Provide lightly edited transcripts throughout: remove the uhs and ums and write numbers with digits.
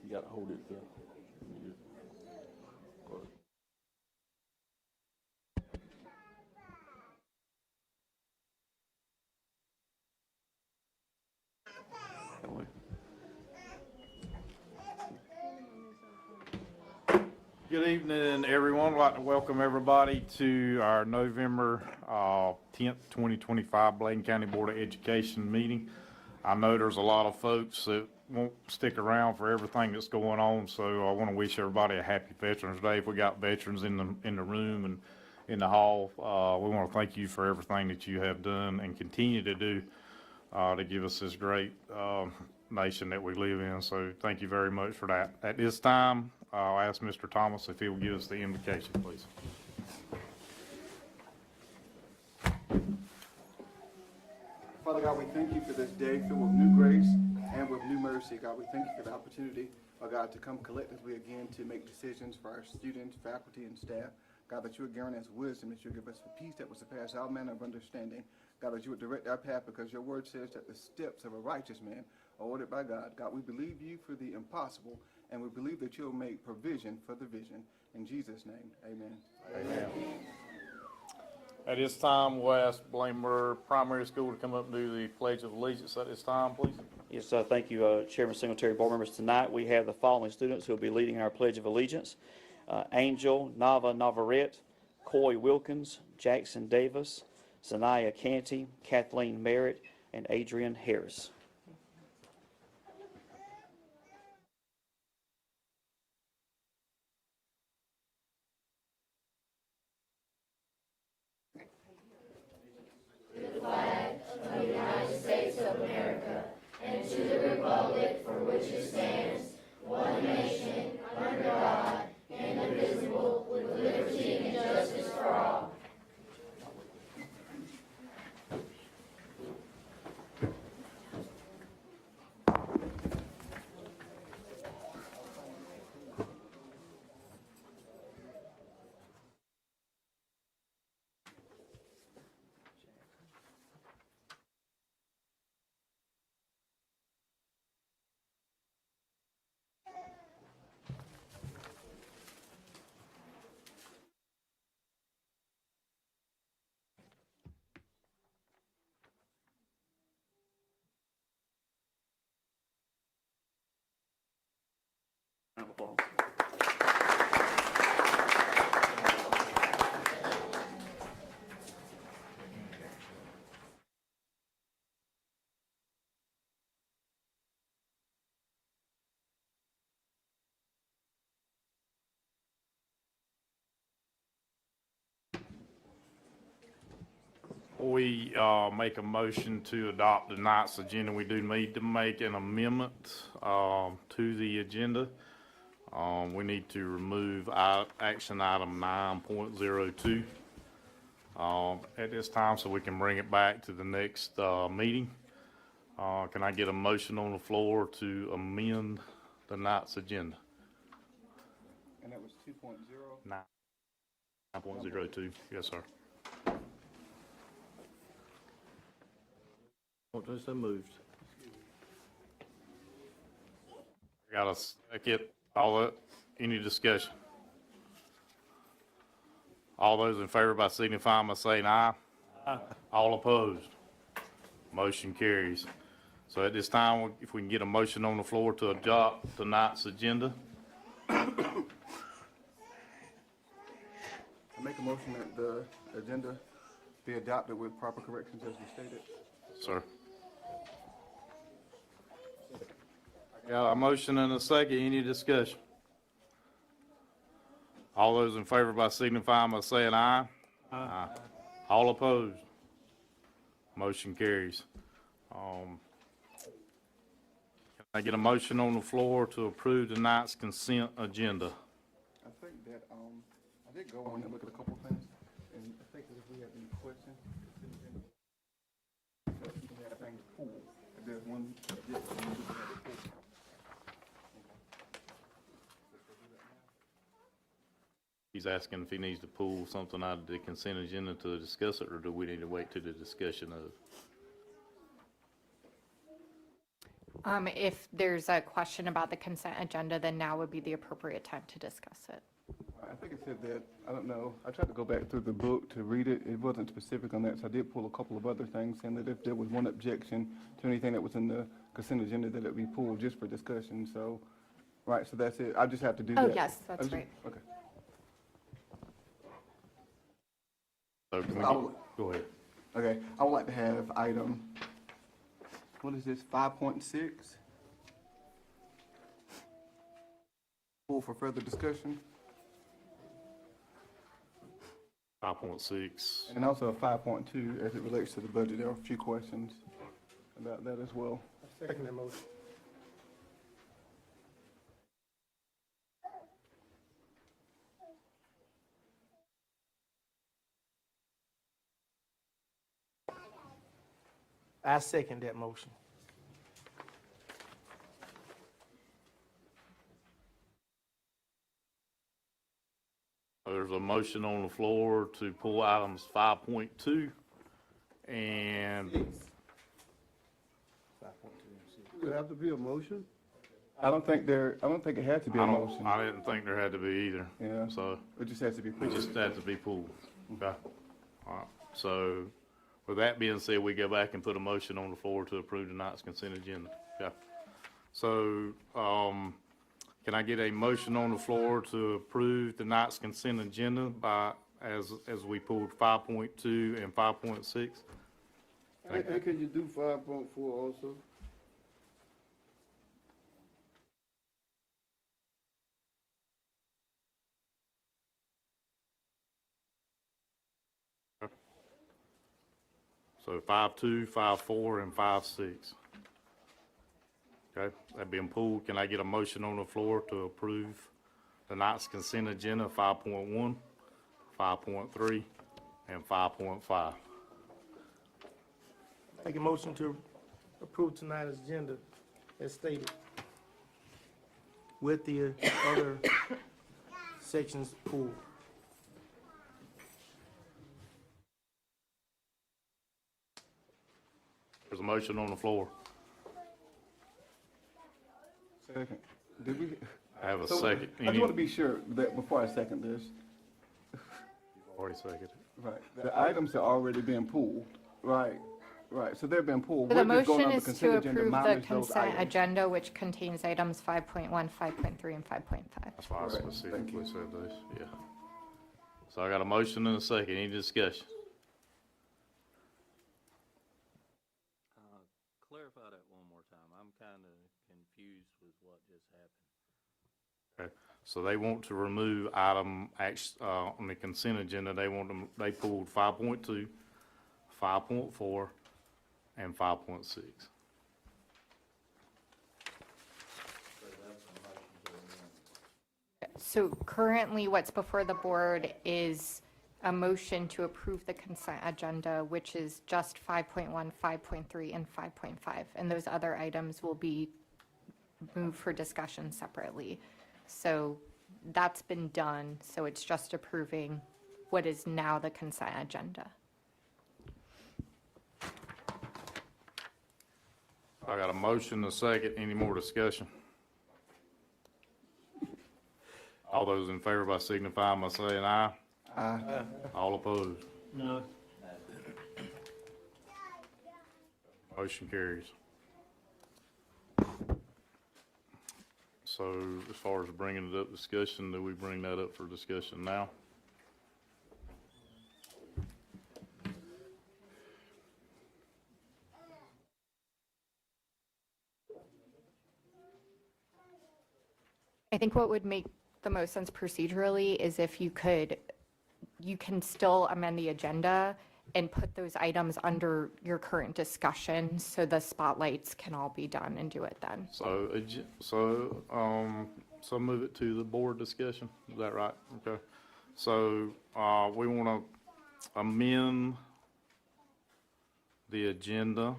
You gotta hold it there. Good evening, everyone. I'd like to welcome everybody to our November 10th, 2025 Bladen County Board of Education meeting. I know there's a lot of folks that won't stick around for everything that's going on, so I want to wish everybody a happy Veterans Day. If we got veterans in the room and in the hall, we want to thank you for everything that you have done and continue to do to give us this great nation that we live in. So thank you very much for that. At this time, I'll ask Mr. Thomas if he will give us the invocation, please. Father God, we thank you for this day filled with new grace and with new mercy. God, we thank you for the opportunity, God, to come collectively again to make decisions for our students, faculty, and staff. God, that you are giving us wisdom, that you give us the peace that will surpass all manner of understanding. God, that you would direct our path, because your word says that the steps of a righteous man are ordered by God. God, we believe you for the impossible, and we believe that you'll make provision for the vision. In Jesus' name, amen. Amen. At this time, we'll ask Blamer Primary School to come up and do the Pledge of Allegiance at this time, please. Yes, thank you, Chairman Singletary, board members. Tonight we have the following students who will be leading our Pledge of Allegiance. Angel Nava Navarrete, Coy Wilkins, Jackson Davis, Zanaya Canty, Kathleen Merritt, and Adrian Harris. Round of applause. We make a motion to adopt tonight's agenda. We do need to make an amendment to the agenda. We need to remove action item 9.02 at this time so we can bring it back to the next meeting. Can I get a motion on the floor to amend tonight's agenda? And that was 2.0. 9.02, yes, sir. What was so moved? Got a second. All that, any discussion? All those in favor by signifying by saying aye. Aye. All opposed? Motion carries. So at this time, if we can get a motion on the floor to adopt tonight's agenda. I make a motion that the agenda be adopted with proper corrections as we stated. Sir. Got a motion and a second. Any discussion? All those in favor by signifying by saying aye. Aye. All opposed? Motion carries. Can I get a motion on the floor to approve tonight's consent agenda? I think that, I did go on and look at a couple things, and I think that if we have any questions, we had a thing pool. If there's one, He's asking if he needs to pull something out of the consent agenda to discuss it, or do we need to wait to the discussion of? If there's a question about the consent agenda, then now would be the appropriate time to discuss it. I think it said that, I don't know, I tried to go back through the book to read it. It wasn't specific on that, so I did pull a couple of other things, saying that if there was one objection to anything that was in the consent agenda, that it be pulled just for discussion, so, right, so that's it. I just have to do Oh, that. yes, I that's just- right. Okay. So can we I will- go ahead. Okay, I would like to have item, what is this, 5.6? Pull for further discussion, 5.6. and also 5.2 as it relates to the budget. There are a few questions about that as well. Second that motion. I second that motion. There's a motion on the floor to pull items 5.2 and Would it have to be a motion? I don't think it had to be a motion. I didn't think there had to be either. Yeah. So It just has to be we pulled. just had to be pulled. Okay. All right. So with that being said, we go back and put a motion on the floor to approve tonight's consent agenda. Okay. So, can I get a motion on the floor to approve tonight's consent agenda as we pulled 5.2 and 5.6? And can you do 5.4 also? So 5.2, 5.4, and 5.6. Okay, that being pulled, can I get a motion on the floor to approve tonight's consent agenda 5.1, 5.3, and 5.5? Make a motion to approve tonight's agenda as stated. With the other sections pulled. There's a motion on the floor. Second. Did we? I have a So, second. I just want to be sure that before I second this, Already seconded. right, the items are already being pulled, right, right, so they've been pulled. So the We're just going motion on the is consent to agenda approve the minus those consent items. agenda, which contains items 5.1, 5.3, and 5.5. That's why I Correct. Thank specifically you. said those, yeah. So I got a motion and a second. Any discussion? Clarify that one more time. I'm kind of confused with what just happened. Okay, so they want to remove item on the consent agenda, they pulled 5.2, 5.4, and 5.6. So currently, what's before the board is a motion to approve the consent agenda, which is just 5.1, 5.3, and 5.5. And those other items will be moved for discussion separately. So that's been done, so it's just approving what is now the consent agenda. I got a motion and a second. Any more discussion? All those in favor by signifying by saying aye. Aye. All opposed? No. Motion carries. So as far as bringing it up discussion, do we bring that up for discussion now? I think what would make the most sense procedurally is if you can still amend the agenda and put those items under your current discussion, so the spotlights can all be done and do it then. So move it to the board discussion, is that right? Okay. So, we want to amend the agenda,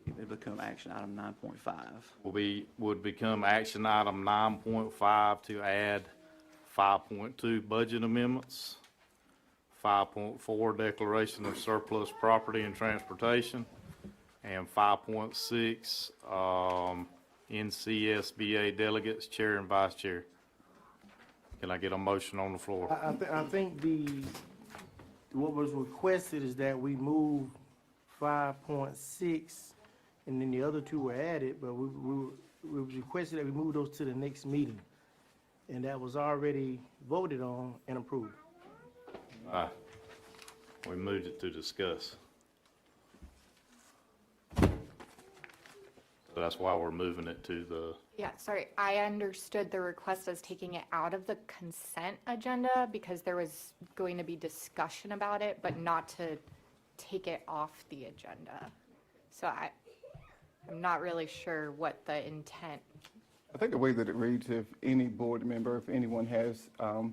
It become action item 9.5. would become action item 9.5 to add 5.2 budget amendments, 5.4 declaration of surplus property and transportation, And 5.6, NCSBA delegates, chair and vice chair. Can I get a motion on the floor? I think what was requested is that we move 5.6, and then the other two were added, but we requested that we move those to the next meeting. And that was already voted on and approved. We moved it to discuss. So that's why we're moving it to the, Yeah, sorry, I understood the request as taking it out of the consent agenda because there was going to be discussion about it, but not to take it off the agenda. So I'm not really sure what the intent. I think the way that it reads, if any board member, if anyone has,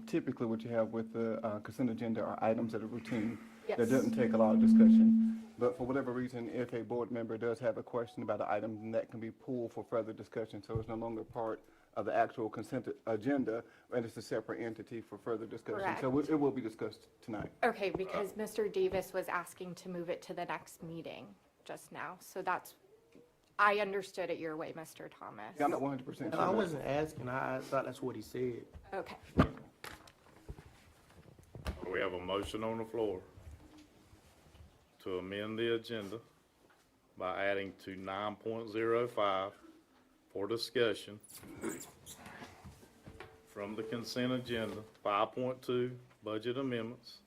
typically what you have with the consent agenda are items that are routine. Yes. That doesn't take a lot of discussion. But for whatever reason, if a board member does have a question about an item, then that can be pulled for further discussion. So it's no longer part of the actual consent agenda, and it's a separate entity for further discussion. So Correct. it will be discussed tonight. Okay, because Mr. Davis was asking to move it to the next meeting just now. So I understood it your way, Mr. Thomas. Yeah, I'm not 100% sure. And I wasn't asking, I thought that's what he said. Okay. we have a motion on the floor to amend the agenda by adding to 9.05 for discussion from the consent agenda, 5.2 budget amendments,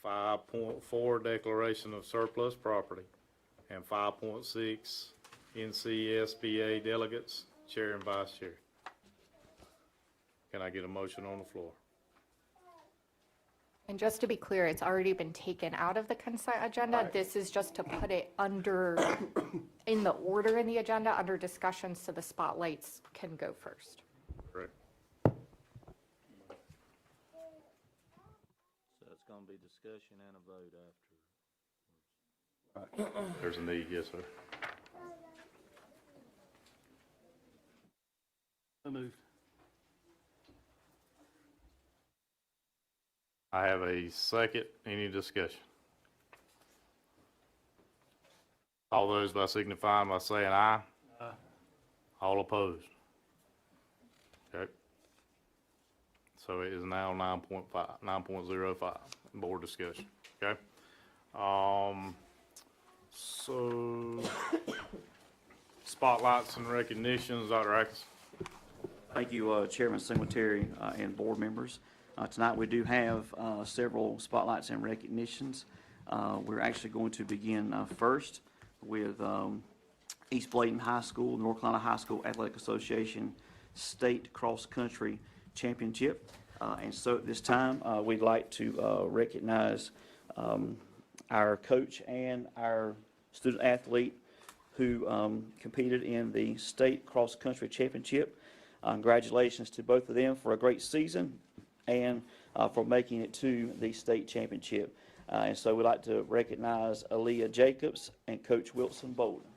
5.4 declaration of surplus property, and 5.6 NCSBA delegates, chair and vice chair. Can I get a motion on the floor? And just to be clear, it's already been taken out of the consent agenda. Right. This is just to put it under, in the order in the agenda, under discussion, so the spotlights can go first. Correct. So it's gonna be discussion and a vote after. There's a need, yes, sir. So moved. I have a second. Any discussion? All those by signifying by saying aye. Aye. All opposed? Okay. So it is now 9.05, board discussion, okay? So spotlights and recognitions, Dr. Atkins. Thank you, Chairman Singletary, and board members. Tonight, we do have several spotlights and recognitions. We're actually going to begin first with East Bladen High School, North Carolina High School Athletic Association State Cross Country Championship. And so at this time, we'd like to recognize our coach and our student athlete who competed in the State Cross Country Championship. Congratulations to both of them for a great season and for making it to the state championship. And so we'd like to recognize Aaliyah Jacobs and Coach Wilson Bolden.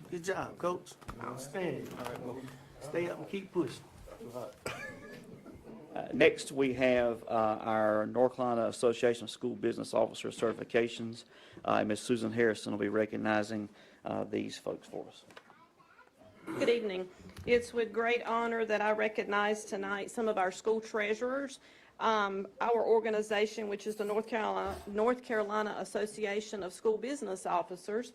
Good job, Coach. Outstanding. Stay up and keep pushing. Next, we have our North Carolina Association of School Business Officer certifications. Ms. Susan Harrison will be recognizing these folks for us. Good evening. It's with great honor that I recognize tonight some of our school treasurers. Our organization, which is the North Carolina Association of School Business Officers,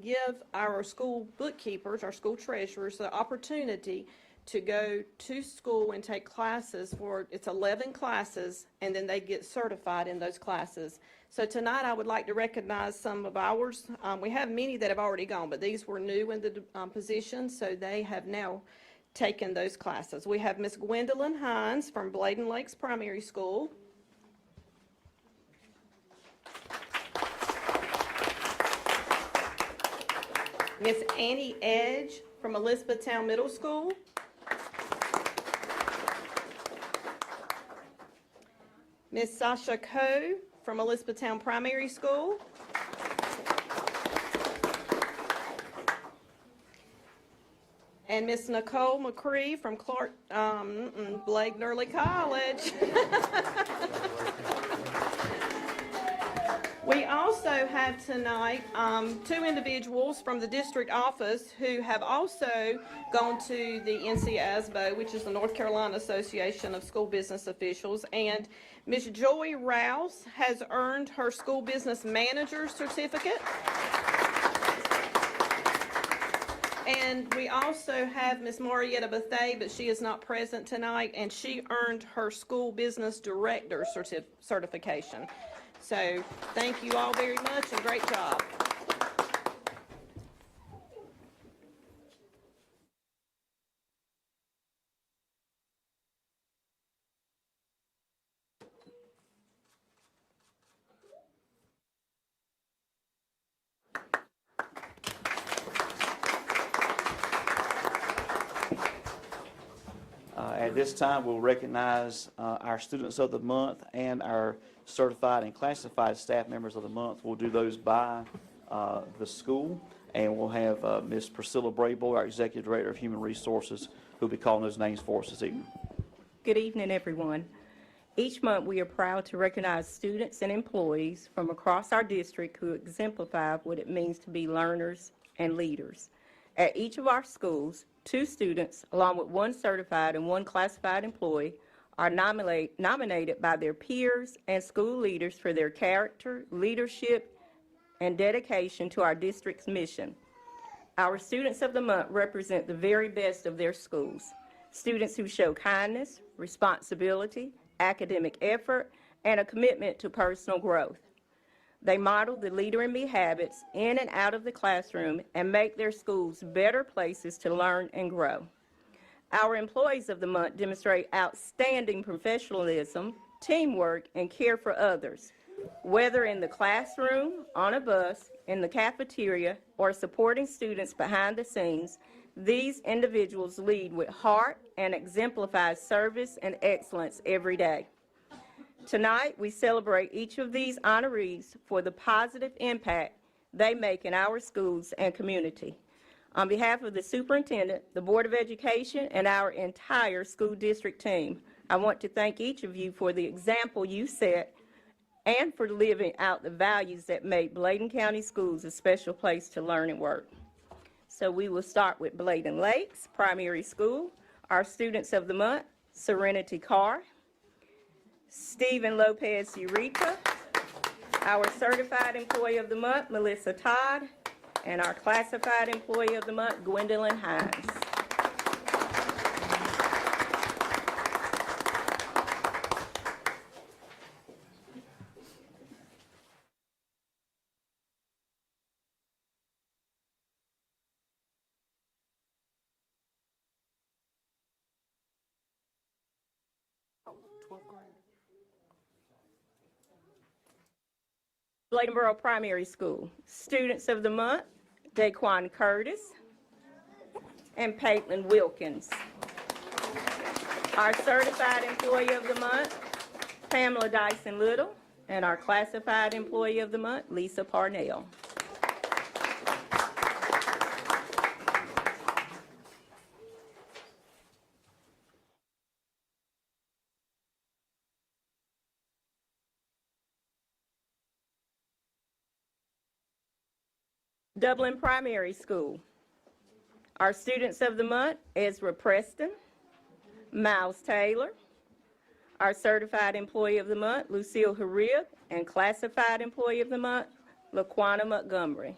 give our school bookkeepers, our school treasurers, the opportunity to go to school and take classes it's 11 classes, and then they get certified in those classes. So tonight I would like to recognize some of ours. We have many that have already gone, but these were new in the position, so they have now taken those classes. We have Miss Gwendolyn Hines from Bladen Lakes Primary School. Miss Annie Edge from Elizabethtown Middle School. Miss Sasha Coe from Elizabethtown Primary School. And Miss Nicole McCree from Blake Nerley College. We also have tonight two individuals from the district office who have also gone to the NCASBO, which is the North Carolina Association of School Business Officials, and Miss Joy Rouse has earned her School Business Manager certificate. And we also have Miss Marietta Bethay, but she is not present tonight, and she earned her School Business Director certification. So thank you all very much and great job. At this time, we'll recognize our Students of the Month and our Certified and Classified Staff Members of the Month. We'll do those by the school, and we'll have Ms. Priscilla Brayboy, our Executive Director of Human Resources, who'll be calling those names for us this evening. Good evening, everyone. Each month, we are proud to recognize students and employees from across our district who exemplify what it means to be learners and leaders. At each of our schools, 2 students, along with 1 certified and 1 classified employee, are nominated by their peers and school leaders for their character, leadership, and dedication to our district's mission. Our Students of the Month represent the very best of their schools. Students who show kindness, responsibility, academic effort, and a commitment to personal growth. They model the leader in me habits in and out of the classroom and make their schools better places to learn and grow. Our Employees of the Month demonstrate outstanding professionalism, teamwork, and care for others. Whether in the classroom, on a bus, in the cafeteria, or supporting students behind the scenes, these individuals lead with heart and exemplify service and excellence every day. Tonight, we celebrate each of these honorees for the positive impact they make in our schools and community. On behalf of the superintendent, the Board of Education, and our entire school district team, I want to thank each of you for the example you set and for living out the values that make Bladen County Schools a special place to learn and work. So we will start with Bladen Lakes Primary School. Our Students of the Month, Serenity Carr, Stephen Lopez Eureka, our Certified Employee of the Month, Melissa Todd, and our Classified Employee of the Month, Gwendolyn Hines. Bladenboro Primary School, Students of the Month, Daquan Curtis and Paitlin Wilkins. Our Certified Employee of the Month, Pamela Dyson Little, and our Classified Employee of the Month, Lisa Parnell. Dublin Primary School. Our Students of the Month, Ezra Preston, Miles Taylor. Our Certified Employee of the Month, Lucille Harib, and Classified Employee of the Month, Laquana Montgomery.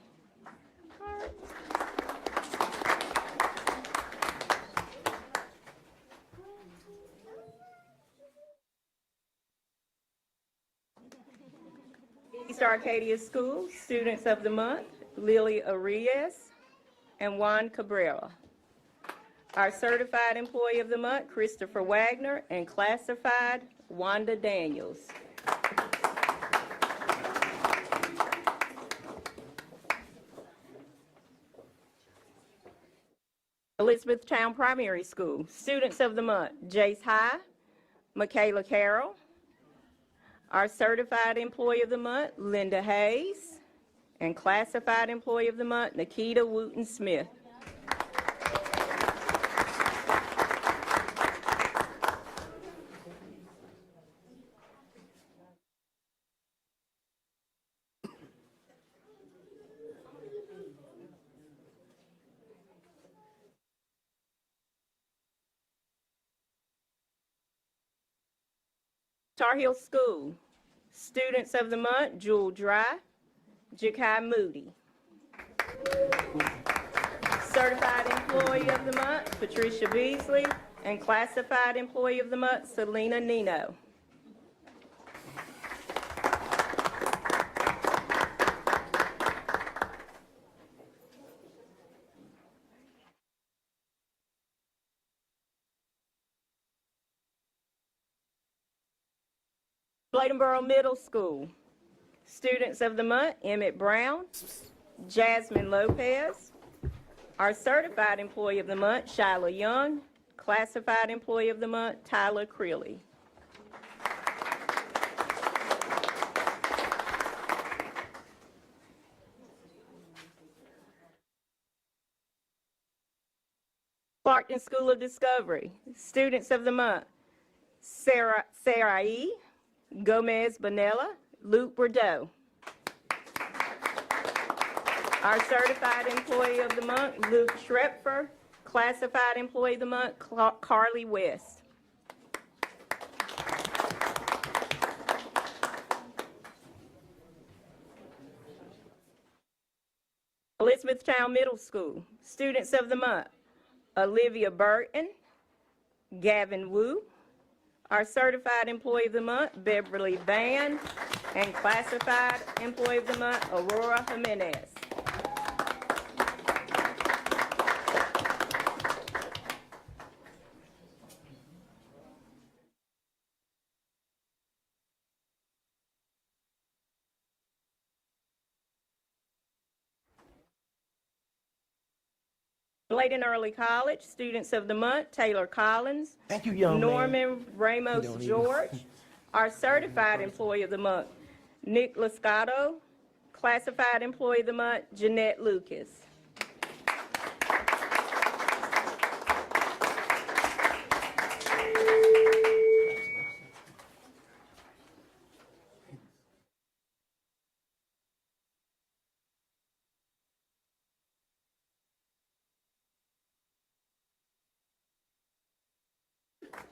East Arcadia School, Students of the Month, Lily Arias and Juan Cabrera. Our Certified Employee of the Month, Christopher Wagner, and Classified, Wanda Daniels. Elizabethtown Primary School, Students of the Month, Jace High, Michaela Carroll. Our Certified Employee of the Month, Linda Hayes. And Classified Employee of the Month, Nikita Wooten Smith. Tar Heel School, Students of the Month, Jewel Dry, Jakai Moody. Certified Employee of the Month, Patricia Beasley, and Classified Employee of the Month, Selena Nino. Bladenboro Middle School, Students of the Month, Emmett Brown, Jasmine Lopez. Our Certified Employee of the Month, Shiloh Young. Classified Employee of the Month, Tyler Creeley. Clarkton School of Discovery, Students of the Month, Sarah E. Gomez Bonella, Luke Bordeaux. Our Certified Employee of the Month, Luke Schrepfer. Classified Employee of the Month, Carly West. Elizabethtown Middle School, Students of the Month, Olivia Burton, Gavin Wu. Our Certified Employee of the Month, Beverly Van, and Classified Employee of the Month, Aurora Jimenez. Bladen Early College, Students of the Month, Taylor Collins. Thank you, young man. Norman Ramos George. Our Certified Employee of the Month, Nick Lascato. Classified Employee of the Month, Jeanette Lucas.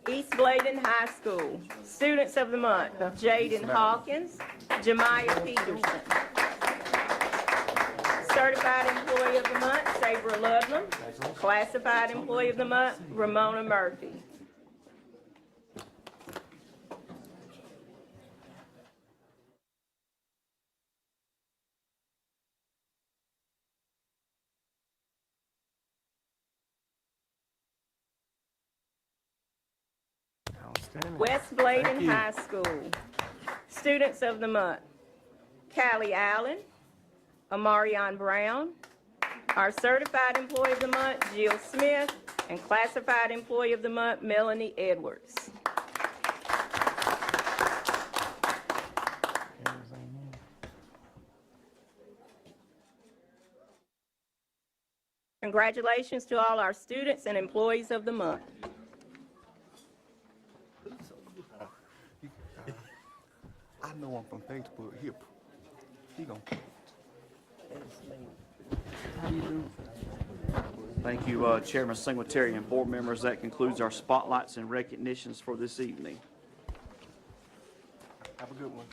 East Bladen High School, Students of the Month, Jaden Hawkins, Jemiah Peterson. Certified Employee of the Month, Sabra Ludlam. Classified Employee of the Month, Ramona Murphy. West Bladen High School, Students of the Month, Callie Allen, Amarion Brown. Our Certified Employee of the Month, Jill Smith, and Classified Employee of the Month, Melanie Edwards. Congratulations to all our students and employees of the month. I know him from Facebook. He gonna. Thank you, Chairman Singletary and board members. That concludes our spotlights and recognitions for this evening. Have a good one.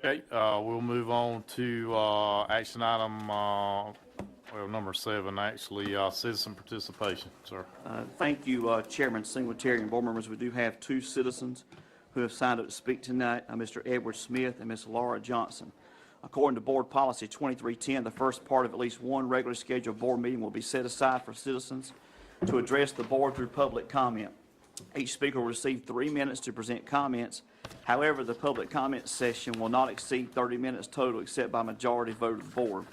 Okay, we'll move on to, action item, number 7, actually, citizen participation, sir. Thank you, Chairman Singletary and board members. We do have two citizens who have signed up to speak tonight, Mr. Edward Smith and Ms. Laura Johnson. According to Board Policy 2310, the first part of at least one regularly scheduled board meeting will be set aside for citizens to address the board through public comment. Each speaker will receive 3 minutes to present comments. However, the public comment session will not exceed 30 minutes total except by majority vote of the board.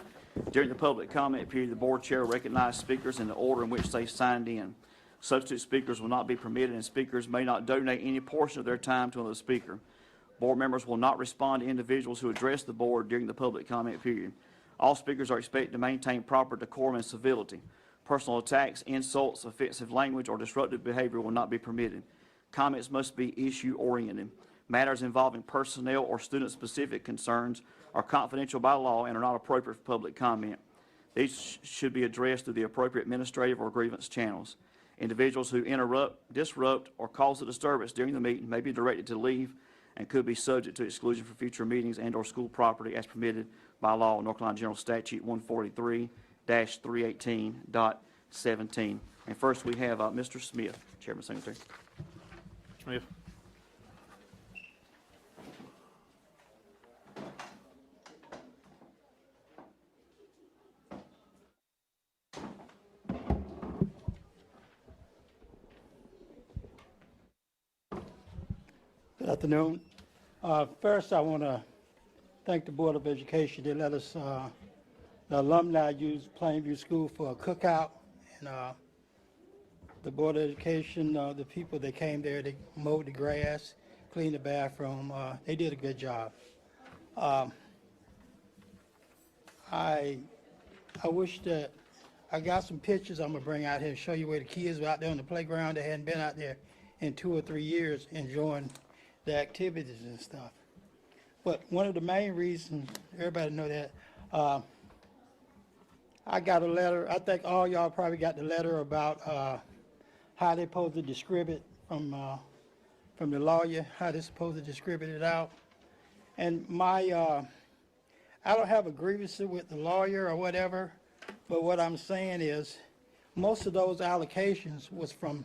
During the public comment period, the board chair will recognize speakers in the order in which they signed in. Substitute speakers will not be permitted, and speakers may not donate any portion of their time to another speaker. Board members will not respond to individuals who address the board during the public comment period. All speakers are expected to maintain proper decorum and civility. Personal attacks, insults, offensive language, or disruptive behavior will not be permitted. Comments must be issue-oriented. Matters involving personnel or student-specific concerns are confidential by law and are not appropriate for public comment. These should be addressed through the appropriate administrative or grievance channels. Individuals who interrupt, disrupt, or cause a disturbance during the meeting may be directed to leave and could be subject to exclusion for future meetings and/or school property as permitted by law, North Carolina General Statute 143-318.17. And first, we have Mr. Smith, Chairman Secretary. Smith. Good afternoon. First, I want to thank the Board of Education. They let us, the alumni, use Plainview School for a cookout. And the Board of Education, the people that came there, they mowed the grass, cleaned the bathroom. They did a good job. I wish that I got some pictures I'm going to bring out here and show you where the kids were out there on the playground. They hadn't been out there in 2 or 3 years enjoying the activities and stuff. But one of the main reasons, everybody know that, I got a letter, I think all y'all probably got the letter about how they're supposed to distribute from the lawyer, how they're supposed to distribute it out. And I don't have a grievance with the lawyer or whatever, but what I'm saying is most of those allocations was from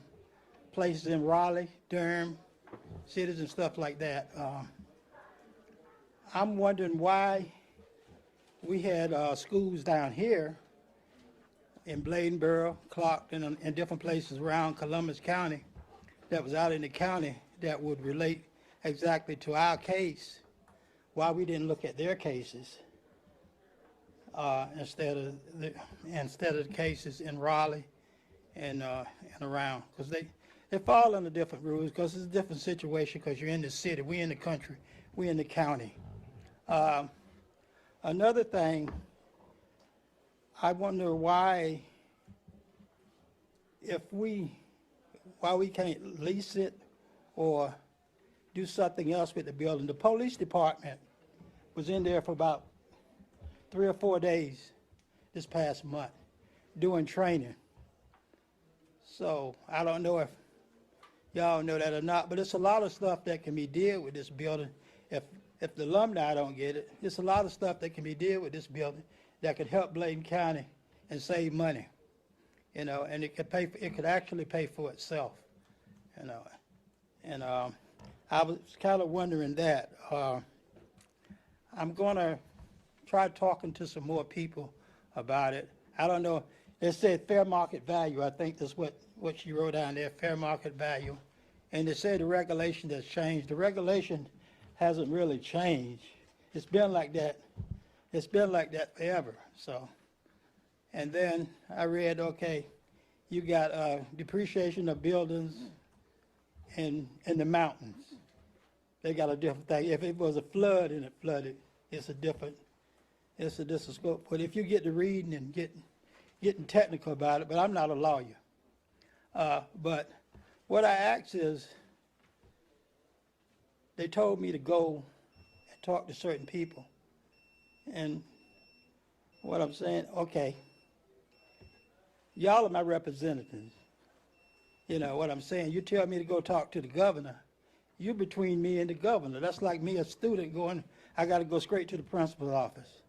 places in Raleigh, Durham, cities and stuff like that. I'm wondering why we had schools down here in Bladenboro, Clarkton, and different places around Columbus County that was out in the county that would relate exactly to our case, why we didn't look at their cases instead of the cases in Raleigh and around, because they fall under different rules because it's a different situation because you're in the city, we in the country, we in the county. Another thing, I wonder why we can't lease it or do something else with the building. The police department was in there for about 3 or 4 days this past month doing training. So I don't know if y'all know that or not, but it's a lot of stuff that can be dealt with this building. If the alumni don't get it, there's a lot of stuff that can be dealt with this building that could help Bladen County and save money, you know, and it could actually pay for itself, you know. And I was kind of wondering that. I'm gonna try talking to some more people about it. I don't know. They said fair market value. I think that's what she wrote down there, fair market value. And they said the regulation has changed. The regulation hasn't really changed. It's been like that. It's been like that forever. So, and then I read, okay, you got depreciation of buildings in the mountains. They got a different thing. If it was a flood and it flooded, it's a different scope. But if you get to reading and getting technical about it, but I'm not a lawyer. But what I asked is, they told me to go and talk to certain people. And what I'm saying, okay, y'all are my representatives. You know what I'm saying? You tell me to go talk to the governor. You're between me and the governor. That's like me, a student, going, I got to go straight to the principal's office.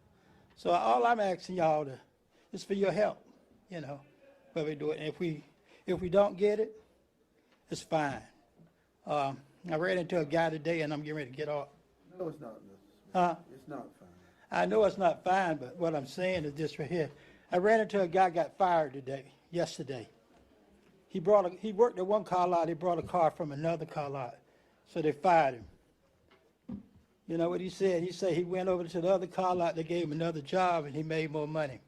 So all I'm asking y'all is for your help, you know, when we do it. And if we don't get it, it's fine. I ran into a guy today, and I'm getting ready to get off. No, it's not. It's not fine. I know it's not fine, but what I'm saying is this right here. I ran into a guy got fired yesterday. he worked at one car lot, he brought a car from another car lot, so they fired him. You know what he said? He said he went over to the other car lot, they gave him another job, and he made more money,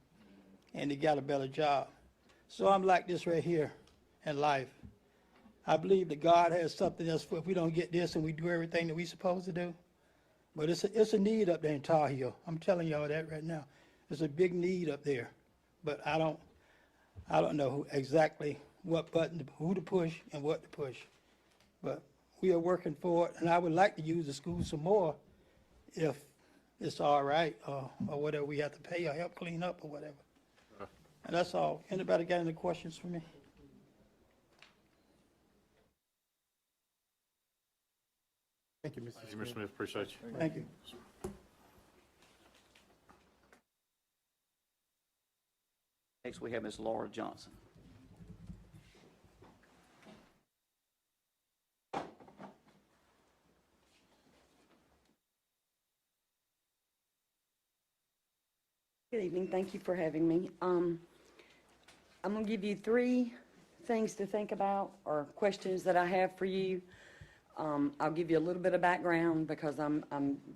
and he got a better job. So I'm like this right here in life. I believe that God has something else for if we don't get this and we do everything that we supposed to do. But it's a need up there in Tar Heel. I'm telling y'all that right now. There's a big need up there, but I don't know exactly what button, who to push and what to push. But we are working for it, and I would like to use the school some more if it's all right, or whatever we have to pay or help clean up or whatever. And that's all. Anybody got any questions for me? Thank you, Mr. Thank you, Smith. Mr. Smith, appreciate you. Thank you. Next, we have Ms. Laura Johnson. Good evening. Thank you for having me. I'm going to give you 3 things to think about or questions that I have for you. I'll give you a little bit of background because I'm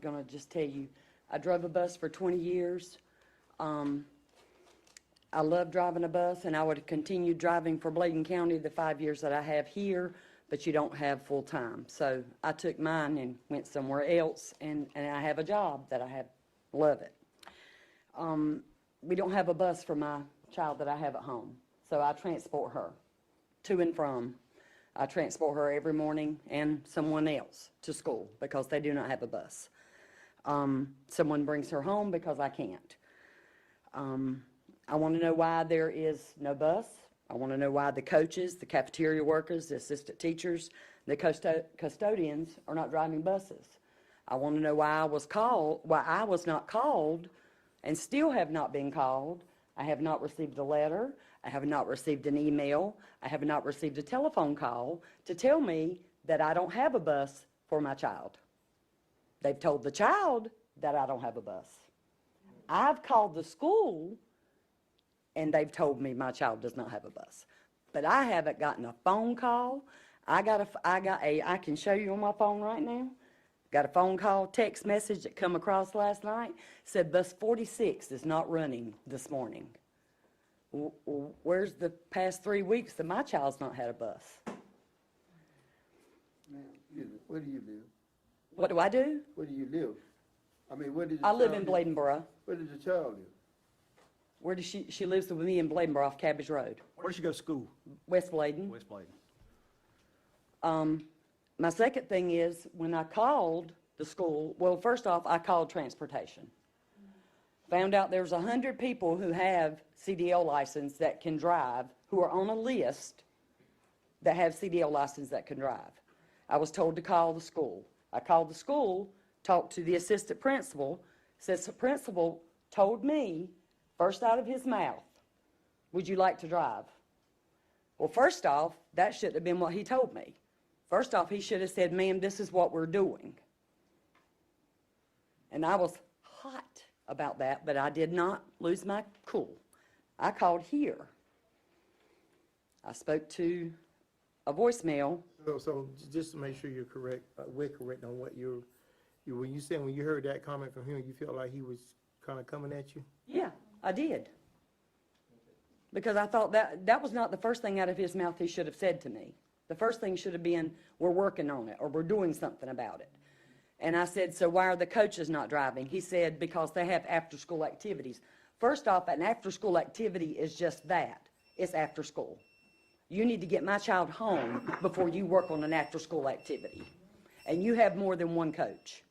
going to just tell you, I drove a bus for 20 years. I love driving a bus, and I would continue driving for Bladen County the 5 years that I have here, but you don't have full time. So I took mine and went somewhere else, and I have a job that I have. Love it. We don't have a bus for my child that I have at home, so I transport her to and from. I transport her every morning and someone else to school because they do not have a bus. Someone brings her home because I can't. I want to know why there is no bus. I want to know why the coaches, the cafeteria workers, the assistant teachers, the custodians are not driving buses. I want to know why I was not called and still have not been called. I have not received a letter. I have not received an email. I have not received a telephone call to tell me that I don't have a bus for my child. They've told the child that I don't have a bus. I've called the school and they've told me my child does not have a bus. But I haven't gotten a phone call. I can show you on my phone right now. Got a phone call, text message that come across last night, said bus 46 is not running this morning. Where's the past 3 weeks that my child's not had a bus? Ma'am, excuse me, where do you live? What do I do? Where do you live? I mean, where did your I live child in Bladenboro. Where did your child live? Where does she lives with me in Bladenboro off Cabbage Road, Where does she go to school? West Bladen. West Bladen. My second thing is, when I called the school, well, first off, I called transportation. Found out there's 100 people who have CDL license that can drive, who are on a list that have CDL license that can drive. I was told to call the school. I called the school, talked to the assistant principal, says the principal told me, first out of his mouth, would you like to drive? Well, first off, that shouldn't have been what he told me. First off, he should have said, ma'am, this is what we're doing. And I was hot about that, but I did not lose my cool. I called here. I spoke to a voicemail. So just to make sure you're correct, we're correct on what when you heard that comment from him, you felt like he was kind of coming at you? Yeah, I did. Because I thought that was not the first thing out of his mouth he should have said to me. The first thing should have been, we're working on it, or we're doing something about it. And I said, so why are the coaches not driving? He said, because they have after-school activities. First off, an after-school activity is just that. It's after school. You need to get my child home before you work on an after-school activity. And you have more than one coach.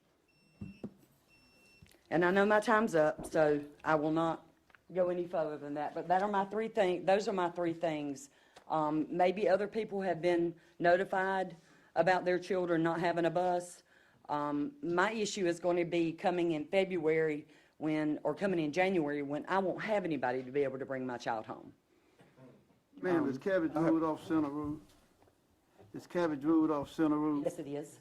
And I know my time's up, so I will not go any further than that. But those are my 3 things. Maybe other people have been notified about their children not having a bus. My issue is going to be coming in February coming in January when I won't have anybody to be able to bring my child home. Ma'am, is Cabbage Road off Center Road? Is Cabbage Road off Center Road? Yes, it is.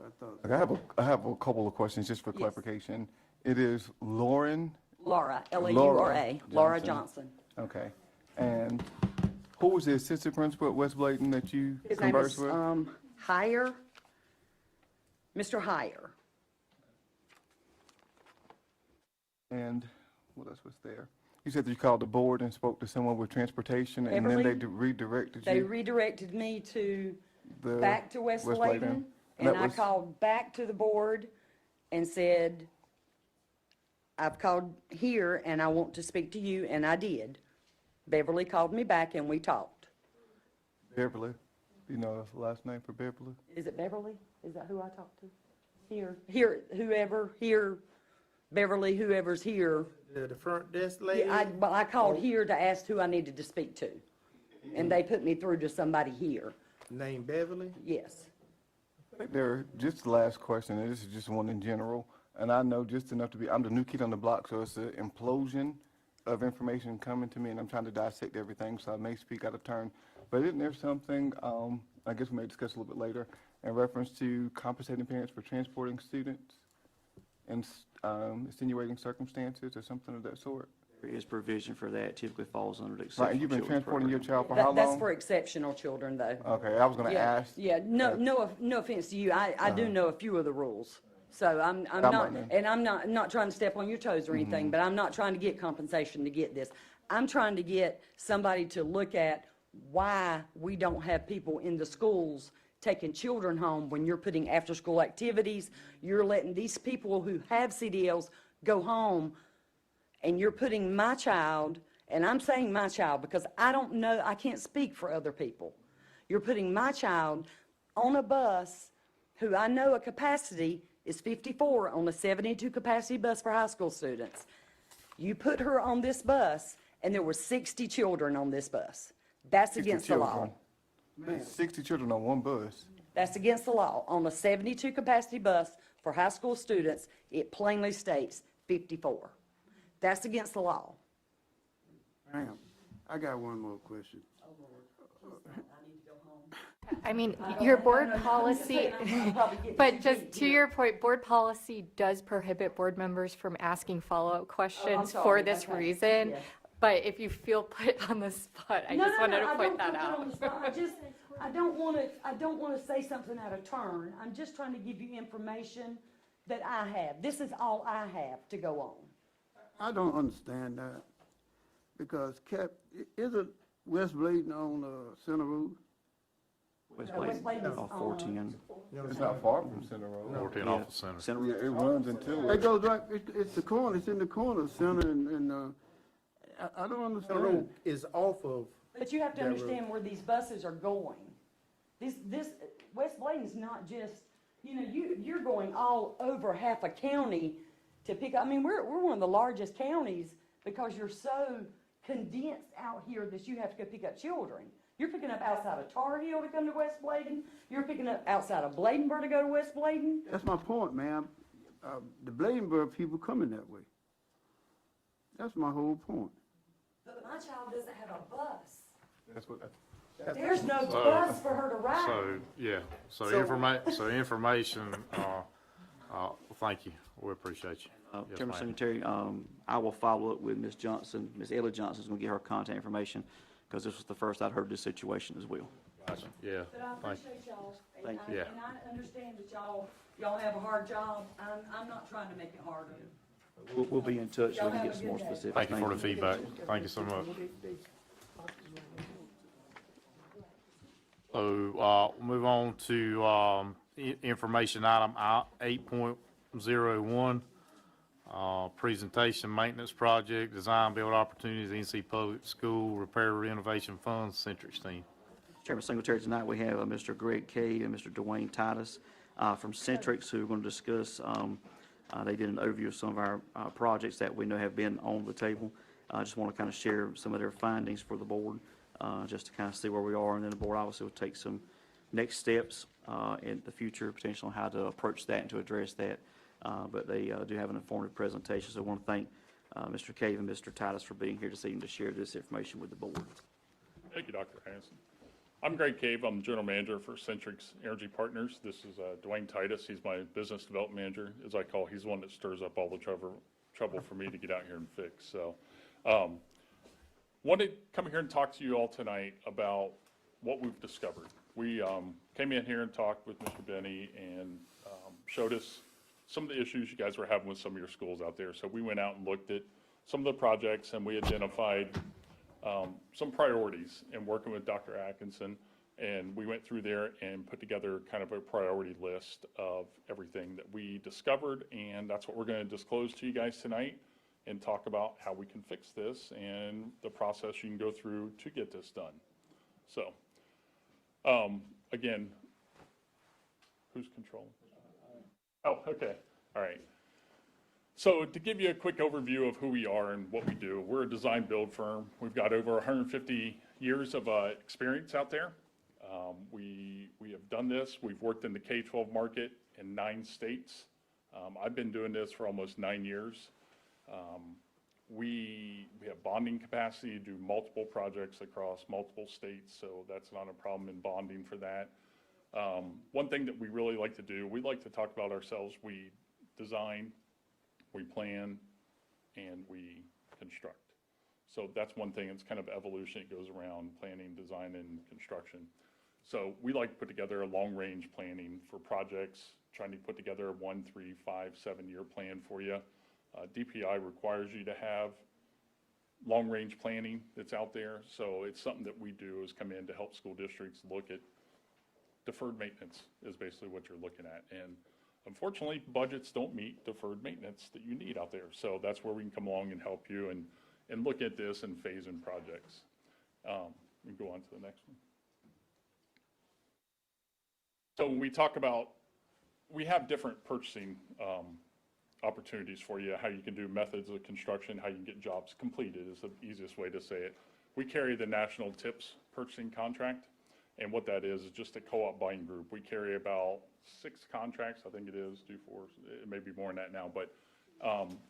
I thought. I have a couple of questions just for clarification. It is Laura, Laura, Laura Johnson. Johnson. Okay. And Who was the assistant principal at West Bladen that you His name conversed is, with? Hire, Mr. Hire. And what else was there? You said that you called the board and spoke to someone with transportation, and then they Beverly? redirected They you? redirected me to, The back to West Bladen, and that I was- called back to the board and said, I've called here and I want to speak to you, and I did. Beverly called me back and we talked. Beverly. You know the last name for Beverly? Is it Beverly? Is that who I talked to? Here, whoever, here, Beverly, whoever's here. The front desk lady? Yeah, I called here to ask who I needed to speak to, and they put me through to somebody here. Named Beverly? Yes. I think there, just the last question, and this is just one in general, and I know just enough to be, I'm the new kid on the block, so it's an implosion of information coming to me, and I'm trying to dissect everything, so I may speak out of turn. But isn't there something, I guess we may discuss a little bit later, in reference to compensating parents for transporting students in extenuating circumstances or something of that sort? There is provision for that, typically falls under the Right, exceptional and you've been children's transporting your program. child for how long? That's for exceptional children, though. Okay, I was gonna Yeah, ask. yeah, no offense to you, I do know a few of the rules. So I'm not, might know. and I'm not trying to step on your toes or anything, but I'm not trying to get compensation to get this. I'm trying to get somebody to look at why we don't have people in the schools taking children home when you're putting after-school activities, you're letting these people who have CDLs go home, and you're putting my child, and I'm saying my child because I don't know, I can't speak for other people. You're putting my child on a bus who I know a capacity is 54 on a 72 capacity bus for high school students. You put her on this bus, and there were 60 children on this bus. That's 60 against the law. children. 60 children on one bus. That's against the law. On a 72 capacity bus for high school students, it plainly states 54. That's against the law. Ma'am, I got one more question. I mean, your board policy, but just to your point, board policy does prohibit board members from asking follow-up questions for sorry, this okay, reason. yes. But if you feel put on the spot, I just wanted to point that I out. don't put on the spot. I don't want to say something out of turn. I'm just trying to give you information that I have. This is all I have to go on. I don't understand that, because isn't West Bladen on Center Road? West West Bladen, Bladen's off on- 410. It's not far from Center Road. 14 off the center. Center Yeah, it runs into It it. goes right, it's the corner, it's in the corner of Center and, I don't The understand. road is off of, But you have to That road. understand where these buses are going. This, West Bladen's not just, you're going all over half a county to pick up, I mean, we're one of the largest counties because you're so condensed out here that you have to go pick up children. You're picking up outside of Tar Heel to come to West Bladen, you're picking up outside of Bladenburg to go to West Bladen. That's my point, ma'am. The Bladenburg people coming that way. That's my whole point. But my child doesn't have a bus. That's what, There's no So- bus for her to ride. So, yeah, so information, thank you, we appreciate you. Yes, Chairman ma'am. Secretary, I will follow up with Ms. Johnson. Ms. Ellie Johnson's going to get her contact information, because this was the first I'd heard this situation as well. Gotcha. Yeah, But I thank you. appreciate y'all. Thank you. Yeah. And I understand that y'all have a hard job. I'm not trying to make it harder. We'll be in touch so we can get some more specifics. Thank you for the feedback, thank you so much. So, we'll move on to, information item 8.01, presentation maintenance project, design build opportunities, NC Public School Repair Renovation Funds, Centric team. Chairman Secretary, tonight we have Mr. Greg Cave and Mr. Dwayne Titus from Centrix, who are going to discuss, they did an overview of some of our projects that we know have been on the table. I just want to kind of share some of their findings for the board, just to kind of see where we are, and then the board obviously will take some next steps in the future, potentially on how to approach that and to address that. But they do have an informative presentation, so I want to thank Mr. Cave and Mr. Titus for being here this evening to share this information with the board. Thank you, Dr. Hanson. I'm Greg Cave. I'm General Manager for Centrix Energy Partners. This is Dwayne Titus. He's my Business Development Manager, as I call. He's the one that stirs up all the trouble for me to get out here and fix. So wanted to come here and talk to you all tonight about what we've discovered. We came in here and talked with Mr. Benny and showed us some of the issues you guys were having with some of your schools out there. So we went out and looked at some of the projects, and we identified some priorities in working with Dr. Atkinson. And we went through there and put together kind of a priority list of everything that we discovered, and that's what we're going to disclose to you guys tonight and talk about how we can fix this and the process you can go through to get this done. So, again, who's controlling? Oh, okay, all right. So to give you a quick overview of who we are and what we do, we're a design build firm. We've got over 150 years of experience out there. We have done this. We've worked in the K-12 market in 9 states. I've been doing this for almost 9 years. We have bonding capacity to do multiple projects across multiple states, so that's not a problem in bonding for that. One thing that we really like to do, we like to talk about ourselves. We design, we plan, and we construct. So that's one thing. It's kind of evolution. It goes around planning, design, and construction. So we like to put together a long-range planning for projects, trying to put together a 1, 3, 5, 7-year plan for you. DPI requires you to have long-range planning that's out there. So it's something that we do is come in to help school districts look at deferred maintenance is basically what you're looking at. And unfortunately, budgets don't meet deferred maintenance that you need out there. So that's where we can come along and help you and look at this and phase in projects. We can go on to the next one. So when we talk about, we have different purchasing opportunities for you, how you can do methods of construction, how you can get jobs completed is the easiest way to say it. We carry the National TIPS purchasing contract, and what that is just a co-op buying group. We carry about 6 contracts, I think it is, 2, 4, it may be more than that now, but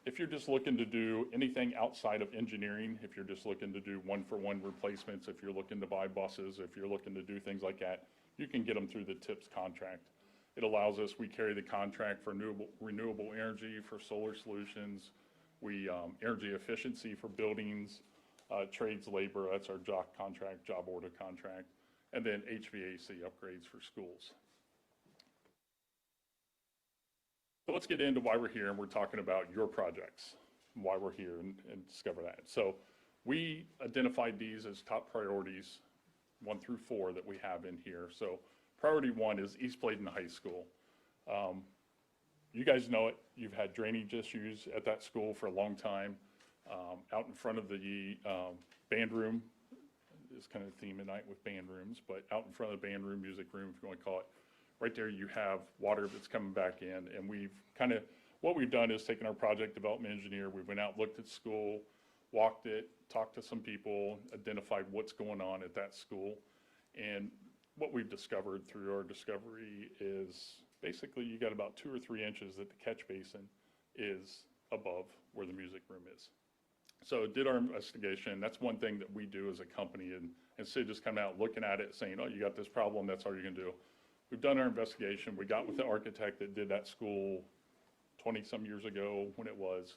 if you're just looking to do anything outside of engineering, if you're just looking to do one-for-one replacements, if you're looking to buy buses, if you're looking to do things like that, you can get them through the TIPS contract. It allows us, we carry the contract for renewable energy, for solar solutions, energy efficiency for buildings, trades labor, that's our job contract, job order contract, and then HVAC upgrades for schools. So let's get into why we're here, and we're talking about your projects, and why we're here and discover that. So we identified these as top priorities, 1 through 4 that we have in here. So priority 1 is East Bladen High School. You guys know it. You've had drainage issues at that school for a long time. Out in front of the band room is kind of the theme tonight with band rooms, but out in front of the band room, music room, if you want to call it, right there you have water that's coming back in. And what we've done is taken our project development engineer, we went out, looked at school, walked it, talked to some people, identified what's going on at that school. And what we've discovered through our discovery is basically you got about 2 or 3 inches that the catch basin is above where the music room is. So did our investigation. That's one thing that we do as a company, and instead of just coming out looking at it saying, oh, you got this problem, that's all you're gonna do. We've done our investigation. We got with the architect that did that school 20-some years ago when it was,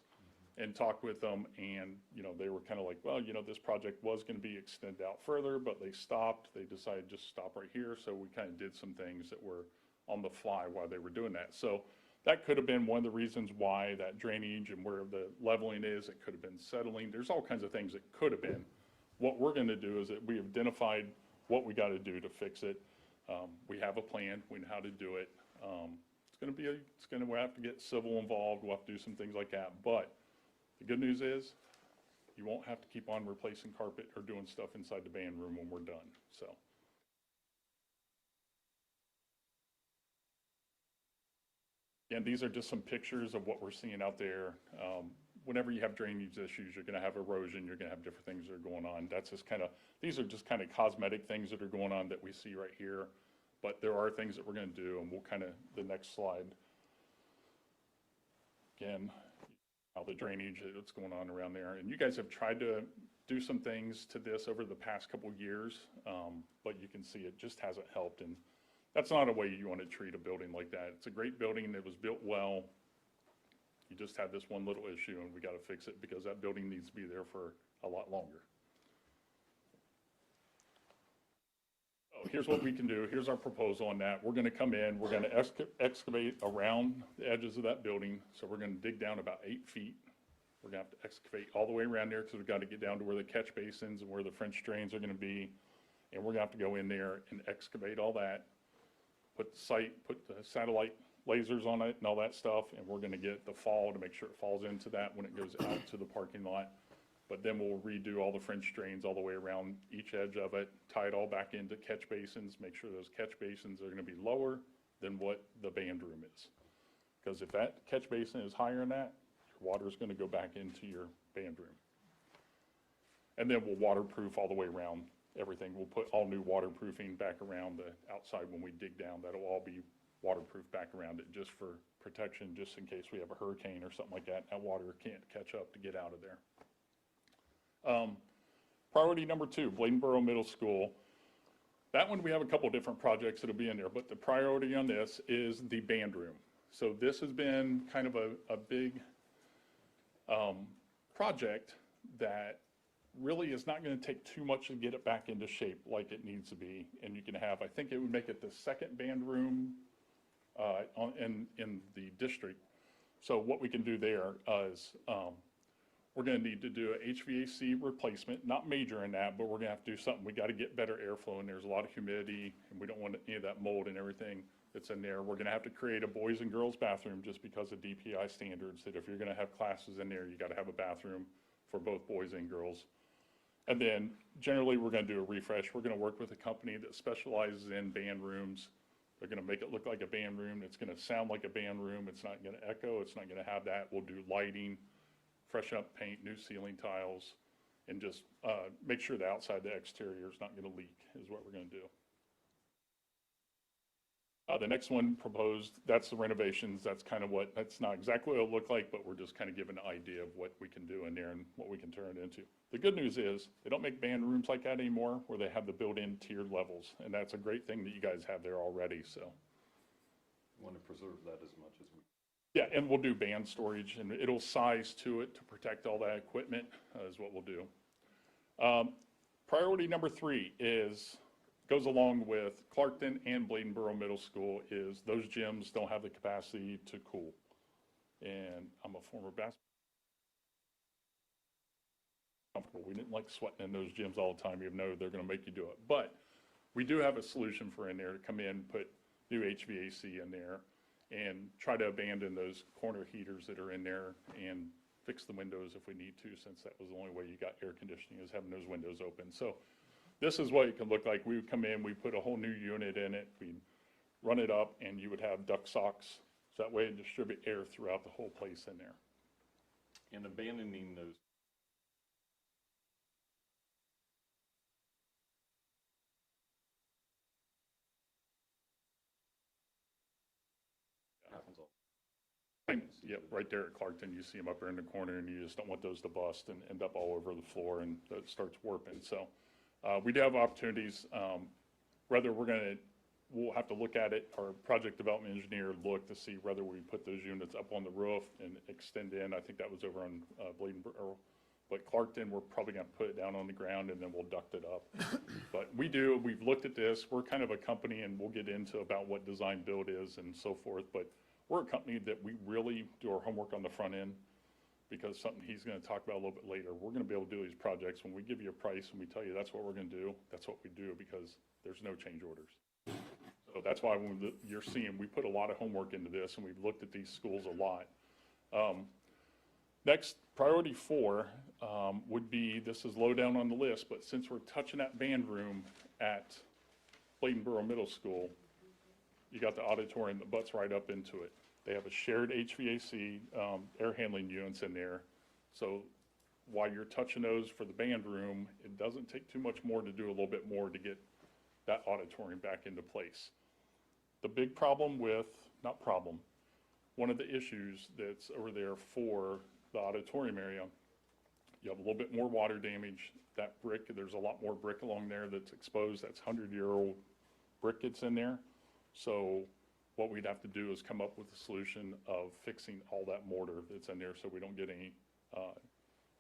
and talked with them, and they were kind of like, well, this project was going to be extended out further, but they stopped. They decided just stop right here. So we kind of did some things that were on the fly while they were doing that. So that could have been one of the reasons why that drainage and where the leveling is. It could have been settling. There's all kinds of things that could have been. What we're going to do is that we have identified what we got to do to fix it. We have a plan. We know how to do it. We'll have to get civil involved. We'll have to do some things like that. But the good news is you won't have to keep on replacing carpet or doing stuff inside the band room when we're done. So. And these are just some pictures of what we're seeing out there. Whenever you have drainage issues, you're going to have erosion, you're going to have different things that are going on. These are just kind of cosmetic things that are going on that we see right here. But there are things that we're going to do, and we'll the next slide. Again, how the drainage, what's going on around there. And you guys have tried to do some things to this over the past couple years, but you can see it just hasn't helped. And that's not a way you want to treat a building like that. It's a great building that was built well. You just have this one little issue, and we got to fix it because that building needs to be there for a lot longer. here's what we can do. Here's our proposal on that. We're gonna come in, we're gonna excavate around the edges of that building. So we're gonna dig down about 8 feet. We're gonna have to excavate all the way around there because we've got to get down to where the catch basins and where the French drains are gonna be. And we're gonna have to go in there and excavate all that, put the satellite lasers on it and all that stuff. And we're gonna get the fall to make sure it falls into that when it goes out to the parking lot. But then we'll redo all the French drains all the way around each edge of it, tie it all back into catch basins, make sure those catch basins are gonna be lower than what the band room is. Because if that catch basin is higher than that, your water's gonna go back into your band room. And then we'll waterproof all the way around everything. We'll put all new waterproofing back around the outside when we dig down. That'll all be waterproof back around it just for protection, just in case we have a hurricane or something like that. That water can't catch up to get out of there. Priority number 2, Bladenboro Middle School. That one, we have a couple different projects that'll be in there, but the priority on this is the band room. So this has been kind of a big project that really is not going to take too much to get it back into shape like it needs to be. And you can have, I think it would make it the second band room in the district. So what we can do there is we're going to need to do a HVAC replacement, not major in that, but we're going to have to do something. We got to get better airflow, and there's a lot of humidity, and we don't want any of that mold and everything that's in there. We're going to have to create a boys and girls bathroom just because of DPI standards, that if you're going to have classes in there, you got to have a bathroom for both boys and girls. And then generally, we're going to do a refresh. We're going to work with a company that specializes in band rooms. They're going to make it look like a band room. It's going to sound like a band room. It's not going to echo. It's not going to have that. We'll do lighting, freshen up paint, new ceiling tiles, and just make sure the outside, the exterior is not going to leak is what we're going to do. The next one proposed, that's the renovations. That's kind of what, that's not exactly what it'll look like, but we're just kind of giving an idea of what we can do in there and what we can turn it into. The good news is they don't make band rooms like that anymore where they have the built-in tiered levels. And that's a great thing that you guys have there already, so. Want to preserve that as much as we. Yeah, and we'll do band storage, and it'll size to it to protect all that equipment is what we'll do. Priority number 3 goes along with Clarkton and Bladenboro Middle School is those gyms don't have the capacity to cool. And I'm a former basketball. We didn't like sweating in those gyms all the time, even though they're going to make you do it. But we do have a solution for in there to come in, put new HVAC in there, and try to abandon those corner heaters that are in there and fix the windows if we need to, since that was the only way you got air conditioning is having those windows open. So this is what it can look like. We would come in, we put a whole new unit in it, we'd run it up, and you would have duct socks. So that way it distribute air throughout the whole place in there. And abandoning those. Happens all. Yep, right there at Clarkton, you see them up there in the corner, and you just don't want those to bust and end up all over the floor, and it starts warping. So we do have opportunities. Whether we'll have to look at it, our project development engineer look to see whether we put those units up on the roof and extend in. I think that was over on Bladenboro. But Clarkton, we're probably going to put it down on the ground and then we'll duct it up. But we've looked at this. We're kind of a company, and we'll get into about what design build is and so forth. But we're a company that we really do our homework on the front end, because something he's going to talk about a little bit later. We're going to be able to do these projects. When we give you a price and we tell you that's what we're going to do, that's what we do, because there's no change orders. So that's why when you're seeing, we put a lot of homework into this, and we've looked at these schools a lot. Next, priority 4 would be, this is low down on the list, but since we're touching that band room at Bladenboro Middle School, you got the auditorium that butts right up into it. They have a shared HVAC air handling units in there. So while you're touching those for the band room, it doesn't take too much more to do a little bit more to get that auditorium back into place. The big problem one of the issues that's over there for the auditorium area, you have a little bit more water damage. That brick, there's a lot more brick along there that's exposed. That's 100-year-old brick that's in there. So what we'd have to do is come up with a solution of fixing all that mortar that's in there so we don't get any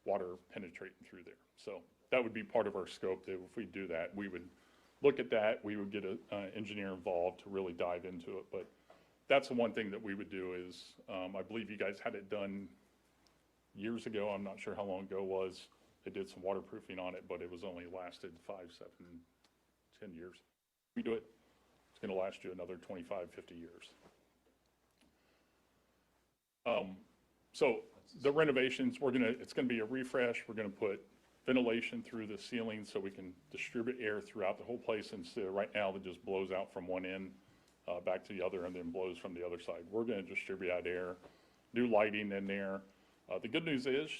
water penetrating through there. So that would be part of our scope, that if we do that, we would look at that, we would get an engineer involved to really dive into it. But that's the one thing that we would do is, I believe you guys had it done years ago. I'm not sure how long ago it was. They did some waterproofing on it, but it was only lasted 5, 7, 10 years. We do it, it's going to last you another 25, 50 years. So the renovations, it's going to be a refresh. We're going to put ventilation through the ceiling so we can distribute air throughout the whole place instead of right now that just blows out from one end back to the other and then blows from the other side. We're going to distribute out air, new lighting in there. The good news is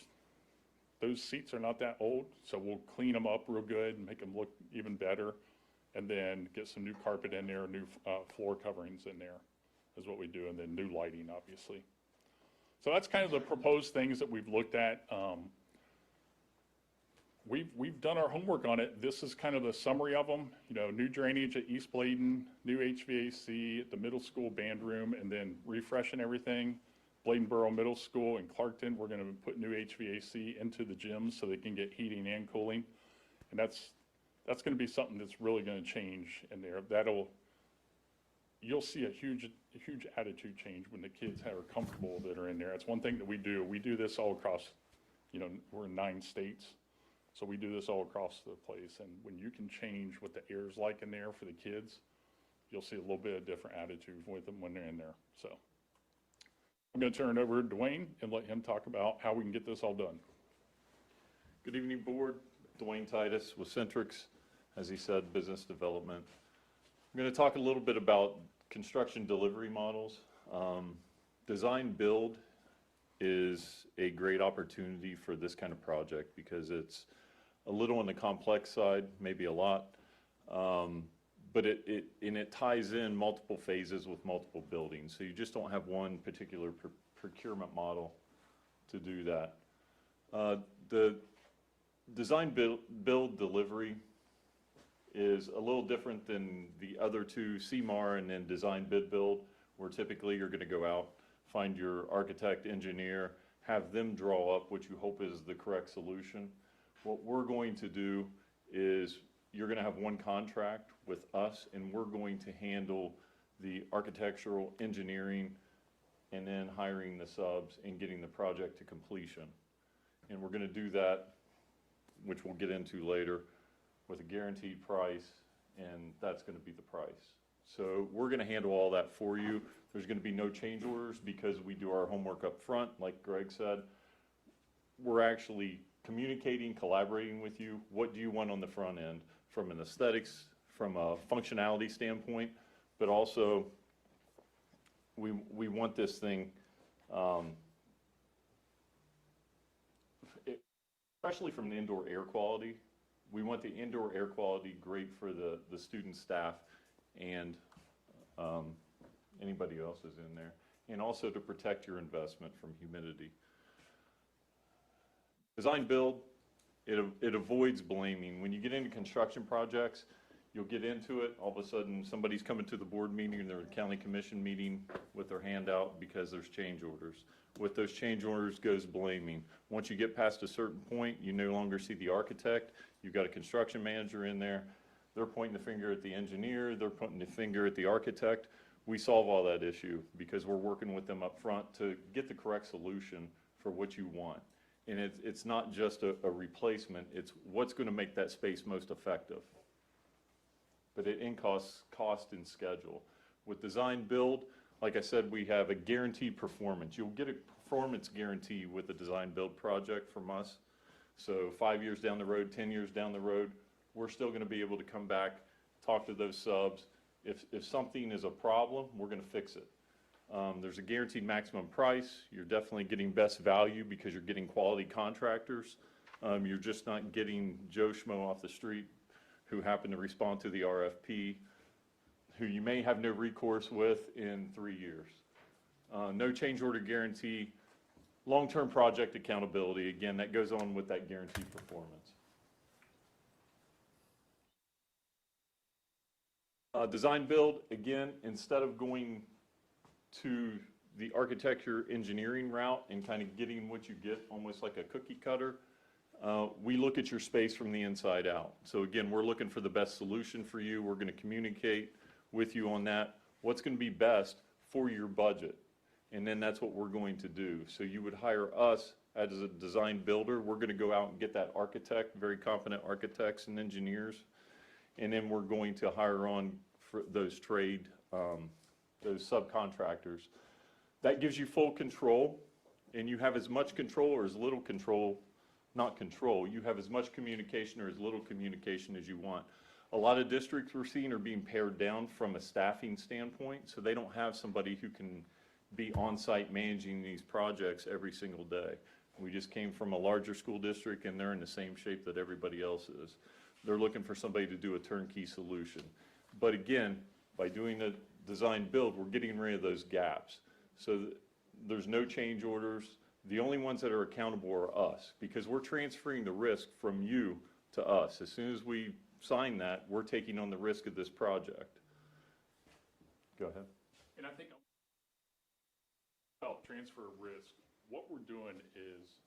those seats are not that old, so we'll clean them up real good and make them look even better, and then get some new carpet in there, new floor coverings in there is what we do, and then new lighting, obviously. So that's kind of the proposed things that we've looked at. We've done our homework on it. This is kind of a summary of them. You know, new drainage at East Bladen, new HVAC at the middle school band room, and then refreshing everything. Bladenboro Middle School and Clarkton, we're going to put new HVAC into the gyms so they can get heating and cooling. And that's going to be something that's really going to change in there. You'll see a huge attitude change when the kids are comfortable that are in there. That's one thing that we do. We do this all across, you know, we're in 9 states. So we do this all across the place. And when you can change what the air is like in there for the kids, you'll see a little bit of different attitude with them when they're in there. So I'm going to turn it over to Dwayne and let him talk about how we can get this all done. Good evening, board. Dwayne Titus with Centrix, as he said, business development. I'm going to talk a little bit about construction delivery models. Design build is a great opportunity for this kind of project because it's a little on the complex side, maybe a lot, but it ties in multiple phases with multiple buildings. So you just don't have one particular procurement model to do that. The design build delivery is a little different than the other two, CMAR and then design bid build, where typically you're going to go out, find your architect, engineer, have them draw up what you hope is the correct solution. What we're going to do is you're going to have one contract with us, and we're going to handle the architectural, engineering, and then hiring the subs and getting the project to completion. And we're going to do that, which we'll get into later, with a guaranteed price, and that's going to be the price. So we're going to handle all that for you. There's going to be no change orders because we do our homework up front, like Greg said. We're actually communicating, collaborating with you. What do you want on the front end from an aesthetics, from a functionality standpoint, but also we want this thing, especially from the indoor air quality. We want the indoor air quality great for the student, staff, and anybody else is in there, and also to protect your investment from humidity. Design build, it avoids blaming. When you get into construction projects, you'll get into it, all of a sudden somebody's coming to the board meeting or their county commission meeting with their hand out because there's change orders. With those change orders goes blaming. Once you get past a certain point, you no longer see the architect. You've got a construction manager in there. They're pointing the finger at the engineer. They're pointing the finger at the architect. We solve all that issue because we're working with them up front to get the correct solution for what you want. And it's not just a replacement. It's what's going to make that space most effective. But it in cost and schedule. With design build, like I said, we have a guaranteed performance. You'll get a performance guarantee with a design build project from us. So 5 years down the road, 10 years down the road, we're still going to be able to come back, talk to those subs. If something is a problem, we're going to fix it. There's a guaranteed maximum price. You're definitely getting best value because you're getting quality contractors. You're just not getting Joe Schmo off the street who happened to respond to the RFP, who you may have no recourse with in 3 years. No change order guarantee. Long-term project accountability, again, that goes on with that guaranteed performance. Design build, again, instead of going to the architecture engineering route and kind of getting what you get almost like a cookie cutter, We look at your space from the inside out. So again, we're looking for the best solution for you. We're going to communicate with you on that. What's going to be best for your budget? And then that's what we're going to do. So you would hire us as a design builder. We're going to go out and get that architect, very competent architects and engineers. And then we're going to hire on for those those subcontractors. That gives you full control, and you have as much control or as little control, not control, you have as much communication or as little communication as you want. A lot of districts we're seeing are being pared down from a staffing standpoint, so they don't have somebody who can be on-site managing these projects every single day. We just came from a larger school district, and they're in the same shape that everybody else is. They're looking for somebody to do a turnkey solution. But again, by doing the design build, we're getting rid of those gaps. So there's no change orders. The only ones that are accountable are us, because we're transferring the risk from you to us. As soon as we sign that, we're taking on the risk of this project. Go ahead. And I think about transfer of risk, what we're doing is,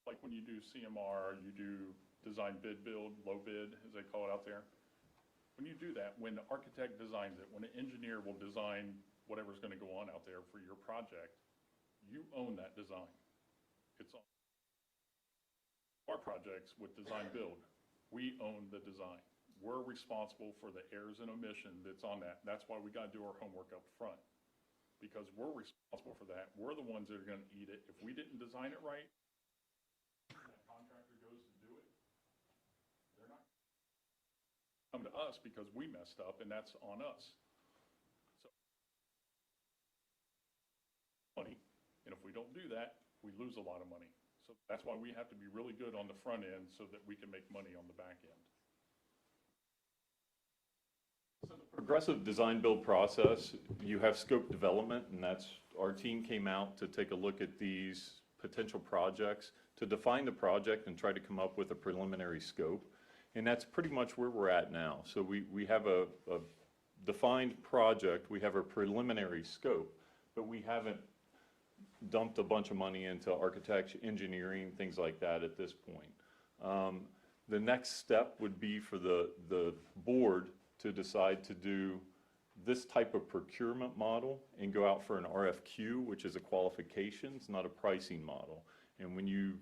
like when you do CMR, you do design bid build, low bid, as they call it out there. When you do that, when the architect designs it, when an engineer will design whatever's going to go on out there for your project, you own that design. It's on our projects with design build. We own the design. We're responsible for the errors and omission that's on that. That's why we got to do our homework up front, because we're responsible for that. We're the ones that are going to eat it. If we didn't design it right, that contractor goes to do it, they're not come to us because we messed up, and that's on us. So money, and if we don't do that, we lose a lot of money. So that's why we have to be really good on the front end so that we can make money on the back end. So the progressive design build process, you have scope development, and that's, our team came out to take a look at these potential projects to define the project and try to come up with a preliminary scope. And that's pretty much where we're at now. So we have a defined project, we have a preliminary scope, but we haven't dumped a bunch of money into architecture, engineering, things like that at this point. The next step would be for the board to decide to do this type of procurement model and go out for an RFQ, which is a qualifications, not a pricing model. And when you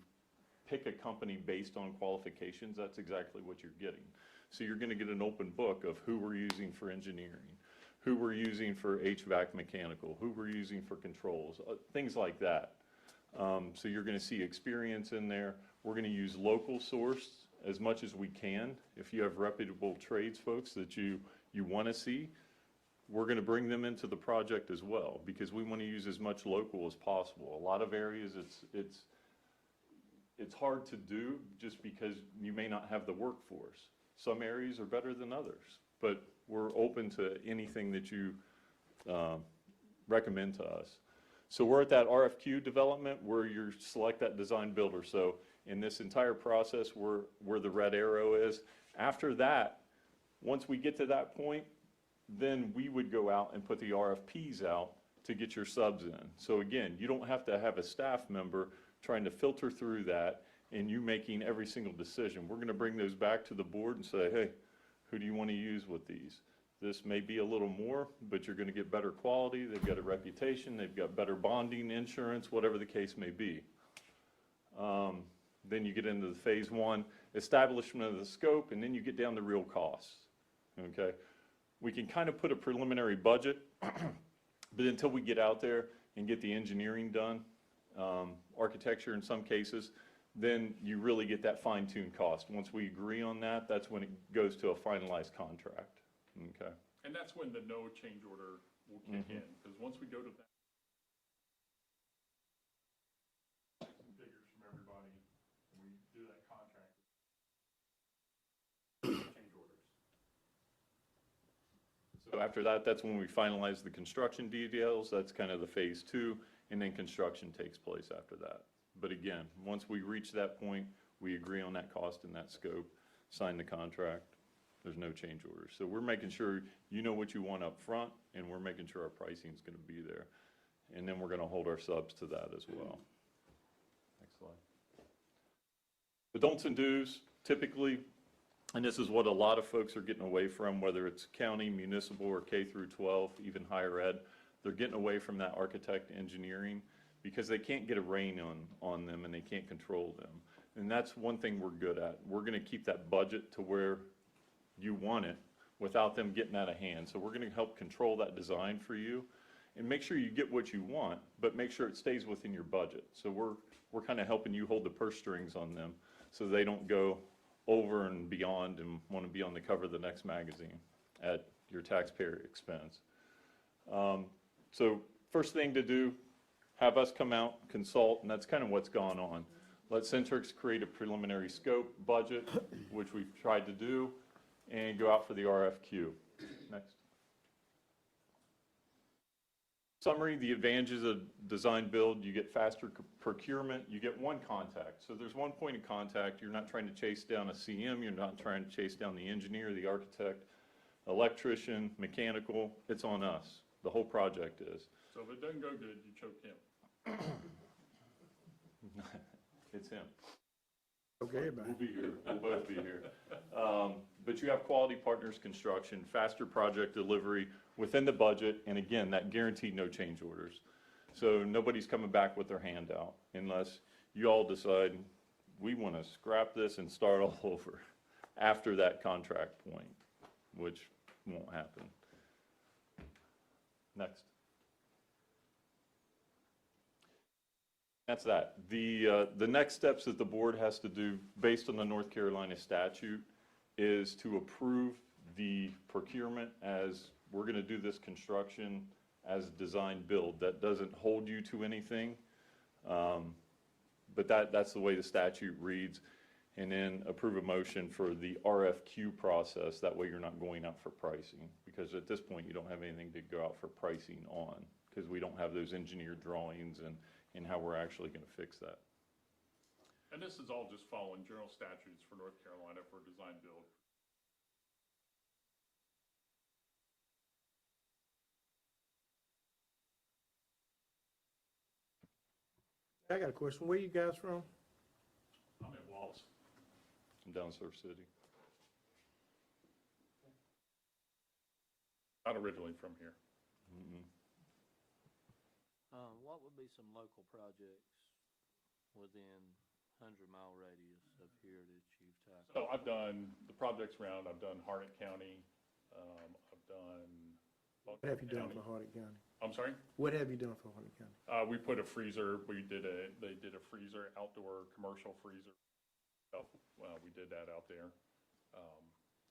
pick a company based on qualifications, that's exactly what you're getting. So you're going to get an open book of who we're using for engineering, who we're using for HVAC mechanical, who we're using for controls, things like that. So you're going to see experience in there. We're going to use local source as much as we can. If you have reputable trades folks that you want to see, we're going to bring them into the project as well, because we want to use as much local as possible. A lot of areas it's hard to do just because you may not have the workforce. Some areas are better than others, but we're open to anything that you recommend to us. So we're at that RFQ development where you select that design builder. So in this entire process, where the red arrow is, after that, once we get to that point, then we would go out and put the RFPs out to get your subs in. So again, you don't have to have a staff member trying to filter through that and you making every single decision. We're going to bring those back to the board and say, hey, who do you want to use with these? This may be a little more, but you're going to get better quality. They've got a reputation. They've got better bonding, insurance, whatever the case may be. Then you get into the phase one, establishment of the scope, and then you get down to real costs. Okay? We can kind of put a preliminary budget, but until we get out there and get the engineering done, architecture in some cases, then you really get that fine-tuned cost. Once we agree on that, that's when it goes to a finalized contract. Okay. And that's when the no change order will kick in, because once we go to that, some figures from everybody, and we do that contract, change orders. So after that, that's when we finalize the construction details. That's kind of the phase two, and then construction takes place after that. But again, once we reach that point, we agree on that cost and that scope, sign the contract. There's no change orders. So we're making sure you know what you want up front, and we're making sure our pricing is going to be there. And then we're going to hold our subs to that as well. Next slide. The don'ts and do's typically, and this is what a lot of folks are getting away from, whether it's county, municipal, or K through 12, even higher ed, they're getting away from that architect engineering because they can't get a rein on them and they can't control them. And that's one thing we're good at. We're going to keep that budget to where you want it without them getting out of hand. So we're going to help control that design for you and make sure you get what you want, but make sure it stays within your budget. So we're kind of helping you hold the purse strings on them so they don't go over and beyond and want to be on the cover of the next magazine at your taxpayer expense. So first thing to do, have us come out, consult, and that's kind of what's gone on. Let Centrix create a preliminary scope budget, which we've tried to do, and go out for the RFQ. Next. Summary, the advantages of design build, you get faster procurement, you get one contact. So there's one point of contact. You're not trying to chase down a CM, you're not trying to chase down the engineer, the architect, electrician, mechanical. It's on us. The whole project is. So if it doesn't go good, you choke him. It's him. Okay, everybody. We'll be here. We'll both be here. But you have Quality Partners Construction, faster project delivery within the budget, and again, that guaranteed no change orders. So nobody's coming back with their hand out unless you all decide we want to scrap this and start all over after that contract point, which won't happen. Next. That's that. The next steps that the board has to do, based on the North Carolina statute, is to approve the procurement as we're going to do this construction as design build. That doesn't hold you to anything, but that's the way the statute reads. And then approve a motion for the RFQ process. That way you're not going out for pricing, because at this point you don't have anything to go out for pricing on, because we don't have those engineered drawings and how we're actually going to fix that. And this is all just following general statutes for North Carolina for design build. I got a question. Where you guys from? I'm in Wallace. In down Surf City. Not originally from here. Mm-mm. What would be some local projects within 100-mile radius of here that you've tackled? So I've done the projects round. I've done Harnett County. I've done. What have you done for Harnett County? I'm sorry? What have you done for Harnett County? We put a freezer. They did a freezer, outdoor commercial freezer. Well, we did that out there.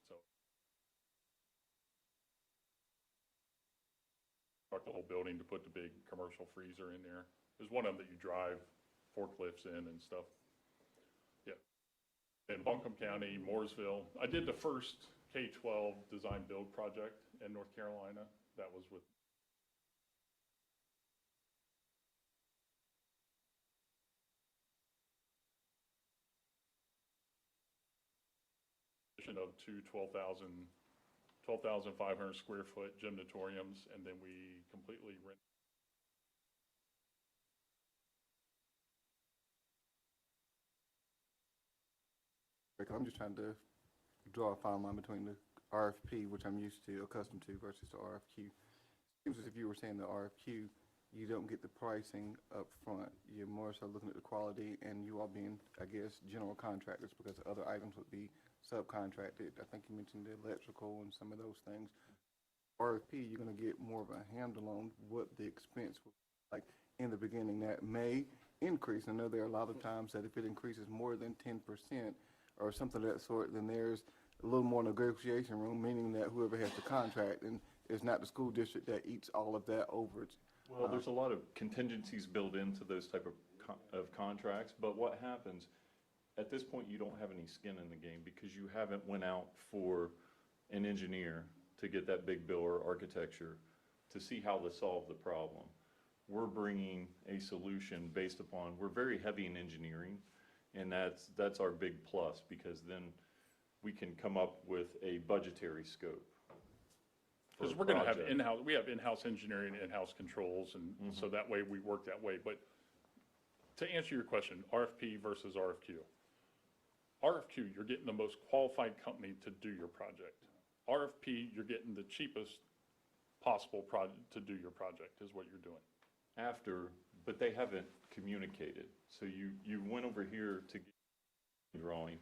So start the whole building to put the big commercial freezer in there. There's one of them that you drive forklifts in and stuff. Yeah. In Buncombe County, Mooresville, I did the first K-12 design build project in North Carolina. That was with of two 12,500 square foot gymnatoriums, and then we completely rent. I'm just trying to draw a fine line between the RFP, which I'm used to, accustomed to, versus the RFQ. Seems as if you were saying the RFQ, you don't get the pricing up front. You're more so looking at the quality, and you all being, I guess, general contractors, because the other items would be subcontracted. I think you mentioned the electrical and some of those things. RFP, you're going to get more of a handle on what the expense will be like in the beginning. That may increase. I know there are a lot of times that if it increases more than 10% or something of that sort, then there's a little more negotiation room, meaning that whoever has the contract, and it's not the school district that eats all of that overage. Well, there's a lot of contingencies built into those type of contracts, but what happens, at this point, you don't have any skin in the game because you haven't went out for an engineer to get that big bill or architecture to see how to solve the problem. We're bringing a solution based upon, we're very heavy in engineering, and that's our big plus, because then we can come up with a budgetary scope. Because we're going to have we have in-house engineering, in-house controls, and so that way we work that way. But to answer your question, RFP versus RFQ, RFQ, you're getting the most qualified company to do your project. RFP, you're getting the cheapest possible project to do your project, is what you're doing. After, but they haven't communicated. So you went over here to get a drawing,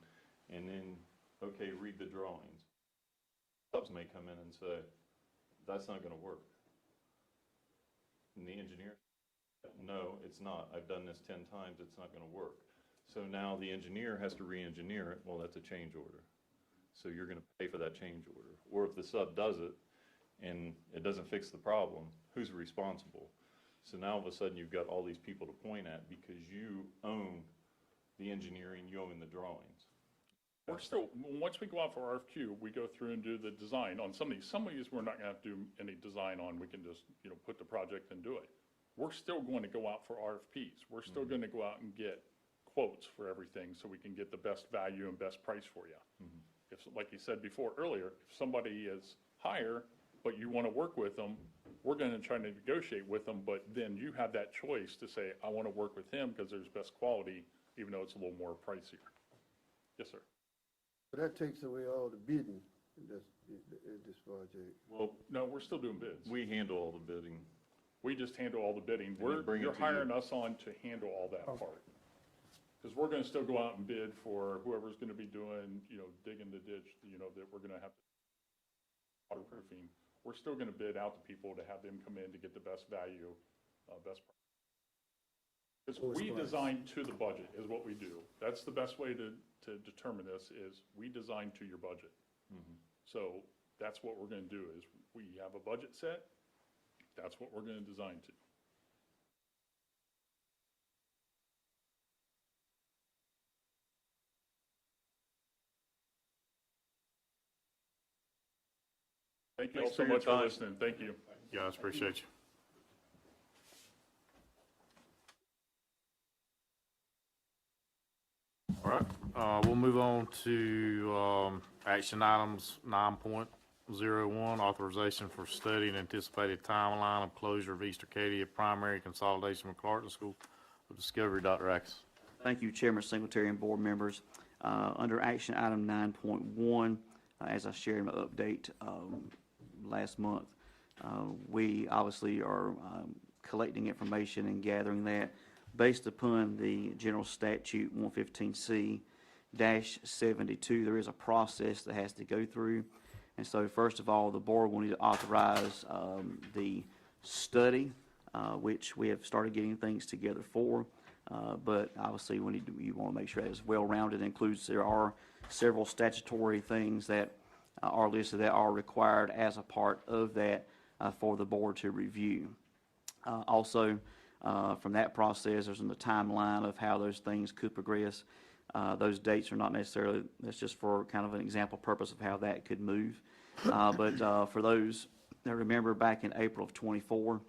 and then, okay, read the drawings. Subs may come in and say, that's not gonna work. And the engineer, no, it's not. I've done this 10 times, it's not gonna work. So now the engineer has to re-engineer it. Well, that's a change order. So you're gonna pay for that change order. Or if the sub does it and it doesn't fix the problem, who's responsible? So now all of a sudden you've got all these people to point at because you own the engineering, you own the drawings. We're still, once we go out for RFQ, we go through and do the design on some of these we're not gonna have to do any design on. We can just, put the project and do it. We're still going to go out for RFPs. We're still gonna go out and get quotes for everything so we can get the best value and best price for you. If, like you said before earlier, if somebody is higher, but you wanna work with them, we're gonna try to negotiate with them, but then you have that choice to say, I wanna work with him because there's best quality, even though it's a little more pricier. Yes, sir. But that takes away all the bidding in this project. Well, no, we're still doing bids. We handle all the bidding. We just handle all the bidding. then bring it You're to you. hiring us on to handle all that part. Because we're gonna still go out and bid for whoever's gonna be doing, digging the ditch, that we're gonna have waterproofing. We're still gonna bid out to people to have them come in to get the best value, best price. Because we design to the budget is what we do. That's the best way to determine this is we design to your budget. So that's what we're gonna do is we have a budget set, that's what we're gonna design to. Thank you all Thanks so for your much for time. listening. Thank you. Guys, appreciate you. All right, we'll move on to action items 9.01, authorization for study and anticipated timeline of closure of East Arcadia Primary Consolidation with Clarkton School of Discovery. Dr. Atkins. Thank you, Chairman Singletary and board members. Under action item 9.1, as I shared in my update last month, we obviously are collecting information and gathering that based upon the General Statute 115C-72. There is a process that has to go through. And so first of all, the board will need to authorize the study, which we have started getting things together for. But obviously, you want to make sure that it's well-rounded. It includes, there are several statutory things that are listed that are required as a part of that for the board to review. Also, from that process, there's a timeline of how those things could progress. Those dates are not necessarily, that's just for kind of an example purpose of how that could move. But for those that remember, back in April of '24,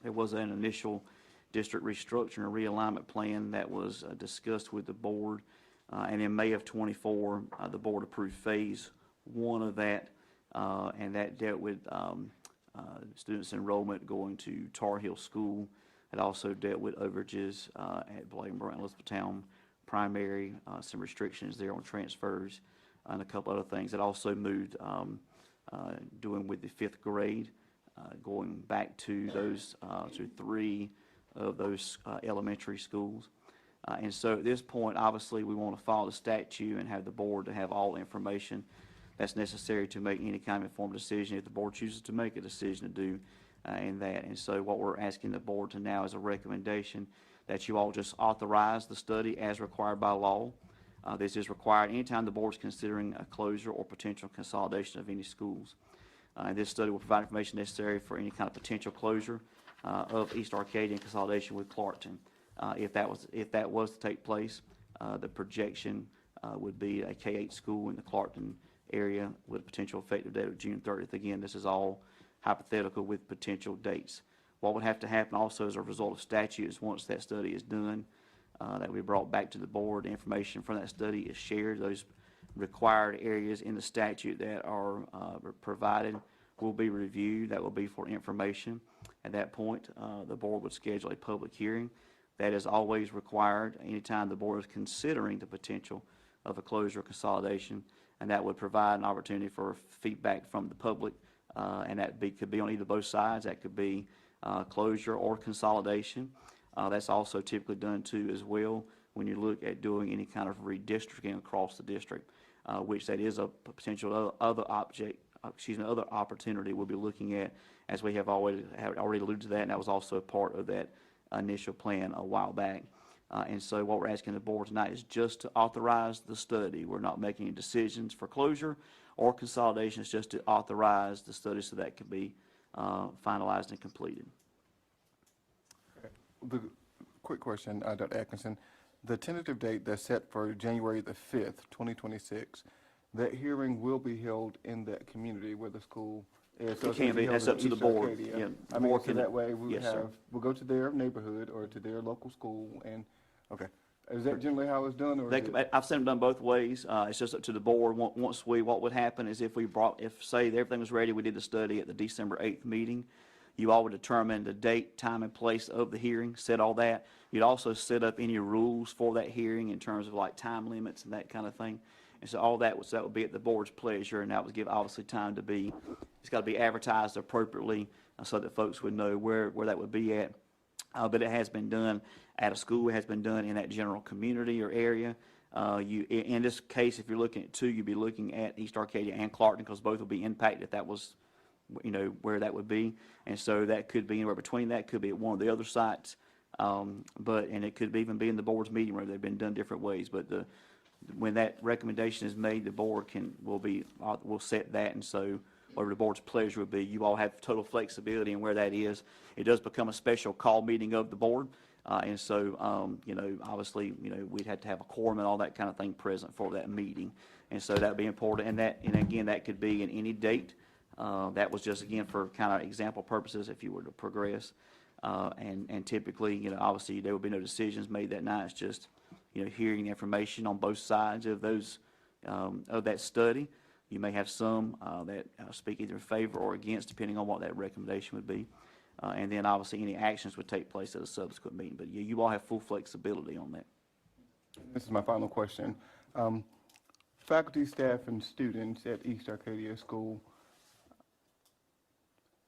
there was an initial district restructuring and realignment plan that was discussed with the board. And in May of '24, the board approved phase 1 of that, and that dealt with students' enrollment going to Tar Heel School. It also dealt with overages at Bladenboro and Elizabethtown Primary, some restrictions there on transfers, and a couple other things. It also moved doing with the 5th grade, going back to those to 3 of those elementary schools. And so at this point, obviously, we want to follow the statute and have the board to have all information that's necessary to make any kind of informed decision if the board chooses to make a decision to do in that. And so what we're asking the board to now is a recommendation that you all just authorize the study as required by law. This is required anytime the board's considering a closure or potential consolidation of any schools. And this study will provide information necessary for any kind of potential closure of East Arcadia and consolidation with Clarkton. If that was to take place, the projection would be a K-8 school in the Clarkton area with a potential effective date of June 30th. Again, this is all hypothetical with potential dates. What would have to happen also as a result of statute is once that study is done, that we brought back to the board, information from that study is shared. Those required areas in the statute that are provided will be reviewed. That will be for information. At that point, the board would schedule a public hearing. That is always required anytime the board is considering the potential of a closure or consolidation, and that would provide an opportunity for feedback from the public, and could be on either both sides. That could be closure or consolidation. That's also typically done too as well when you look at doing any kind of redistricting across the district, which that is a potential other opportunity we'll be looking at, as we have already alluded to that, and that was also a part of that initial plan a while back. And so what we're asking the board tonight is just to authorize the study. We're not making any decisions for closure or consolidation. It's just to authorize the study so that can be finalized and completed. The quick question, Dr. Atkinson, the tentative date that's set for January the 5th, 2026, that hearing will be held in that community where the school is. So It can be, that's up to the board. Arcadia. Yeah, I mean, board so can- that way we yes, sir. we'll go to their neighborhood or to their local school and, okay. Is that generally how it's done, or is it? I've seen them done both ways. It's just up to the board. What would happen is if say everything was ready, we did the study at the December 8th meeting, you all would determine the date, time, and place of the hearing, set all that. You'd also set up any rules for that hearing in terms of like time limits and that kind of thing. And so all that would be at the board's pleasure, and that would give obviously time to be, it's got to be advertised appropriately so that folks would know where that would be at. But it has been done at a school, it has been done in that general community or area. In this case, if you're looking at two, you'd be looking at East Arcadia and Clarkton, because both will be impacted if that was, where that would be. And so that could be anywhere between that, could be at one of the other sites. And it could even be in the board's meeting room. They've been done different ways, but when that recommendation is made, the board will set that, and so whatever the board's pleasure would be, you all have total flexibility in where that is. It does become a special call meeting of the board, and so, obviously, we'd have to have a quorum and all that kind of thing present for that meeting, and so that'd be important, and again, that could be in any date. That was just, again, for kind of example purposes if you were to progress, and typically, obviously, there would be no decisions made that night. It's just, hearing information on both sides of those, of that study. You may have some that speak either in favor or against, depending on what that recommendation would be. And then obviously any actions would take place at a subsequent meeting. But you all have full flexibility on that. This is my final question. Faculty, staff, and students at East Arcadia School,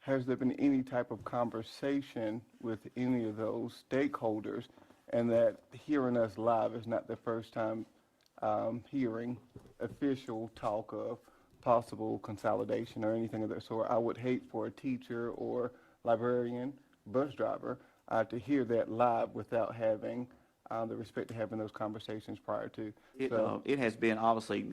has there been any type of conversation with any of those stakeholders, and that hearing us live is not the first time hearing official talk of possible consolidation or anything of that sort? I would hate for a teacher or librarian, bus driver, to hear that live without having the respect to having those conversations prior to. It has been obviously,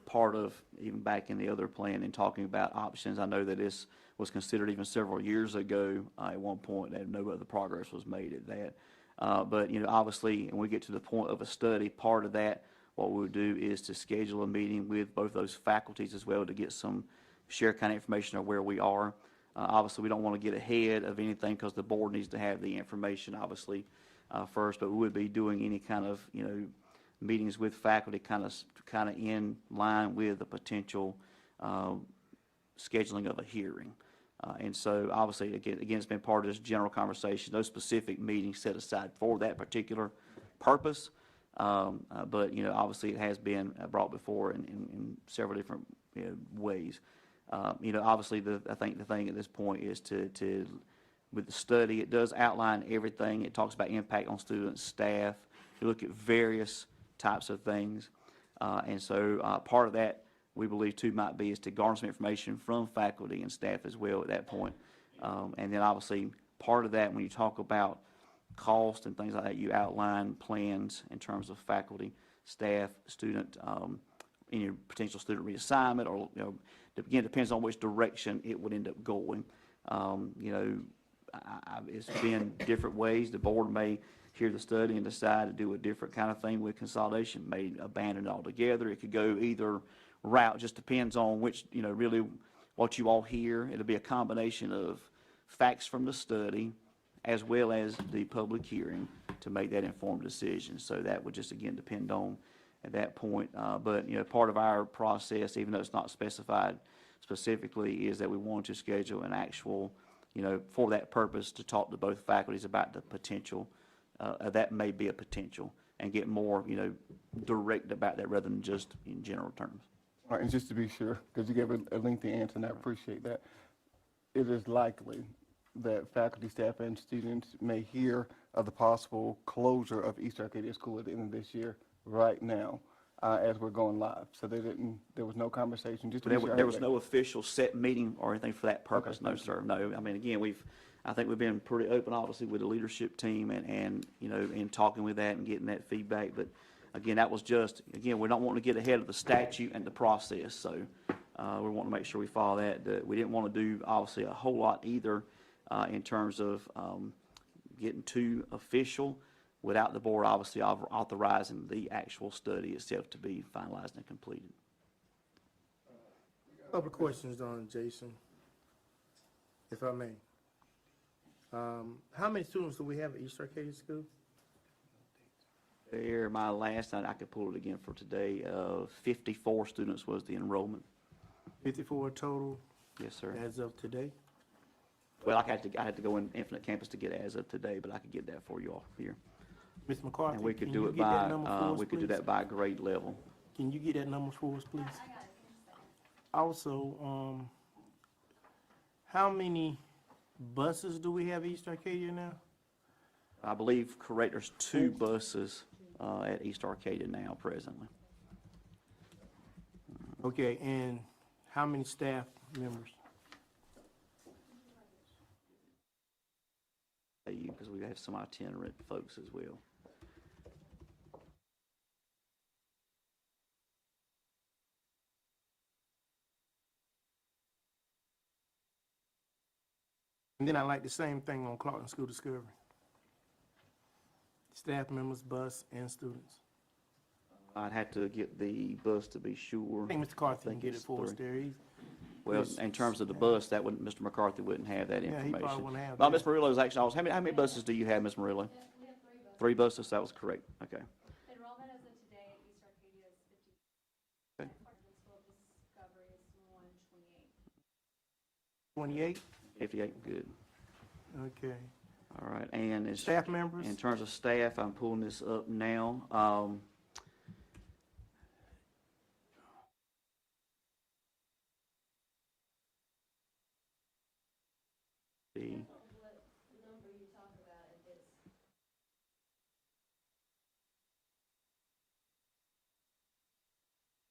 part of even back in the other plan and talking about options. I know that this was considered even several years ago at one point, and no other progress was made at that. But, obviously, when we get to the point of a study, part of that, what we'll do is to schedule a meeting with both those faculties as well to get share kind of information on where we are. Obviously, we don't want to get ahead of anything because the board needs to have the information, obviously, first, but we would be doing any kind of, meetings with faculty kind of in line with the potential scheduling of a hearing. And so, obviously, again, it's been part of this general conversation, those specific meetings set aside for that particular purpose. But, obviously, it has been brought before in several different ways. Obviously, I think the thing at this point is with the study, it does outline everything. It talks about impact on students, staff. You look at various types of things. And so part of that, we believe, too, might be is to garner some information from faculty and staff as well at that point. And then, obviously, part of that, when you talk about cost and things like that, you outline plans in terms of faculty, staff, student, any potential student reassignment, or, again, depends on which direction it would end up going. It's been different ways. The board may hear the study and decide to do a different kind of thing with consolidation, may abandon it altogether. It could go either route, just depends on which, really what you all hear. It'll be a combination of facts from the study as well as the public hearing to make that informed decision. So that would just, again, depend on at that point. But, part of our process, even though it's not specified specifically, is that we want to schedule an actual, for that purpose, to talk to both faculties about the potential. That may be a potential and get more, direct about that rather than just in general terms. All right, and just to be sure, because you gave a lengthy answer, and I appreciate that, it is likely that faculty, staff, and students may hear of the possible closure of East Arcadia School at the end of this year right now, as we're going live. So there was no conversation, just to be sure. There was no official set meeting or anything for that purpose, no, sir, no. I mean, again, I think we've been pretty open, obviously, with the leadership team and in talking with that and getting that feedback, but again, that was just, again, we don't want to get ahead of the statute and the process, so we want to make sure we follow that. We didn't want to do, obviously, a whole lot either in terms of getting too official without the board, obviously, authorizing the actual study itself to be finalized and completed. Couple of questions on Jason, if I may. How many students do we have at East Arcadia School? There, my last night, I could pull it again for today, 54 students was the enrollment. 54 total Yes, sir. as of today? Well, I had to go in Infinite Campus to get it as of today, but I could get that for you all here. Ms. McCarthy? And we could can do you it get that by, number for us, we could do please? that by grade level. Can you get that number for us, please? Also, how many buses do we have at East Arcadia now? I believe, correct, there's 2 buses at East Arcadia now presently. Okay, and how many staff members? Because we have some itinerant folks as well. And then I like the same thing on Clarkton School Discovery. Staff members, bus, and students. I'd have to get the bus to be sure. I think Mr. Carthy can think get it it's for us 3. there. Well, in terms of the bus, that wouldn't, Mr. McCarthy wouldn't have that Yeah, he information. probably wouldn't have No, that. Ms. Murillo's actually, how many buses do you have, Ms. Murillo? We have 3 buses. 3 buses, that was correct, okay. Enrollment as of today at East Arcadia is 50. Okay. Clarkton School Discovery is 128. 28? 58, good. Okay. All right, and as Staff members? in terms of staff, I'm pulling this up now. The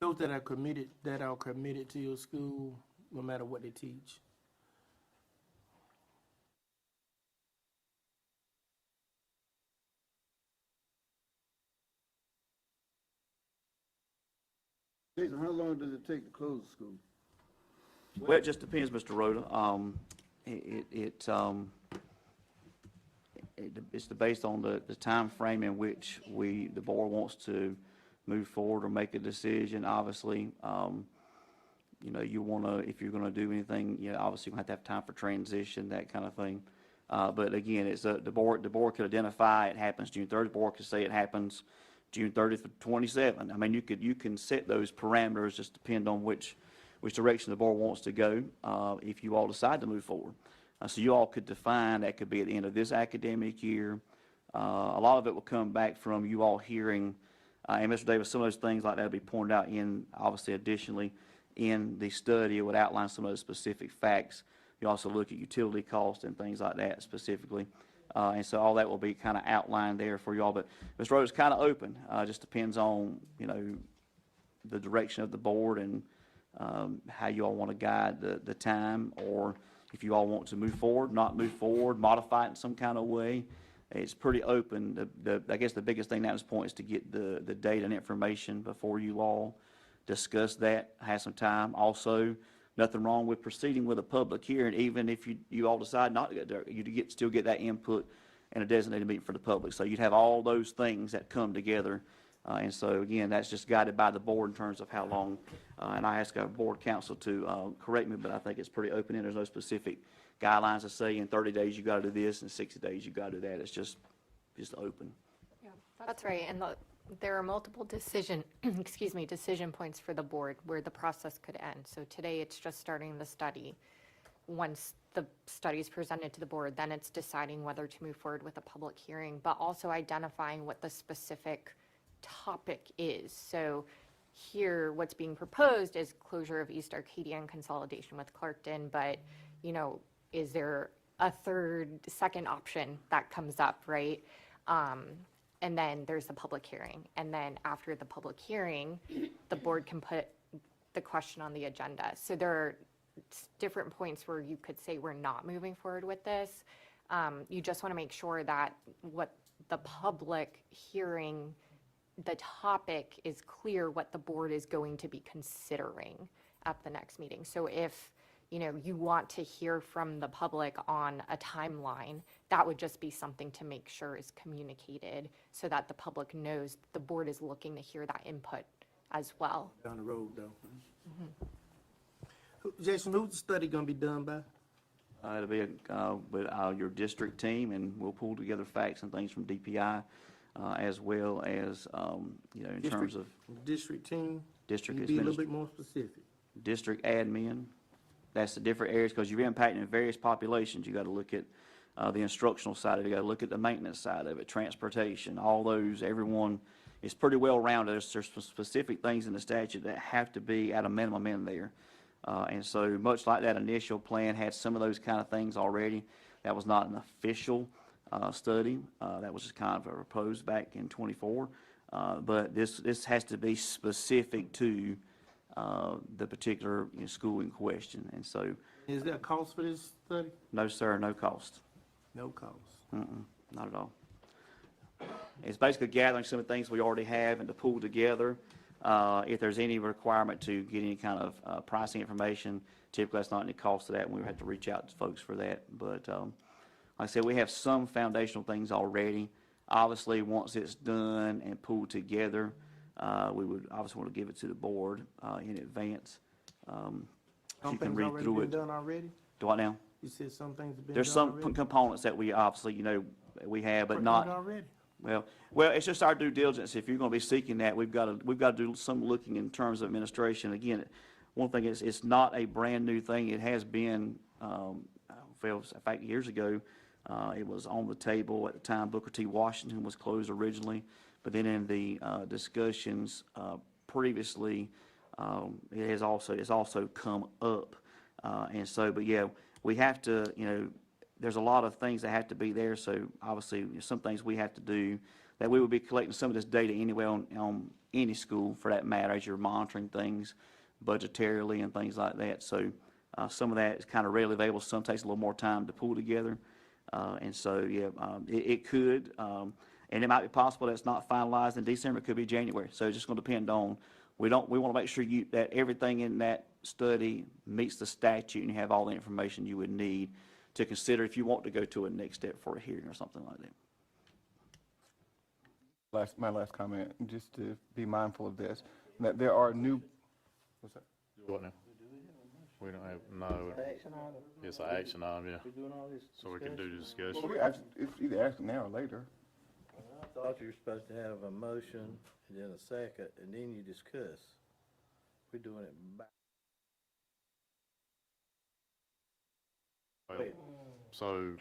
Those that are committed to your school, no matter what they teach. Jason, how long does it take to close the school? Well, it just depends, Mr. Rhoda. It's based on the time frame in which the board wants to move forward or make a decision. Obviously, you want to, if you're going to do anything, obviously you're going to have time for transition, that kind of thing. But again, it's the board could identify it happens June 30th. The board could say it happens June 30th of 27. I mean, you can set those parameters, just depend on which direction the board wants to go, if you all decide to move forward. So you all could define, that could be at the end of this academic year. A lot of it will come back from you all hearing, and Mr. Davis, some of those things like that will be pointed out in, obviously additionally, in the study. It would outline some of those specific facts. You also look at utility costs and things like that specifically. And so all that will be kind of outlined there for you all. But Mr. Rhodes is kind of open. Just depends on, the direction of the board and how you all want to guide the time, or if you all want to move forward, not move forward, modify it in some kind of way. It's pretty open. I guess the biggest thing at this point is to get the data and information before you all discuss that, have some time. Also, nothing wrong with proceeding with a public hearing, even if you all decide not to get there. You still get that input in a designated meeting for the public. So you'd have all those things that come together. And so, again, that's just guided by the board in terms of how long. And I ask our board counsel to correct me, but I think it's pretty open, and there's no specific guidelines that say in 30 days you got to do this, and 60 days you got to do that. It's just open. Yeah, that's right, and there are multiple decision points for the board where the process could end. So today, it's just starting the study. once the study is presented to the board, then it's deciding whether to move forward with a public hearing, but also identifying what the specific topic is. So here, what's being proposed is closure of East Arcadia and consolidation with Clarkton, but, you know, is there a second option that comes up, right? And then there's the public hearing. And then after the public hearing, the board can put the question on the agenda. So there are different points where you could say we're not moving forward with this. You just want to make sure that what the public hearing, the topic is clear what the board is going to be considering at the next meeting. So if, you know, you want to hear from the public on a timeline, that would just be something to make sure is communicated so that the public knows the board is looking to hear that input as well. Down the road, though. Jason, who's the study gonna be done by? It'll be with your district team, and we'll pull together facts and things from DPI, as well as, you know, in terms of District team? district Can you be a little administration, bit more specific? district admin. That's the different areas, because you're impacting various populations. You got to look at the instructional side of it, you got to look at the maintenance side of it, transportation, all those, everyone is pretty well rounded. There's some specific things in the statute that have to be at a minimum in there. And so much like that initial plan had some of those kind of things already, that was not an official study. That was just kind of proposed back in '24. But this has to be specific to the particular, you know, school in question. And so, Is there a cost for this study? no, sir, no cost. No cost. Not at all. It's basically gathering some of the things we already have and to pull together. If there's any requirement to get any kind of pricing information, typically that's not any cost to that, and we would have to reach out to folks for that. But like I said, we have some foundational things already. Obviously, once it's done and pulled together, we would obviously want to give it to the board in advance. Some You can things read already through been it. done already? Do what now? You said some things have been done There's some already? components that we obviously, you know, we have, but Done not. already? Well, it's just our due diligence. If you're going to be seeking that, we've got to do some looking in terms of administration. Again, one thing is, it's not a brand-new thing. It has been, in fact, years ago, it was on the table at the time. Booker T. Washington was closed originally, but then in the discussions previously, it's also come up. And so, but yeah, we have to, you know, there's a lot of things that have to be there, so obviously, you know, some things we have to do, that we will be collecting some of this data anyway on any school, for that matter, as you're monitoring things budgetarily and things like that. So some of that is kind of readily available, some takes a little more time to pull together. And so, yeah, it could, and it might be possible that it's not finalized in December, it could be January. So it's just going to depend on, we want to make sure that everything in that study meets the statute and you have all the information you would need to consider if you want to go to a next step for a hearing or something like that. My last comment, just to be mindful of this, that there are new, what's that? Do what now? We don't have, no, it's an action item, yeah. So we can do the discussion. Well, it's either ask now or later. I thought you were supposed to have a motion and then a second, and then you discuss. We're doing it back. Well, so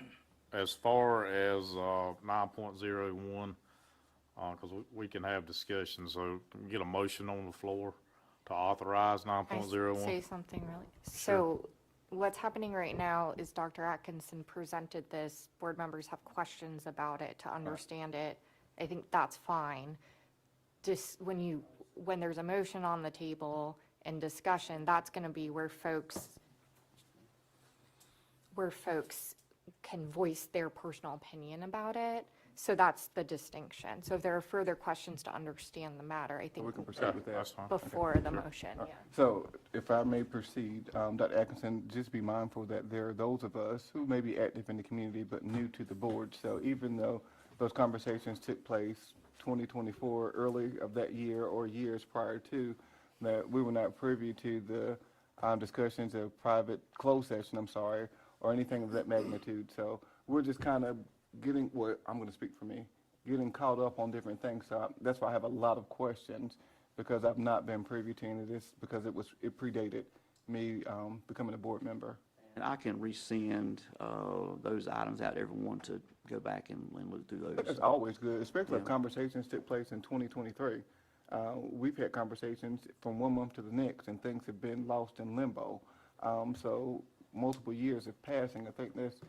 as far as 9.01, because we can have discussions, so can we get a motion on the floor to authorize Can I 9.01? say something really? So what's happening right now is Dr. Atkinson presented this, board members have questions about it to understand it. I think that's fine. Just when there's a motion on the table and discussion, that's going to be where folks can voice their personal opinion about it. So that's the distinction. So if there are further questions to understand the matter, I think We can proceed with that. That's fine. before the motion, yeah. So if I may proceed, Dr. Atkinson, just be mindful that there are those of us who may be active in the community but new to the board. So even though those conversations took place 2024, early of that year or years prior to, that we were not privy to the discussions of private closed session, or anything of that magnitude. So we're just kind of getting, well, I'm going to speak for me, getting caught up on different things. So that's why I have a lot of questions, because I've not been privy to any of this, because it predated me becoming a board member. And I can resend those items out to everyone to go back and look through That's those. always good, especially if Yeah. conversations took place in 2023. We've had conversations from one month to the next, and things have been lost in limbo. So multiple years have passed, and I think that's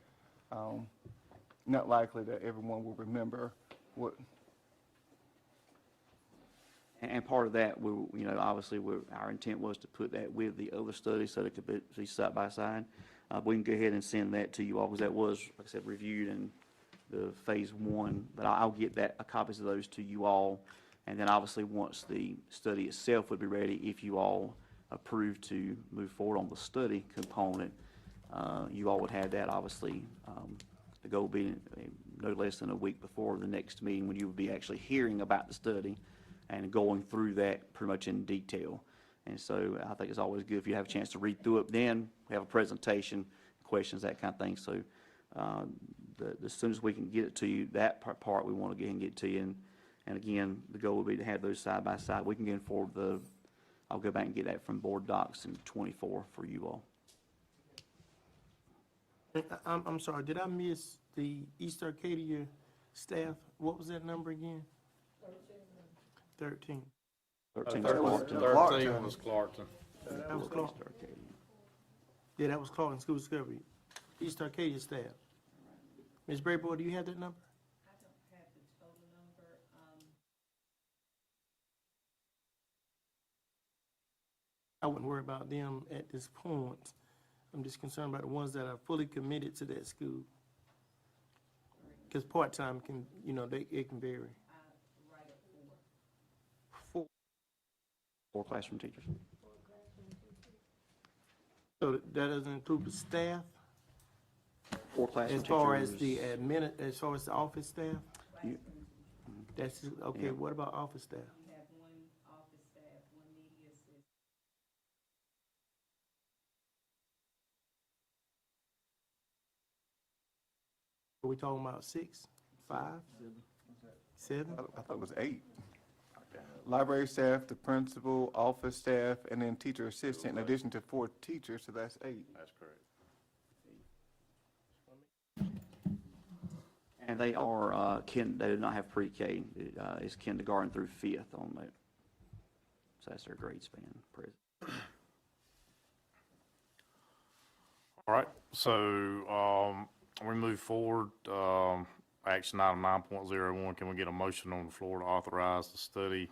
not likely that everyone will remember what. And part of that, obviously, our intent was to put that with the other studies so that it could be side by side. We can go ahead and send that to you all, because that was, like I said, reviewed in the phase 1. But I'll get copies of those to you all. And then obviously, once the study itself would be ready, if you all approve to move forward on the study component, you all would have that, obviously. The goal would be no less than a week before the next meeting, when you would be actually hearing about the study and going through that pretty much in detail. And so I think it's always good if you have a chance to read through it. Then we have a presentation, questions, that kind of thing. So the soon as we can get it to you, that part we want to get and get to you. And again, the goal would be to have those side by side. We can get forward I'll go back and get that from board docs in 24 for you all. I'm sorry, did I miss the East Arcadia staff? What was that number again? 13. 13 Clarkton. 13 was Clarkton. That was Clark. Yeah, that was Clarkton School Discovery. East Arcadia staff. Ms. Brayboy, do you have that number? I don't have the total number. I wouldn't worry about them at this point. I'm just concerned about the ones that are fully committed to that school. Because part-time can, it can vary. Right at 4 classroom teachers. So that doesn't include the staff? 4 classroom As teachers. far as the as far as the office staff? You- That's, okay, Yeah. what about office staff? We have one office staff, one media assistant. Are we talking about 6, 5, 7? I thought it was 8. Library staff, the principal, office staff, and then teacher assistant, in addition to 4 teachers, so that's 8. That's correct. And they are, they do not have pre-K. It's kindergarten through 5th on that. So that's their grade span. All right, so we move forward. Action item 9.01, can we get a motion on the floor to authorize the study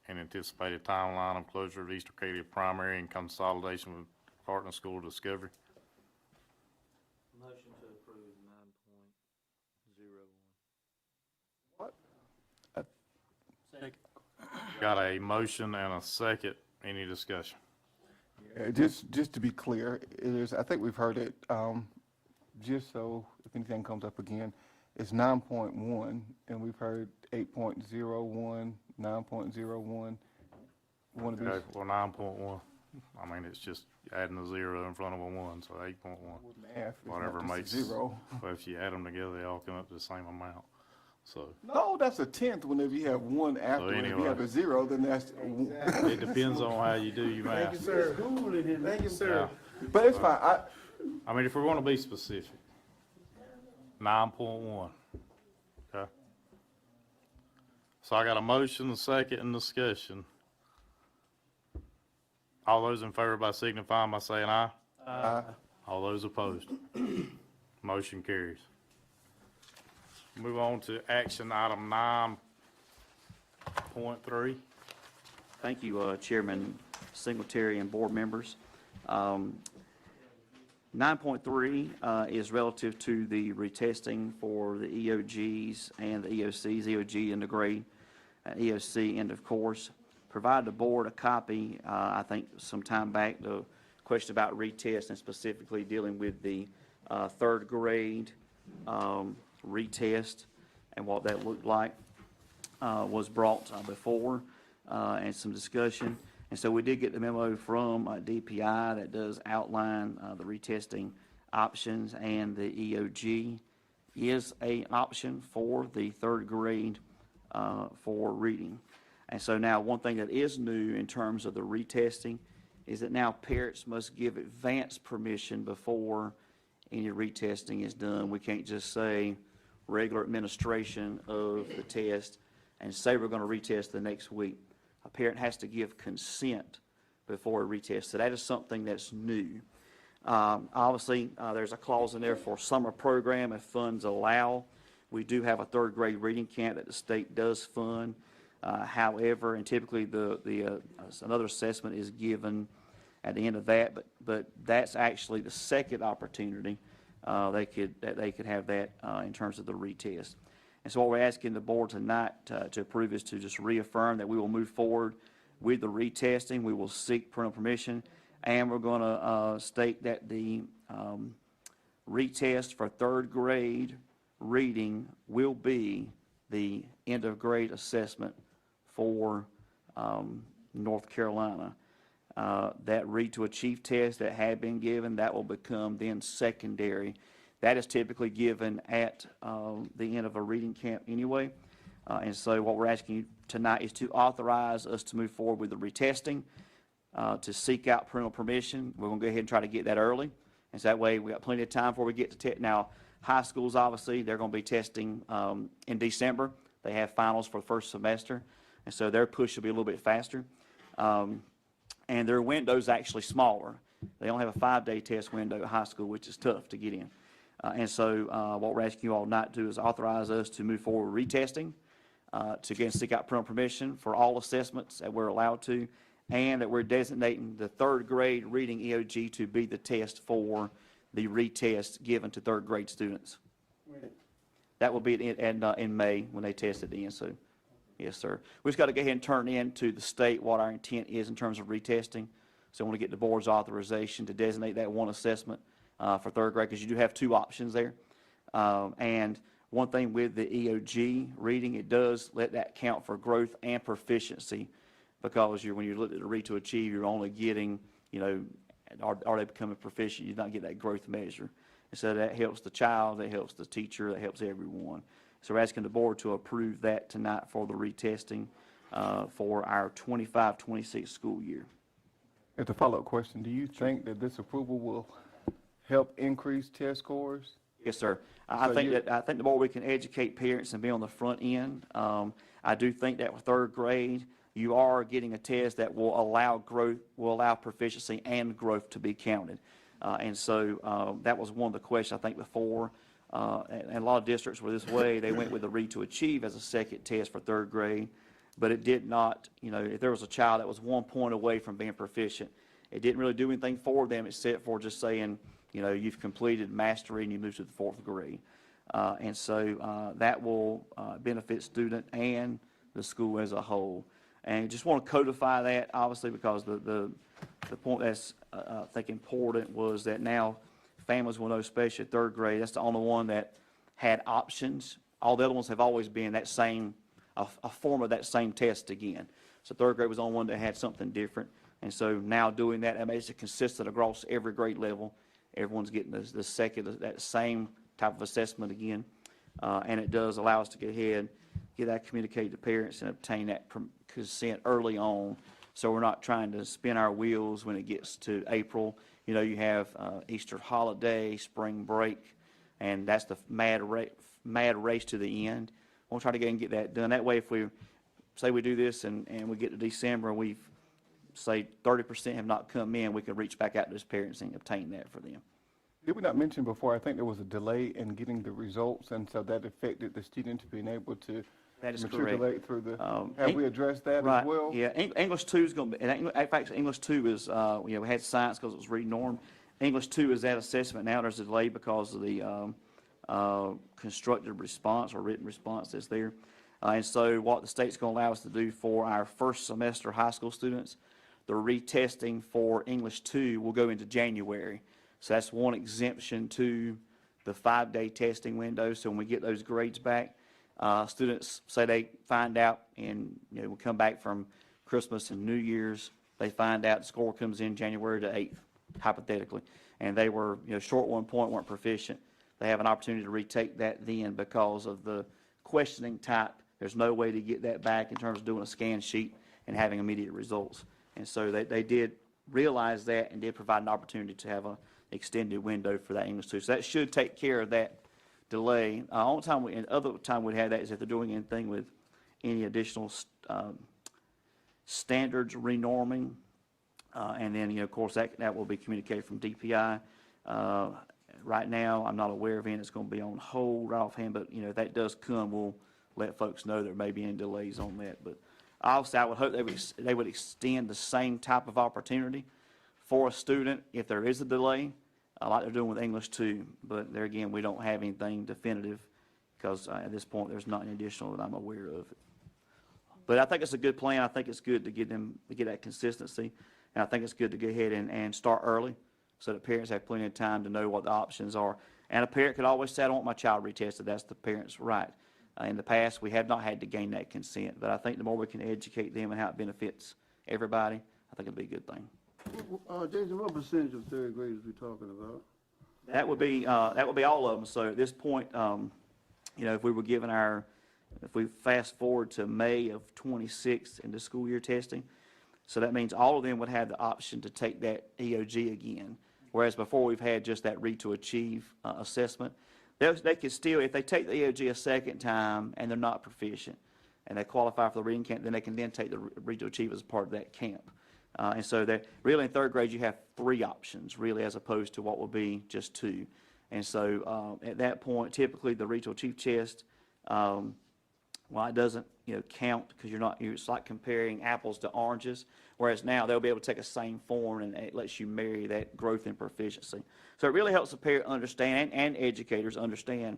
and anticipated timeline of closure of East Arcadia Primary and consolidation with Clarkton School Discovery? Motion to approve 9.01. Second. Got a motion and a second. Any discussion? Just to be clear, I think we've heard it, just so if anything comes up again, it's 9.1, and we've heard 8.01, 9.01. One of these. Okay, well, 9.1, I mean, it's just adding a 0 in front of a 1, so 8.1. Math is Whatever not makes, just a 0. well, if you add them together, they all come up to the same amount, so. No, that's a 10th whenever you have 1 after. If you anyway. have a 0, then that's. It depends on how you do your math. sir. Thank you, sir. But it's fine. I mean, if we want to be specific, 9.1, okay? So I got a motion, a second, and discussion. All those in favor by signifying by saying aye. All those opposed. Motion carries. Move on to action item 9.3. Thank you, Chairman Singletary and board members. 9.3 is relative to the retesting for the EOGs and the EOCs, EOG end of grade, EOC end of course. Provide the board a copy, I think some time back, the question about retest and specifically dealing with the 3rd grade retest and what that looked like was brought before and some discussion. And so we did get the memo from DPI that does outline the retesting options, and the EOG is an option for the 3rd grade for reading. And so now one thing that is new in terms of the retesting is that now parents must give advance permission before any retesting is done. We can't just say regular administration of the test and say we're going to retest the next week. A parent has to give consent before a retest. So that is something that's new. Obviously, there's a clause in there for summer program if funds allow. We do have a third grade reading camp that the state does fund. However, and typically another assessment is given at the end of that, but that's actually the second opportunity they could have that in terms of the retest. And so what we're asking the board tonight to approve is to just reaffirm that we will move forward with the retesting. We will seek parental permission, and we're going to state that the retest for third grade reading will be the end of grade assessment for North Carolina. That read to achieve test that had been given, that will become then secondary. That is typically given at the end of a reading camp anyway. And so what we're asking you tonight is to authorize us to move forward with the retesting, to seek out parental permission. We're going to go ahead and try to get that early. And so that way we got plenty of time before we get to test. Now, high schools, obviously, they're going to be testing in December. They have finals for the first semester. And so their push will be a little bit faster. And their window's actually smaller. They only have a 5-day test window at high school, which is tough to get in. And so what we're asking you all not to do is authorize us to move forward with retesting, to again seek out parental permission for all assessments that we're allowed to, and that we're designating the third grade reading EOG to be the test for the retest given to third grade students. That will be in May when they test at the end. So, yes, sir. We've just got to go ahead and turn in to the state what our intent is in terms of retesting. So I want to get the board's authorization to designate that one assessment for third grade, because you do have two options there. And one thing with the EOG reading, it does let that count for growth and proficiency, because when you look at the read to achieve, you're only getting, are they becoming proficient? You don't get that growth measure. And so that helps the child, that helps the teacher, that helps everyone. So we're asking the board to approve that tonight for the retesting for our 25-26 school year. As a follow-up question, do you think that this approval will help increase test scores? Yes, sir. I think the more we can educate parents and be on the front end, I do think that with third grade, you are getting a test that will allow growth, will allow proficiency and growth to be counted. And so that was one of the questions, I think, before. And a lot of districts were this way. They went with the read to achieve as a second test for third grade, but it did not, if there was a child that was 1 point away from being proficient, it didn't really do anything for them except for just saying, you've completed mastery and you move to the fourth grade. And so that will benefit student and the school as a whole. And just want to codify that, obviously, because the point that's, I think, important was that now families will know, especially at third grade, that's the only one that had options. All the other ones have always been that same, a form of that same test again. So third grade was the only one that had something different. And so now doing that, it makes it consistent across every grade level. Everyone's getting the second, that same type of assessment again. And it does allow us to get ahead, get that communicated to parents and obtain that consent early on. So we're not trying to spin our wheels when it gets to April. You have Easter holiday, spring break, and that's the mad race to the end. We'll try to go and get that done. That way, if we say we do this and we get to December and we've, say, 30% have not come in, we can reach back out to those parents and obtain that for them. Did we not mention before, I think there was a delay in getting the results, and so that affected the students being able to That is matriculate correct. through the, have we addressed that Right, as well? yeah, English 2 is going to be, in fact, English 2 is, we had science because it was renormed. English 2 is that assessment now. There's a delay because of the constructive response or written response that's there. And so what the state's going to allow us to do for our first semester high school students, the retesting for English 2 will go into January. So that's one exemption to the 5-day testing window. So when we get those grades back, students say they find out and we come back from Christmas and New Year's, they find out the score comes in January the 8th, hypothetically, and they were short 1 point, weren't proficient. They have an opportunity to retake that then because of the questioning type. There's no way to get that back in terms of doing a scan sheet and having immediate results. And so they did realized that and did provide an opportunity to have an extended window for that English 2. So that should take care of that delay. Only time and other time we'd have that is if they're doing anything with any additional standards renorming. And then, of course, that will be communicated from DPI. Right now, I'm not aware of any that's going to be on hold right offhand, but, if that does come, we'll let folks know there may be any delays on that. But obviously, I would hope they would extend the same type of opportunity for a student if there is a delay, like they're doing with English 2. But there again, we don't have anything definitive because at this point, there's not any additional that I'm aware of. But I think it's a good plan. I think it's good to get that consistency. And I think it's good to go ahead and start early so that parents have plenty of time to know what the options are. And a parent could always say, I don't want my child retested. That's the parent's right. In the past, we have not had to gain that consent. But I think the more we can educate them and how it benefits everybody, I think it'll be a good thing. Jason, what percentage of third graders we talking about? That would be all of them. So at this point, if we were given if we fast forward to May of 26 in the school year testing, so that means all of them would have the option to take that EOG again, whereas before we've had just that Read to Achieve assessment. They could still, if they take the EOG a second time and they're not proficient and they qualify for the reading camp, then they can then take the Read to Achieve as part of that camp. And so that really in third grade you have 3 options really as opposed to what would be just 2. And so at that point, typically the Read to Achieve test, it doesn't, count because it's like comparing apples to oranges, whereas now they'll be able to take the same form and it lets you marry that growth and proficiency. So it really helps the parent understand and educators understand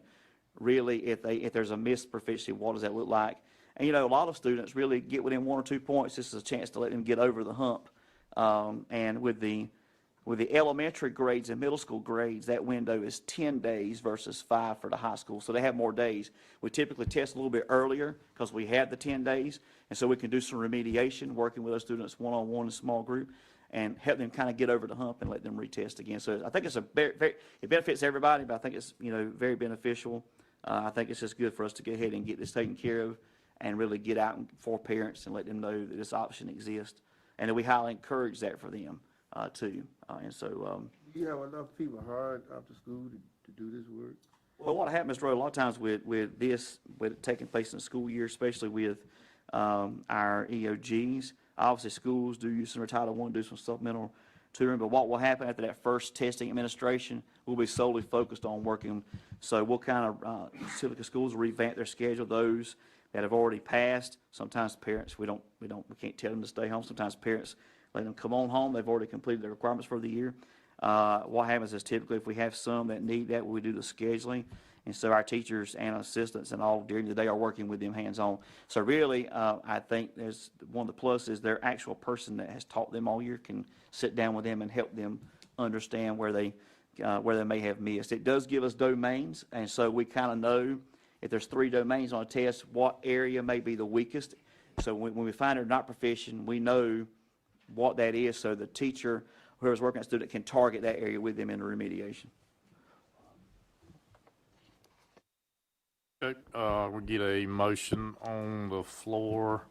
really if there's a missed proficiency, what does that look like? And, a lot of students really get within 1 or 2 points. This is a chance to let them get over the hump. And with the elementary grades and middle school grades, that window is 10 days versus 5 for the high school. So they have more days. We typically test a little bit earlier because we have the 10 days. And so we can do some remediation, working with those students one-on-one in a small group and help them kind of get over the hump and let them retest again. So I think it's it benefits everybody, but I think it's, very beneficial. I think it's just good for us to go ahead and get this taken care of and really get out for parents and let them know that this option exists. And that we highly encourage that for them. Too. And so, You have enough people hired after school to do this work? well, what happens, Roy, a lot of times with it taking place in the school year, especially with our EOGs, obviously schools do use some Title I, do some supplemental tutoring, but what will happen after that first testing administration, we'll be solely focused on working. So we'll kind of, typically schools will revamp their schedule, those that have already passed. Sometimes parents, we can't tell them to stay home. Sometimes parents let them come on home. They've already completed their requirements for the year. What happens is typically if we have some that need that, we do the scheduling. And so our teachers and assistants and all during the day are working with them hands-on. So really, I think there's one of the pluses, their actual person that has taught them all year can sit down with them and help them understand where they may have missed. It does give us domains, and so we kind of know if there's 3 domains on a test, what area may be the weakest. So when we find they're not proficient, we know what that is, so the teacher, whoever's working with the student, can target that area with them in the remediation. Okay, we get a motion on the floor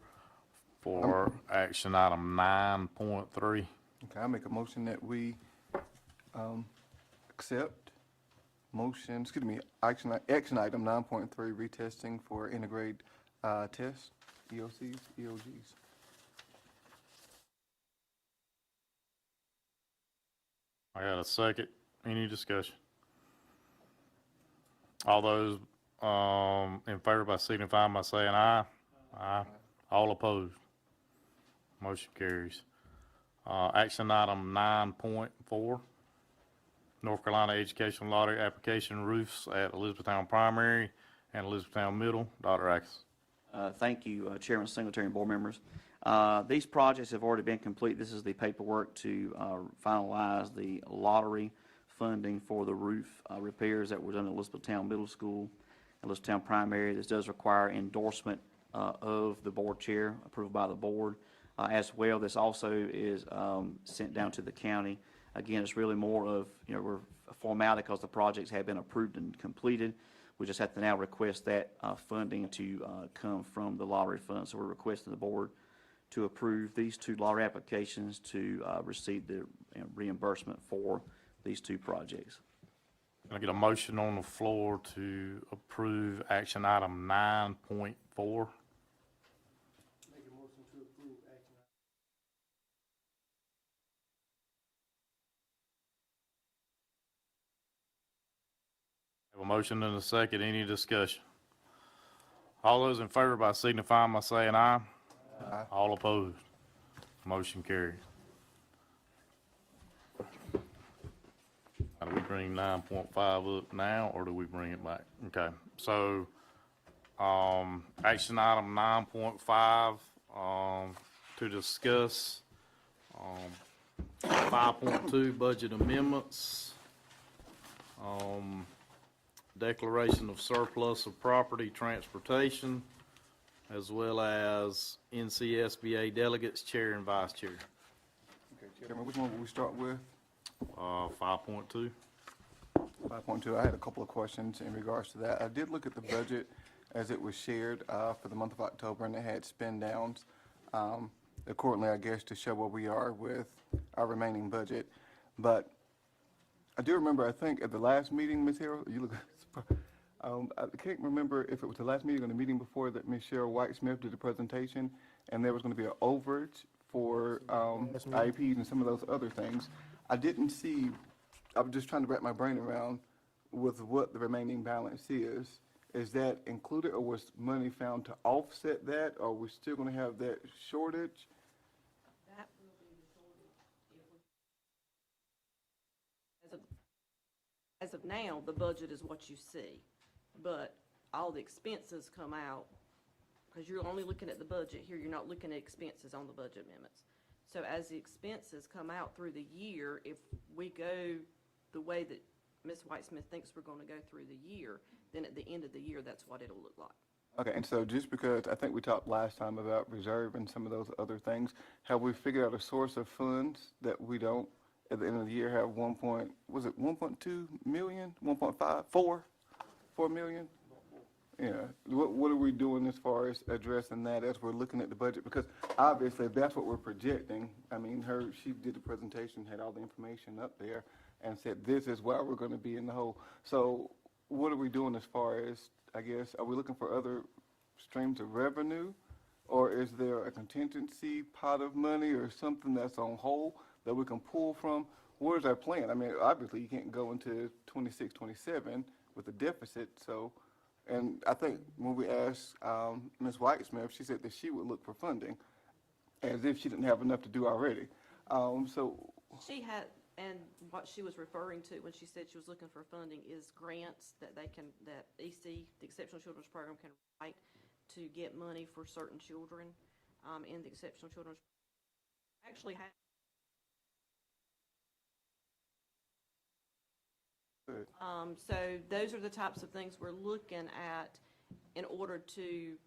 for action item 9.3. Okay, I make a motion that we accept action item 9.3, retesting for integrated tests, EOCs, EOGs. I got a second. Any discussion? All those in favor by signifying by saying aye. Aye. All opposed. Motion carries. Action item 9.4, North Carolina Education Lottery Application Roofs at Elizabethtown Primary and Elizabethtown Middle. Dr. Atkins. Thank you, Chairman Singletary and board members. These projects have already been complete. This is the paperwork to finalize the lottery funding for the roof repairs that were done at Elizabethtown Middle School, Elizabethtown Primary. This does require endorsement of the board chair, approved by the board. As well, this also is sent down to the county. Again, it's really more of, we're a formality because the projects have been approved and completed. We just have to now request that funding to come from the lottery fund. So we're requesting the board to approve these two lottery applications to receive the reimbursement for these two projects. Can I get a motion on the floor to approve action item 9.4? Have a motion and a second. Any discussion? All those in favor by signifying by saying aye. Aye. All opposed. Motion carries. Now, do we bring 9.5 up now, or do we bring it back? Okay, so, action item 9.5, to discuss, 5.2 budget amendments, declaration of surplus of property, transportation, as well as NCSBA delegates, chair and vice chair. Okay, Chairman, which one will we start with? 5.2. 5.2, I had a couple of questions in regards to that. I did look at the budget as it was shared for the month of October, and it had spend downs accordingly, I guess, to show where we are with our remaining budget. But I do remember, I think, at the last meeting, Ms. Harrell, you look, I can't remember if it was the last meeting or the meeting before that Ms. Cheryl White-Smith did the presentation, and there was going to be an overage for IEPs and some of those other things. I didn't see, I was just trying to wrap my brain around with what the remaining balance is. Is that included, or was money found to offset that, or are we still going to have that shortage? That will be the shortage. As of now, the budget is what you see, but all the expenses come out, because you're only looking at the budget here, you're not looking at expenses on the budget amendments. So as the expenses come out through the year, if we go the way that Ms. White-Smith thinks we're going to go through the year, then at the end of the year, that's what it'll look like. Okay, and so just because, I think we talked last time about reserve and some of those other things, have we figured out a source of funds that we don't, at the end of the year, have 1.2 million, 1.5, 4 million? Yeah, what are we doing as far as addressing that as we're looking at the budget? Because obviously, if that's what we're projecting, I mean, she did the presentation, had all the information up there, and said, this is why we're gonna be in the hole. So what are we doing as far as, I guess, are we looking for other streams of revenue? Or is there a contingency pot of money or something that's on hold that we can pull from? Where's our plan? I mean, obviously, you can't go into 26, 27 with a deficit, so. And I think when we asked Ms. White-Smith, she said that she would look for funding, as if she didn't have enough to do already. She had, and what she was referring to when she said she was looking for funding is grants that that EC, the Exceptional Children's Program, can write to get money for certain children in the Exceptional Children's Program. Actually had. So those are the types of things we're looking at in order to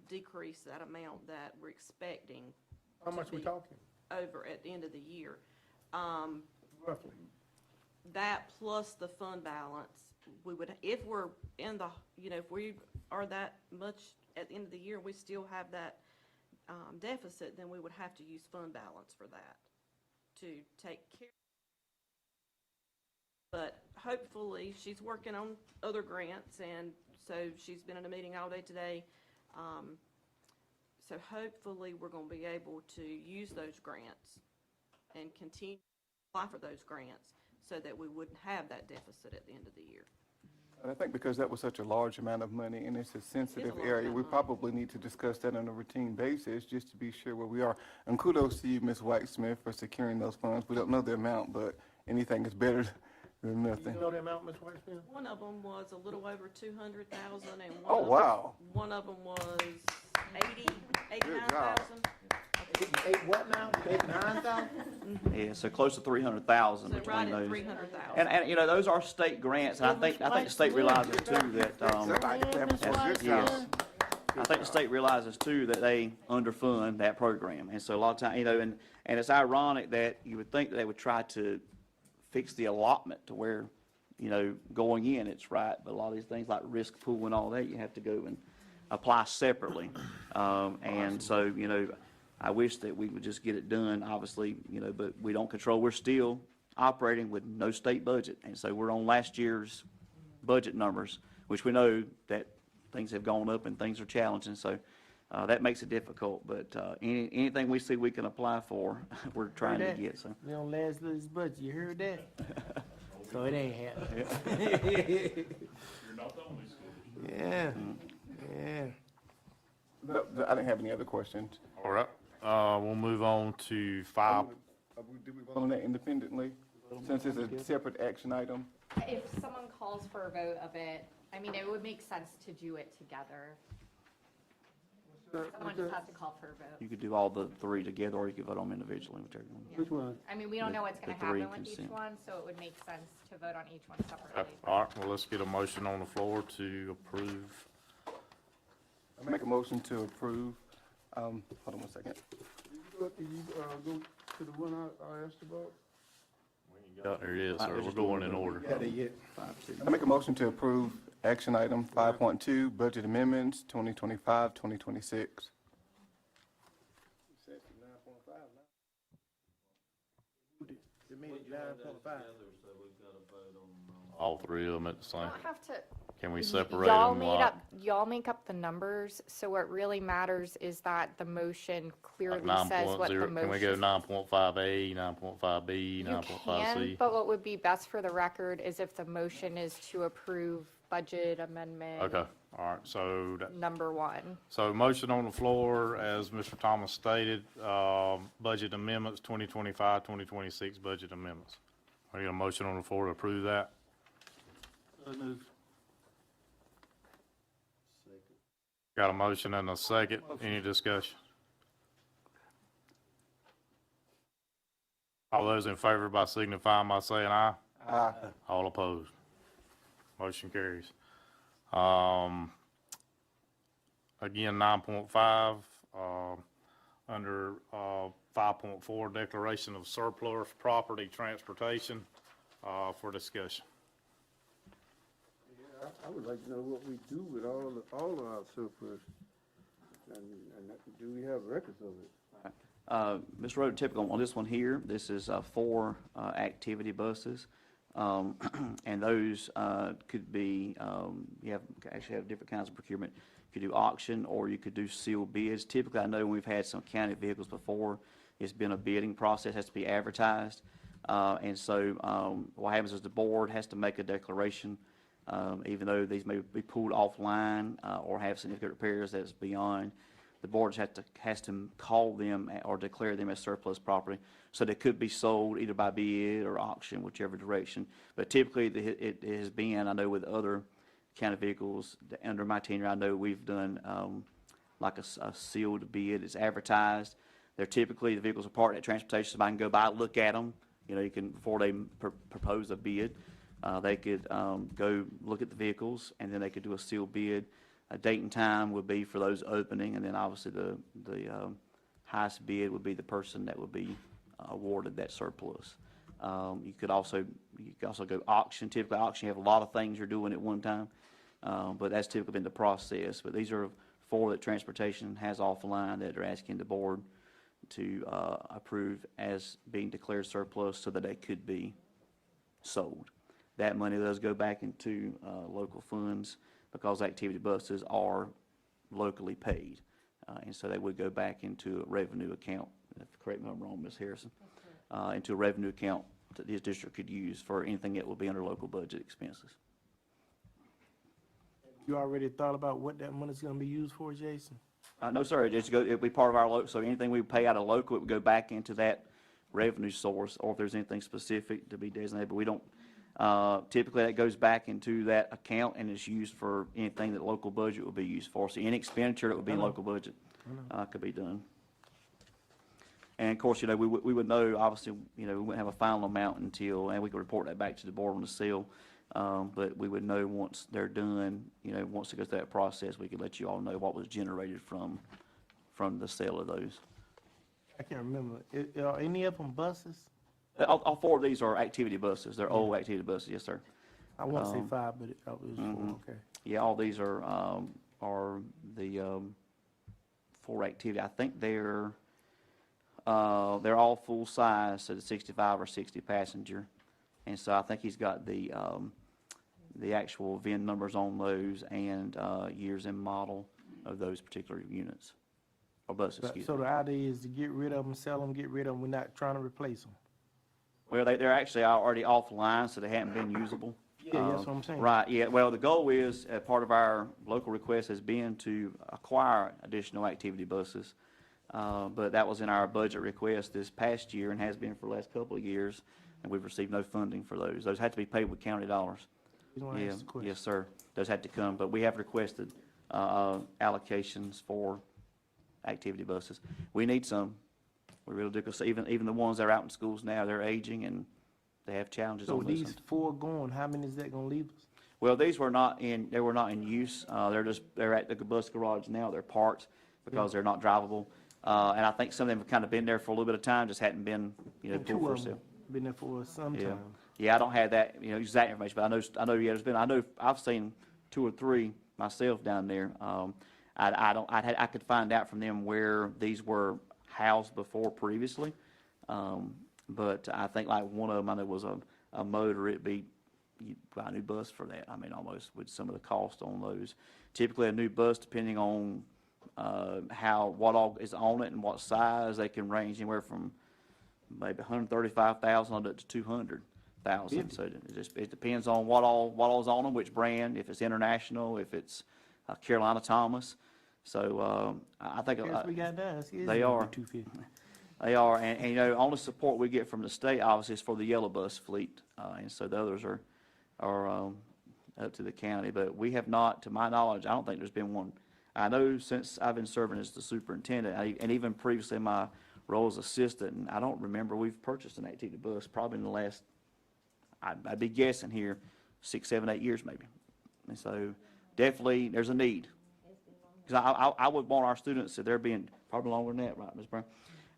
decrease that amount that we're expecting. How much we talking? Over at the end of the year. Roughly. That plus the fund balance, we would, if we're in the, if we are that much at the end of the year, we still have that deficit, then we would have to use fund balance for that to take care. But hopefully, she's working on other grants, and so she's been in a meeting all day today. So hopefully, we're going to be able to use those grants and continue to apply for those grants so that we wouldn't have that deficit at the end of the year. And I think because that was such a large amount of money and it's a sensitive area, we probably need to discuss that on a routine basis just to be sure where we are. And kudos to you, Ms. White-Smith, for securing those funds. We don't know the amount, but anything is better than nothing. You know the amount, Ms. White-Smith? One of them was a little over 200,000, and one of them was 89,000. What now? 89,000? Yeah, so close to 300,000 So between right at those. 300,000. And those are state grants, and I think the state realizes too that, yes. I think the state realizes too that they underfund that program. And so a lot of time, and it's ironic that you would think that they would try to fix the allotment to where, going in, it's right. But a lot of these things like risk pool and all that, you have to go and apply separately. And so, I wish that we would just get it done, obviously, but we don't control, we're still operating with no state budget. And so we're on last year's budget numbers, which we know that things have gone up and things are challenging, so that makes it difficult. But anything we see we can apply for, we're trying to get, so. We on last year's budget, you heard that? So it ain't happening. You're not the only school district. Yeah, yeah. I didn't have any other questions. All right, we'll move on to five. Did we vote on that independently, since it's a separate action item? If someone calls for a vote of it, I mean, it would make sense to do it together. Someone just has to call for a vote. You could do all the three together, or you could vote on them individually, whichever one. Which one? I mean, we don't know what's gonna The three happen with each consent. one, so it would make sense to vote on each one separately. All right, well, let's get a motion on the floor to approve. I make a motion to approve, hold on one second. Did you, go to the one I asked about? There it is, sir, we're going in order. I make a motion to approve action item 5.2, budget amendments, 2025, 2026. They made it 9.5. All three of them at the same. You don't have to. Can we separate Y'all them made like up, y'all make up the numbers, so what really matters is that the motion clearly nine says point what the zero? motion. Can we go 9.5A, 9.5B, You 9.5C? can, but what would be best for the record is if the motion is to approve budget amendment. Okay, all right, so Number one. So motion on the floor, as Mr. Thomas stated, budget amendments, 2025, 2026 budget amendments. I get a motion on the floor to approve that. Got a motion and a second. Any discussion? All those in favor by signifying by saying aye. Aye. All opposed. Motion carries. Again, 9.5, under 5.4, declaration of surplus property transportation, for discussion. Yeah, I would like to know what we do with all of our surplus, and do we have records of it? Mr. Roden, typical on this one here, this is 4 activity buses. And those could be, actually have different kinds of procurement. You could do auction, or you could do sealed bids. Typically, I know when we've had some county vehicles before, it's been a bidding process, has to be advertised. And so what happens is the board has to make a declaration, even though these may be pulled offline or have significant repairs that's beyond. The board has to call them or declare them as surplus property, so they could be sold either by bid or auction, whichever direction. But typically, it has been, I know with other county vehicles, under my tenure, I know we've done like a sealed bid. It's advertised. They're typically, the vehicles are parked at transportation, so I can go by, look at them. You can, before they propose a bid, they could go look at the vehicles, and then they could do a sealed bid. A date and time would be for those opening, and then obviously the highest bid would be the person that would be awarded that surplus. You could also go auction. Typically, auction, you have a lot of things you're doing at one time, but that's typically been the process. But these are 4 that transportation has offline that are asking the board to approve as being declared surplus so that they could be sold. That money does go back into local funds, because activity buses are locally paid. And so they would go back into a revenue account, correct me if I'm wrong, Ms. Harrison, into a revenue account that this district could use for anything that would be under local budget expenses. You already thought about what that money's gonna be used for, Jason? No, sir, it'd be part of our so anything we pay out of local, it would go back into that revenue source, or if there's anything specific to be designated, but we don't. Typically, that goes back into that account and is used for anything that local budget would be used for. So any expenditure that would be in local budget could be done. And of course, we would know, obviously, we wouldn't have a final amount until, and we could report that back to the board on the sale. But we would know once they're done, once it goes through that process, we could let you all know what was generated from the sale of those. I can't remember. Are any of them buses? All 4 of these are activity buses. They're old activity buses, yes, sir. I want to say 5, but it was 4, okay. Yeah, all these are the 4 activity. I think they're, They're all full-size, so the 65 or 60 passenger. And so I think he's got the actual VIN numbers on those and years and model of those particular units, or buses, excuse So me. the idea is to get rid of them, sell them, get rid of them, we're not trying to replace them. Well, they're actually already offline, so they haven't been usable. Yeah, that's what I'm saying. Right, yeah, well, the goal is, part of our local request has been to acquire additional activity buses. But that was in our budget request this past year and has been for the last couple of years, and we've received no funding for those. Those had to be paid with county dollars. You wanna Yeah, ask the question? yes, sir. Those had to come, but we have requested, allocations for activity buses. We need some. We really do, because even the ones that are out in schools now, they're aging and they have challenges So on these those. 4 going, how many is that gonna leave us? Well, they were not in use. They're at the bus garage now. They're parked because they're not drivable. And I think some of them have kind of been there for a little bit of time, just hadn't been, And pulled 2 for of sale. them been there for some Yeah. time. Yeah, I don't have that, exact information, but I know I've seen 2 or 3 myself down there. I could find out from them where these were housed before previously. But I think like one of them, I know was a motor, you buy a new bus for that. I mean, almost with some of the cost on those. Typically a new bus, depending on, what all is on it and what size, they can range anywhere from maybe 135,000 up to 200,000. So it depends on what all's on them, which brand, if it's International, if it's Carolina Thomas. So I think Yes, we got that. they are. 250. They are, and only support we get from the state obviously is for the yellow bus fleet, and so the others are up to the county. But we have not, to my knowledge, I don't think there's been one. I know since I've been serving as the superintendent, and even previously in my role as assistant, and I don't remember we've purchased an activity bus probably in the last, I'd be guessing here, 6, 7, 8 years maybe. And so definitely there's a need. Because I would want our students, if they're being, probably longer than that, right, Ms. Brown?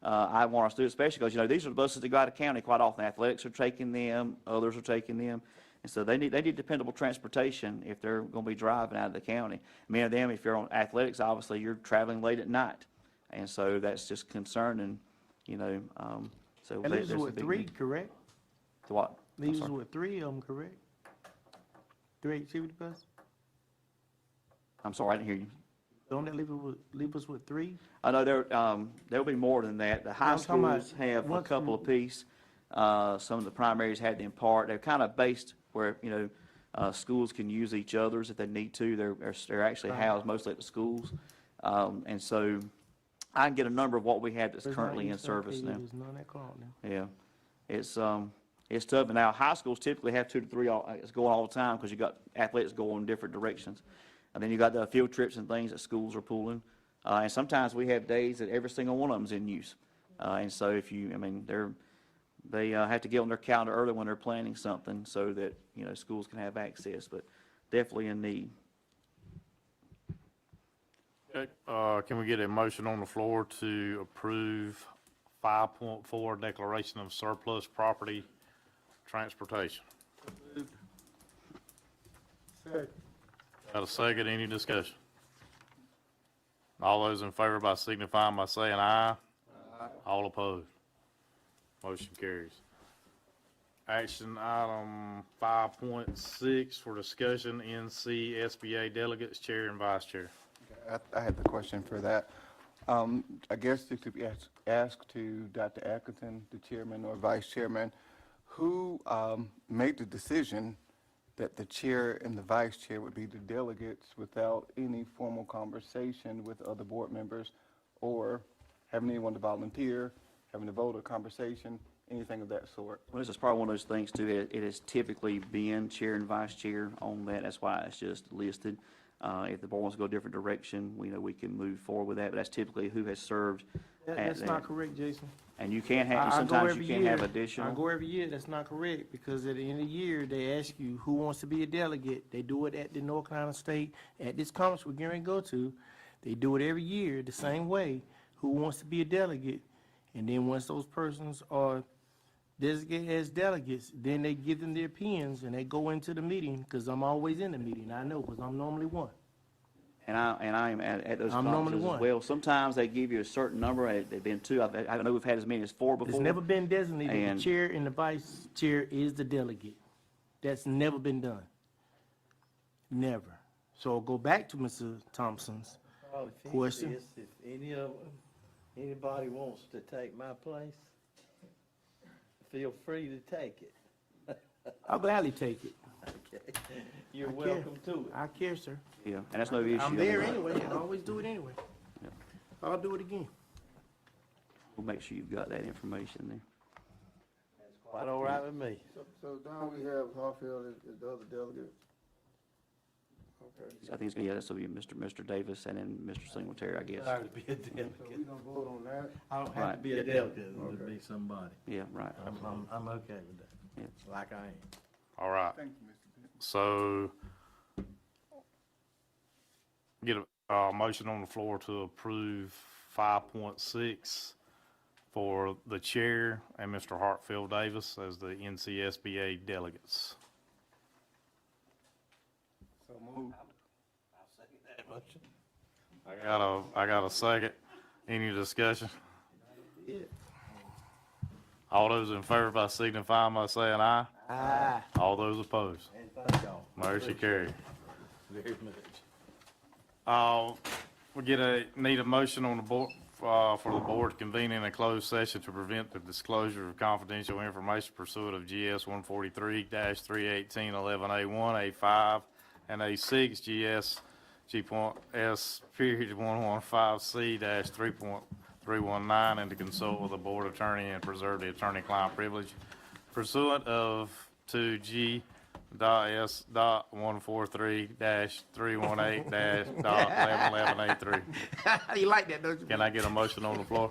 I want our students, especially because, these are the buses that go out of county quite often. Athletics are taking them, others are taking them. And so they need dependable transportation if they're going to be driving out of the county. Many of them, if you're on athletics, obviously you're traveling late at night. And so that's just concerning, so And these there's a with big 3, need. correct? To what? I'm These sorry. with 3 of them, correct? 3 activity buses? I'm sorry, I didn't hear you. Don't that leave us with 3? I know there'll be more than that. The high I'm talking about schools have a once couple apiece. Some of the primaries had them part. They're kind of based where, schools can use each other's if they need to. They're actually Right. housed mostly at the schools. And so I can get a number of what we have that's There's not currently in East service Arcadia, now. There's none that call now. Yeah. It's tough. And now high schools typically have 2 to 3, it's going all the time because you got athletics going in different directions. And then you got the field trips and things that schools are pulling. And sometimes we have days that every single one of them's in use. And so they have to get on their calendar early when they're planning something so that, schools can have access, but definitely in need. Okay, can we get a motion on the floor to approve 5.4 declaration of surplus property transportation? Got a second, any discussion? All those in favor by signifying by saying aye. All opposed. Motion carries. Action item 5.6 for discussion, NC SBA delegates, chair and vice chair. I had the question for that. I guess it could be asked to Dr. Atkinson, the chairman or vice chairman, who made the decision that the chair and the vice chair would be the delegates without any formal conversation with other board members or having anyone to volunteer, having a vote or conversation, anything of that sort? Well, this is probably one of those things too, it has typically been chair and vice chair on that. That's why it's just listed. If the board wants to go a different direction, we know we can move forward with that, but that's typically who has served at That's that. not correct, Jason. And you can't have, I go sometimes every you can't have year. additional. I go every year, that's not correct, because at the end of the year, they ask you who wants to be a delegate. They do it at the North Carolina State, at this conference we're going to go to. They do it every year the same way, who wants to be a delegate. And then once those persons are designated as delegates, then they give them their opinions and they go into the meeting, because I'm always in the meeting, I know, because I'm normally one. And I am at those I'm normally conferences as one. well. Sometimes they give you a certain number, they've been two, I know we've had as many as four before. It's never been designated, the And- chair and the vice chair is the delegate. That's never been done. Never. So go back to Mr. Thompson's All the fix question. is, if anybody wants to take my place, feel free to take it. I'll gladly take it. Okay. You're I care. welcome to it. I care, sir. Yeah, and that's no issue. I'm there anyway, I always do it anyway. Yeah. I'll do it again. We'll make sure you've got that information there. Quite all right with me. So now we have Hartfield as the other delegate. Okay. I think it's gonna, yeah, this will be Mr. Davis and then Mr. Singletary, I guess. Sorry to be a So we delegate. gonna vote on that? I don't have to Right. be a delegate, to be somebody. Yeah, right. I'm okay with that, Yeah. like I am. All right. Thank you, Mr. Pitt. So get a motion on the floor to approve 5.6 for the chair and Mr. Hartfield Davis as the NCSBA delegates. So move. I got a second. Any discussion? All those in favor by signifying by saying aye. Aye. All those opposed. And thank y'all. Motion carried. Very much. Need a motion on the board, for the board to convene in a closed session to prevent the disclosure of confidential information pursuant of GS 143-318-11A1, A5, and A6, GS G.S period 115C-3.319, and to consult with the board attorney and preserve the attorney-client privilege pursuant of to G.S.143-318-11A3. You like that, don't you? Can I get a motion on the floor?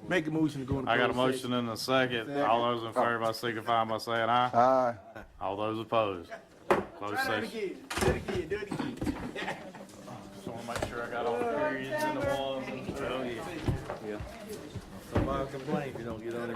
Make a motion to go into I got a closed session. motion and a second. All those in favor by signifying by saying aye. Aye. All those opposed. Closed Try that session. again, do it again, do it again. Just wanna make sure I got all the periods and the ones. Oh, yeah. Somebody complain if you don't get on the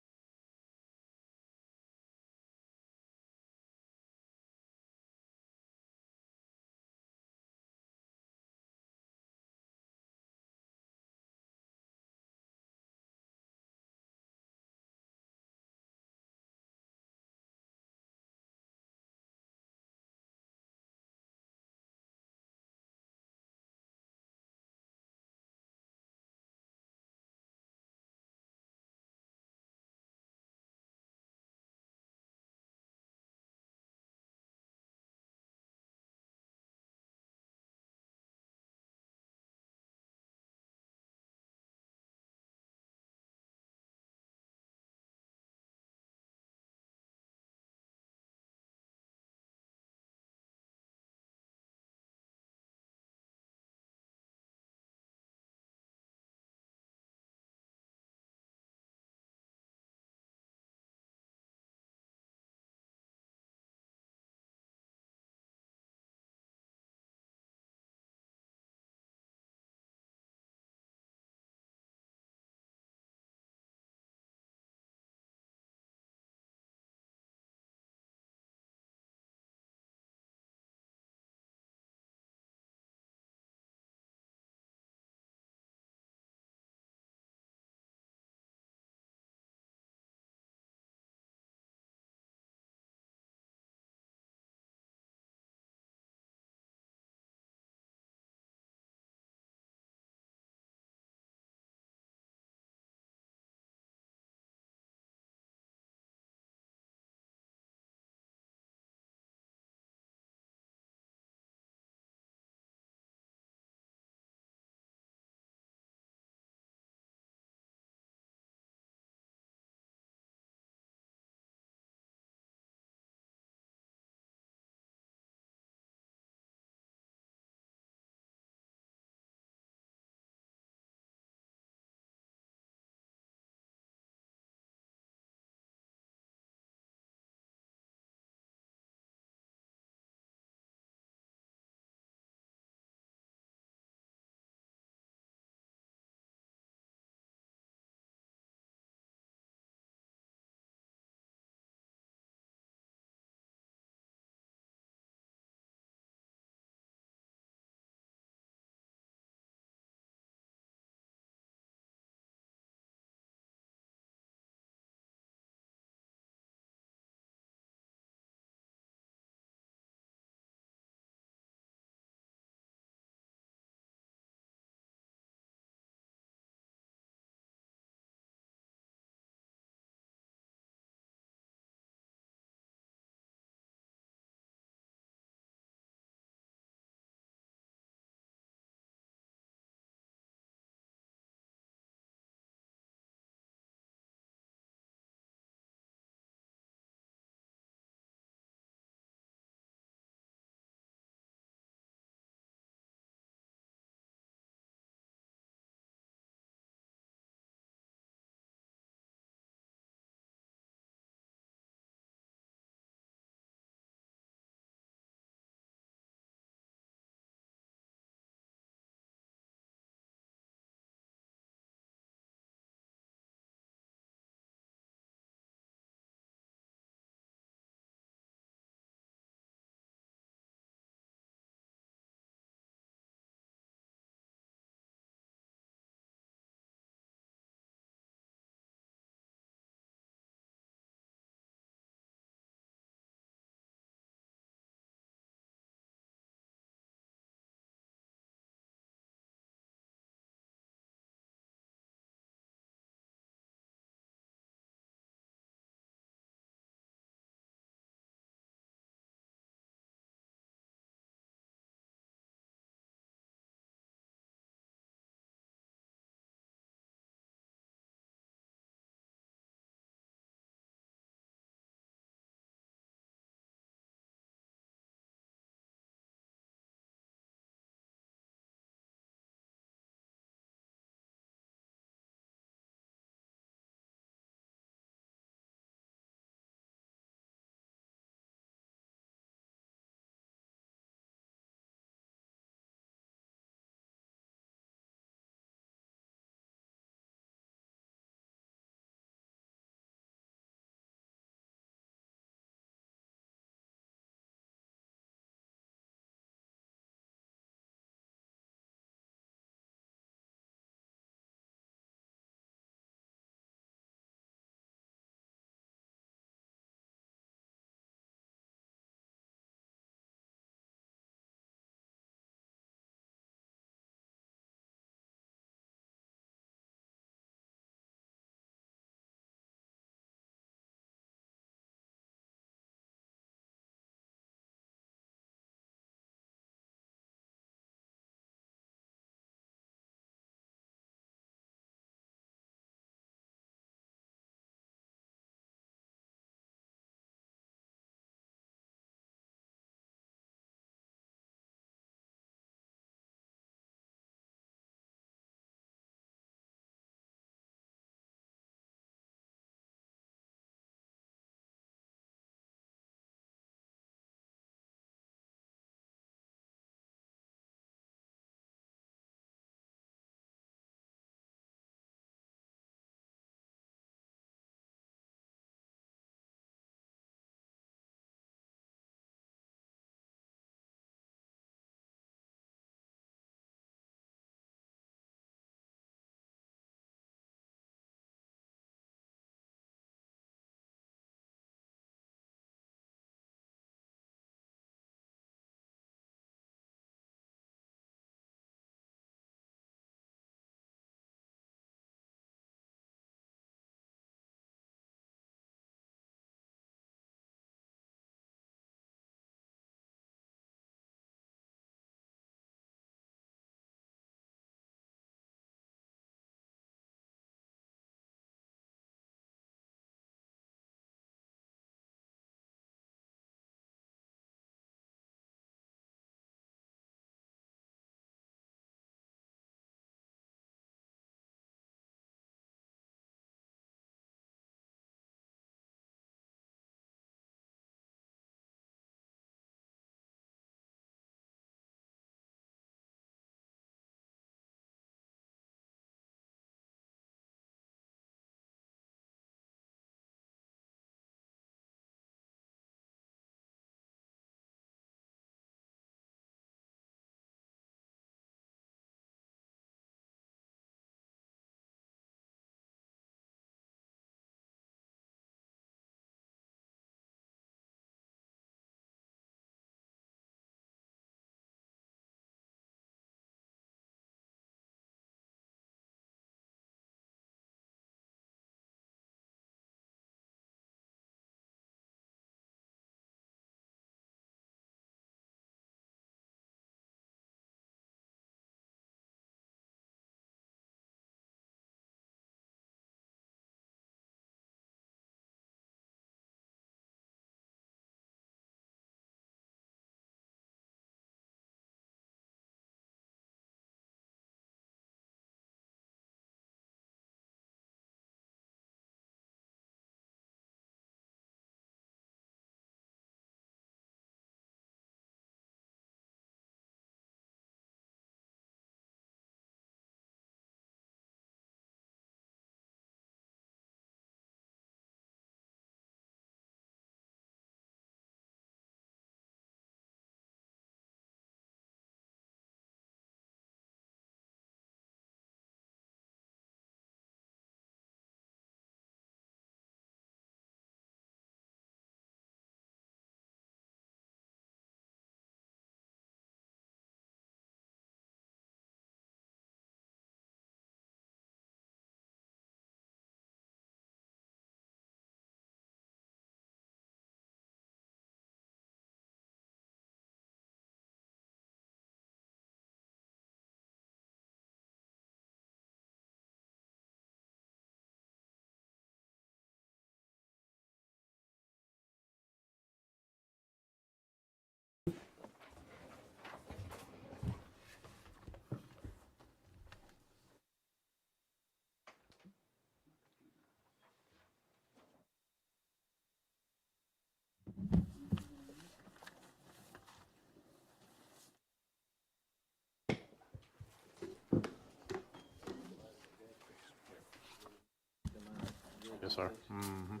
sir. Mhm.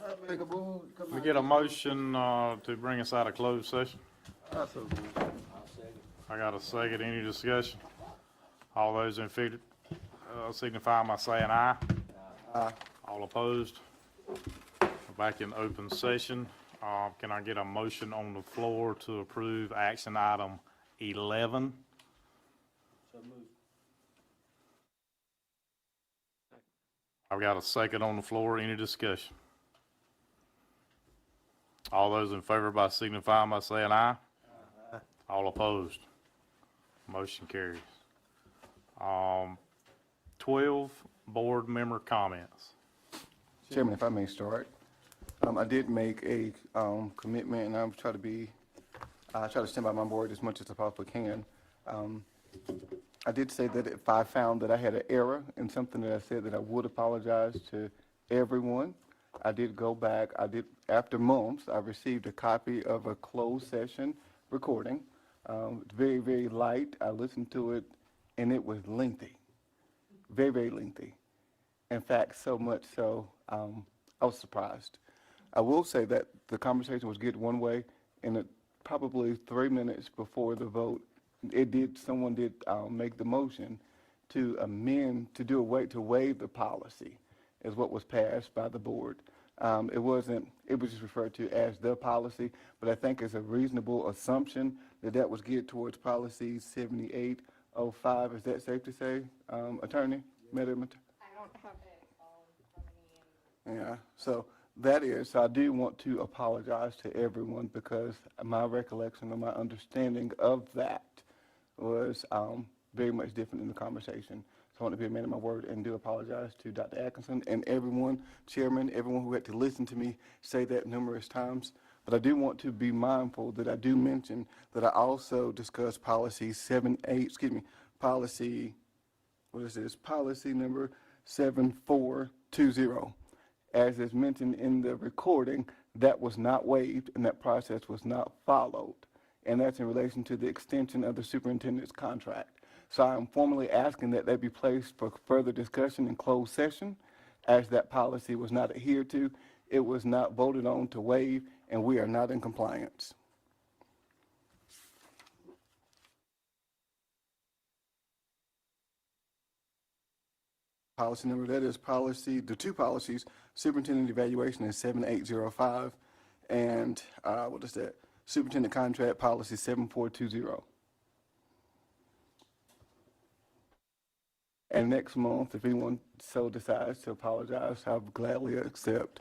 I make a move, come We out. get a motion, to bring us out of closed session. I so move. I got a second. Any discussion? All those in favor, signify by saying aye. Aye. All opposed? We're back in open session. Can I get a motion on the floor to approve action item 11? I've got a second on the floor. Any discussion? All those in favor by signifying by saying aye. All opposed? Motion carries. 12 board member comments. Chairman, if I may start, I did make a commitment, and I try to stand by my word as much as I possibly can. I did say that if I found that I had an error in something that I said, that I would apologize to everyone. I did go back. After months, I received a copy of a closed session recording. It's very, very light. I listened to it, and it was lengthy, very, very lengthy. In fact, so much so, I was surprised. I will say that the conversation was good one way, and probably 3 minutes before the vote, someone did make the motion to amend, to waive the policy, is what was passed by the board. It was just referred to as the policy, but I think it's a reasonable assumption that was geared towards policy 7805. Is that safe to say, Attorney? Madam Attorney? I don't have it all in front of me. Yeah, so that is, so I do want to apologize to everyone because my recollection or my understanding of that was very much different in the conversation. So I want to be a man of my word and do apologize to Dr. Atkinson and everyone, Chairman, everyone who had to listen to me say that numerous times. But I do want to be mindful that I do mention that I also discussed policy policy, what is this? Policy number 7420. As is mentioned in the recording, that was not waived and that process was not followed. And that's in relation to the extension of the superintendent's contract. So I am formally asking that they be placed for further discussion in closed session, as that policy was not adhered to, it was not voted on to waive, and we are not in compliance. Policy number, that is policy, the two policies, superintendent evaluation is 7805, and what is that? Superintendent contract policy 7420. And next month, if anyone so decides to apologize, I'll gladly accept.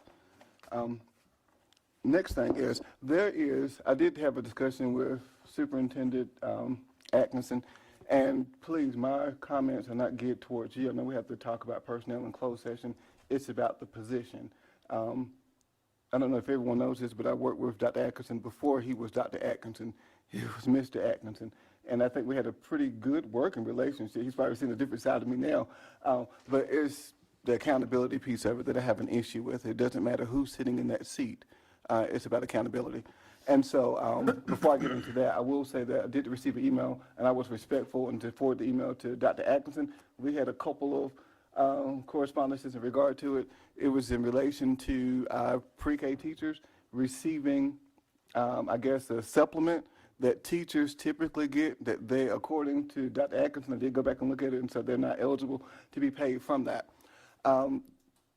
Next thing is, I did have a discussion with Superintendent Atkinson, and please, my comments are not geared towards you. I know we have to talk about personnel in closed session. It's about the position. I don't know if everyone knows this, but I worked with Dr. Atkinson before he was Dr. Atkinson. He was Mr. Atkinson. And I think we had a pretty good working relationship. He's probably seen a different side of me now. But it's the accountability piece of it that I have an issue with. It doesn't matter who's sitting in that seat. It's about accountability. And so before I get into that, I will say that I did receive an email, and I was respectful and to forward the email to Dr. Atkinson. We had a couple of correspondences in regard to it. It was in relation to pre-K teachers receiving, I guess, a supplement that teachers typically get, that they, according to Dr. Atkinson, I did go back and look at it, and so they're not eligible to be paid from that.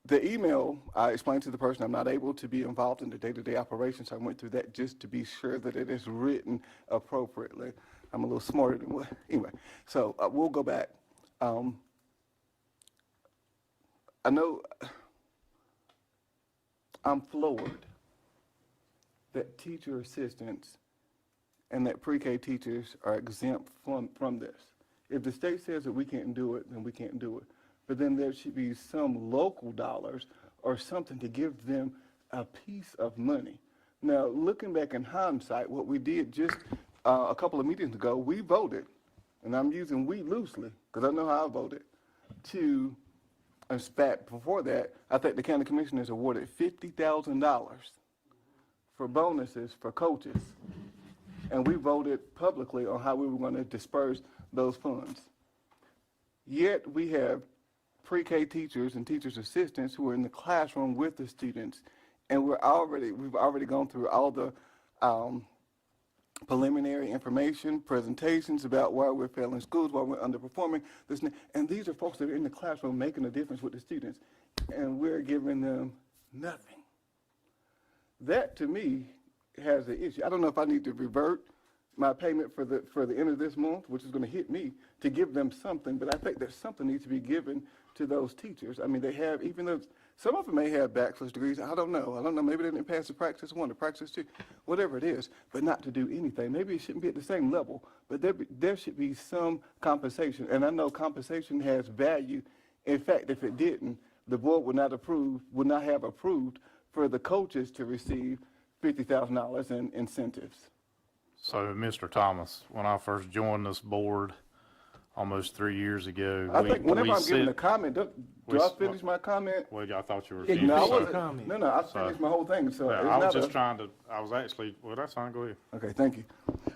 The email, I explained to the person I'm not able to be involved in the day-to-day operations, so I went through that just to be sure that it is written appropriately. I'm a little smarter than what, anyway, so we'll go back. I know I'm floored that teacher assistants and that pre-K teachers are exempt from this. If the state says that we can't do it, then we can't do it. But then there should be some local dollars or something to give them a piece of money. Now, looking back in hindsight, what we did just a couple of meetings ago, we voted, and I'm using we loosely because I know how I voted, to, in fact, before that, I think the county commissioners awarded $50,000 for bonuses for coaches. And we voted publicly on how we were going to disperse those funds. Yet we have pre-K teachers and teachers' assistants who are in the classroom with the students. And we've already gone through all the preliminary information, presentations about why we're failing schools, why we're underperforming, and these are folks that are in the classroom making a difference with the students, and we're giving them nothing. That, to me, has an issue. I don't know if I need to revert my payment for the end of this month, which is going to hit me, to give them something, but I think that something needs to be given to those teachers. I mean, they have, even though some of them may have bachelor's degrees, I don't know, maybe they didn't pass the practice 1, the practice 2, whatever it is, but not to do anything. Maybe it shouldn't be at the same level, but there should be some compensation, and I know compensation has value. In fact, if it didn't, the board would not have approved for the coaches to receive $50,000 in incentives. So, Mr. Thomas, when I first joined this board almost 3 years ago, I think whenever I'm giving a comment, do I finish my comment? Well, I thought you were No, finished. I so- wasn't. No, I finished my whole thing, so Yeah, it's I was not just a- trying to, I was actually, well, that's fine, go ahead. Okay, thank you.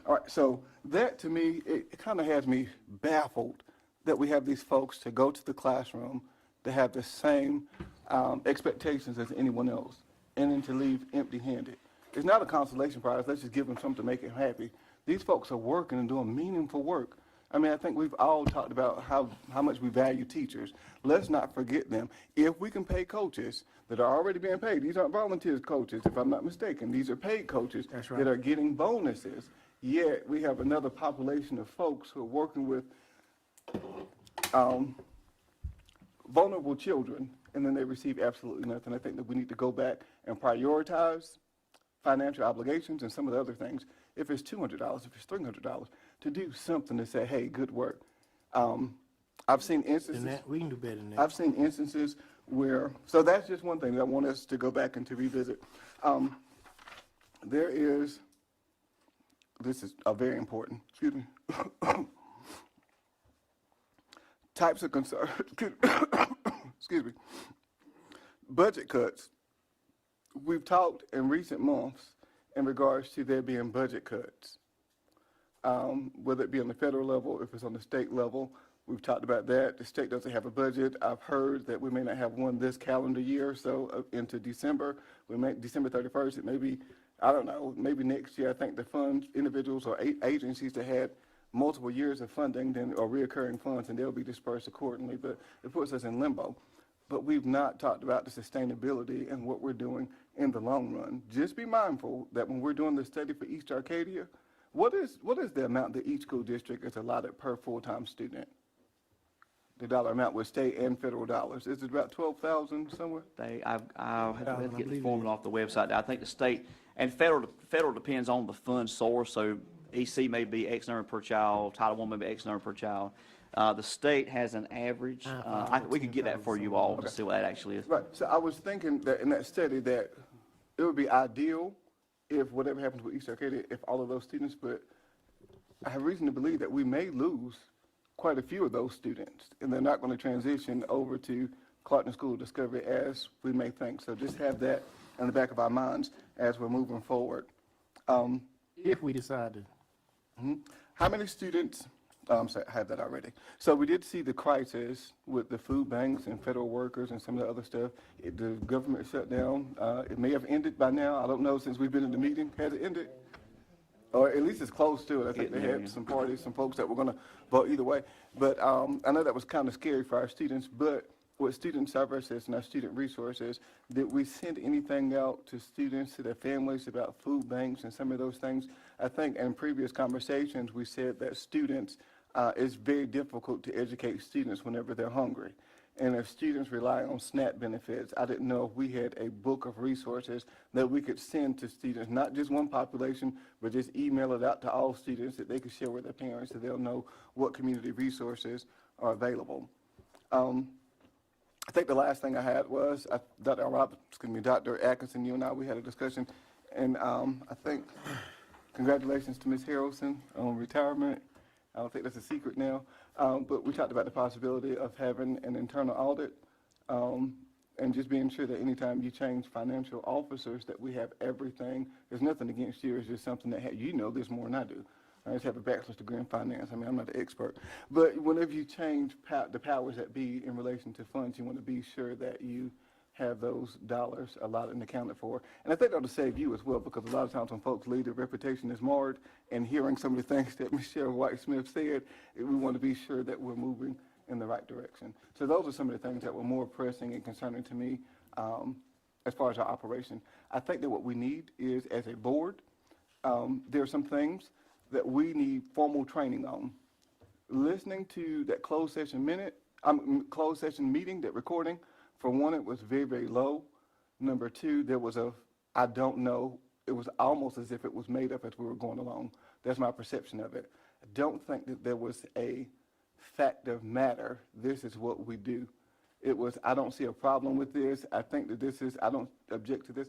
All right, so that to me, it kind of has me baffled that we have these folks to go to the classroom to have the same expectations as anyone else, and then to leave empty-handed. It's not a consolation prize, let's just give them something to make them happy. These folks are working and doing meaningful work. I mean, I think we've all talked about how much we value teachers. Let's not forget them. If we can pay coaches that are already being paid, these aren't volunteer coaches, if I'm not mistaken, these are paid coaches that are getting bonuses, yet we have another population of folks who are working with vulnerable children, and then they receive absolutely nothing. I think that we need to go back and prioritize financial obligations and some of the other things. If it's $200, if it's $300, to do something to say, hey, good work. I've seen instances. We can do better than that. I've seen instances where, so that's just one thing that I want us to go back and to revisit. There is, this is very important, excuse me. Types of concern, excuse me, budget cuts. We've talked in recent months in regards to there being budget cuts, whether it be on the federal level, if it's on the state level. We've talked about that. The state doesn't have a budget. I've heard that we may not have one this calendar year, so into December. We may, December 31st, it may be, I don't know, maybe next year. I think the funds, individuals or agencies that had multiple years of funding then or reoccurring funds, and they'll be dispersed accordingly, but it puts us in limbo. But we've not talked about the sustainability and what we're doing in the long run. Just be mindful that when we're doing the study for East Arcadia, what is the amount that each school district is allotted per full-time student? The dollar amount with state and federal dollars. Is it about 12,000 somewhere? I'll have to get the formula off the website. I think the state and federal depends on the fund source, so EC may be X number per child, Title I may be X number per child. The state has an average. We could get that for you all to see what that actually is. Right, so I was thinking that in that study that it would be ideal if whatever happens with East Arcadia, if all of those students, but I have reason to believe that we may lose quite a few of those students, and they're not going to transition over to Clarkton School of Discovery as we may think. So just have that in the back of our minds as we're moving forward. If we decide to. How many students, I'm sorry, I have that already. So we did see the crisis with the food banks and federal workers and some of the other stuff. The government shut down. It may have ended by now. I don't know, since we've been in the meeting. Has it ended? Or at least it's close to it. I think they had some parties, some folks that were going to vote either way. But I know that was kind of scary for our students, but with Student Services and our student resources, did we send anything out to students, to their families about food banks and some of those things? I think in previous conversations, we said that students, it's very difficult to educate students whenever they're hungry. And if students rely on SNAP benefits, I didn't know if we had a book of resources that we could send to students, not just one population, but just email it out to all students that they could share with their parents so they'll know what community resources are available. I think the last thing I had was, Dr. Atkinson, you and I, we had a discussion, and I think congratulations to Ms. Harrelson on retirement. I don't think that's a secret now, but we talked about the possibility of having an internal audit and just being sure that anytime you change financial officers that we have everything. There's nothing against you, it's just something that, you know this more than I do, I just have a bachelor's degree in finance. I mean, I'm not an expert. But whenever you change the powers that be in relation to funds, you want to be sure that you have those dollars allotted and accounted for. And I think that'll save you as well, because a lot of times when folks leave, their reputation is marred. And hearing some of the things that Michelle White-Smith said, we want to be sure that we're moving in the right direction. So those are some of the things that were more pressing and concerning to me as far as our operation. I think that what we need is, as a board, there are some things that we need formal training on. Listening to that closed session meeting, that recording, for one, it was very, very low. Number two, there was I don't know, it was almost as if it was made up as we were going along. That's my perception of it. I don't think that there was a fact of matter, this is what we do. It was, I don't see a problem with this. I think that I don't object to this.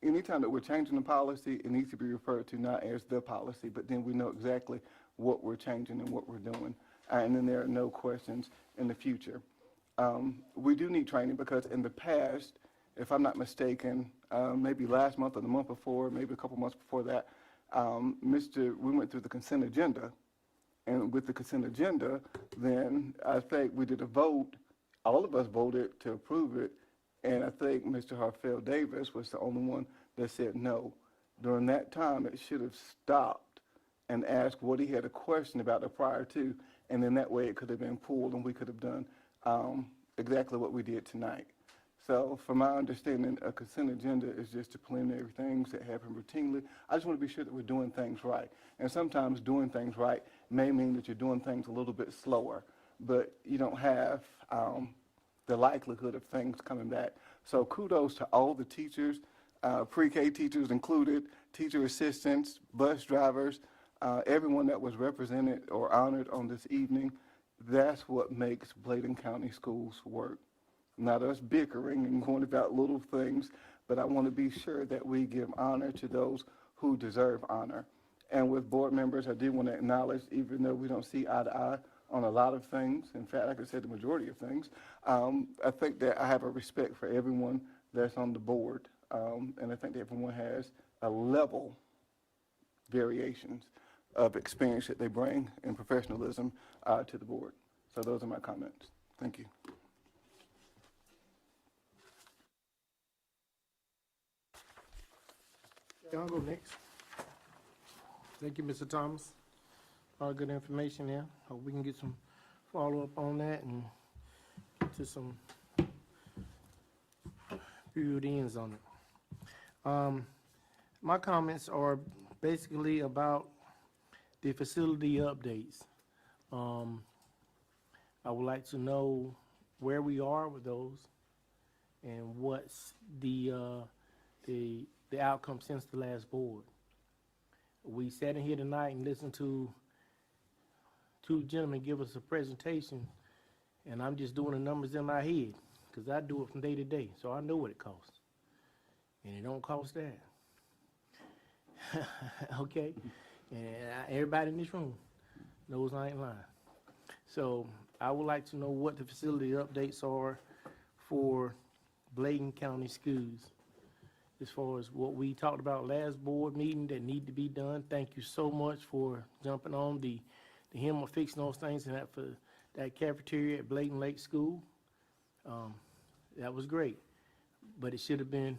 Anytime that we're changing the policy, it needs to be referred to not as the policy, but then we know exactly what we're changing and what we're doing. And then there are no questions in the future. We do need training because in the past, if I'm not mistaken, maybe last month or the month before, maybe a couple months before that, we went through the consent agenda. And with the consent agenda, then I think we did a vote. All of us voted to approve it. And I think Mr. Harfeld Davis was the only one that said no. During that time, it should have stopped and asked what he had a question about the prior to, and then that way it could have been pulled and we could have done exactly what we did tonight. So from my understanding, a consent agenda is just the preliminary things that happen routinely. I just want to be sure that we're doing things right. And sometimes doing things right may mean that you're doing things a little bit slower, but you don't have the likelihood of things coming back. So kudos to all the teachers, pre-K teachers included, teacher assistants, bus drivers, everyone that was represented or honored on this evening. That's what makes Bladen County Schools work. Not us bickering and going about little things, but I want to be sure that we give honor to those who deserve honor. And with board members, I do want to acknowledge, even though we don't see eye to eye on a lot of things, in fact, I could say the majority of things, I think that I have a respect for everyone that's on the board. And I think that everyone has a level variations of experience that they bring and professionalism to the board. So those are my comments. Thank you. I'll go next. Thank you, Mr. Thomas. All good information there. Hope we can get some follow-up on that and to some period ends on it. My comments are basically about the facility updates. I would like to know where we are with those and what's the outcome since the last board. We sat in here tonight and listened to two gentlemen give us a presentation, and I'm just doing the numbers in my head, because I do it from day to day, so I know what it costs. And it don't cost that. Okay? And everybody in this room knows I ain't lying. So I would like to know what the facility updates are for Bladen County Schools. As far as what we talked about last board meeting that need to be done, thank you so much for jumping on the him of fixing those things and that for that cafeteria at Bladen Lake School. That was great, but it should have been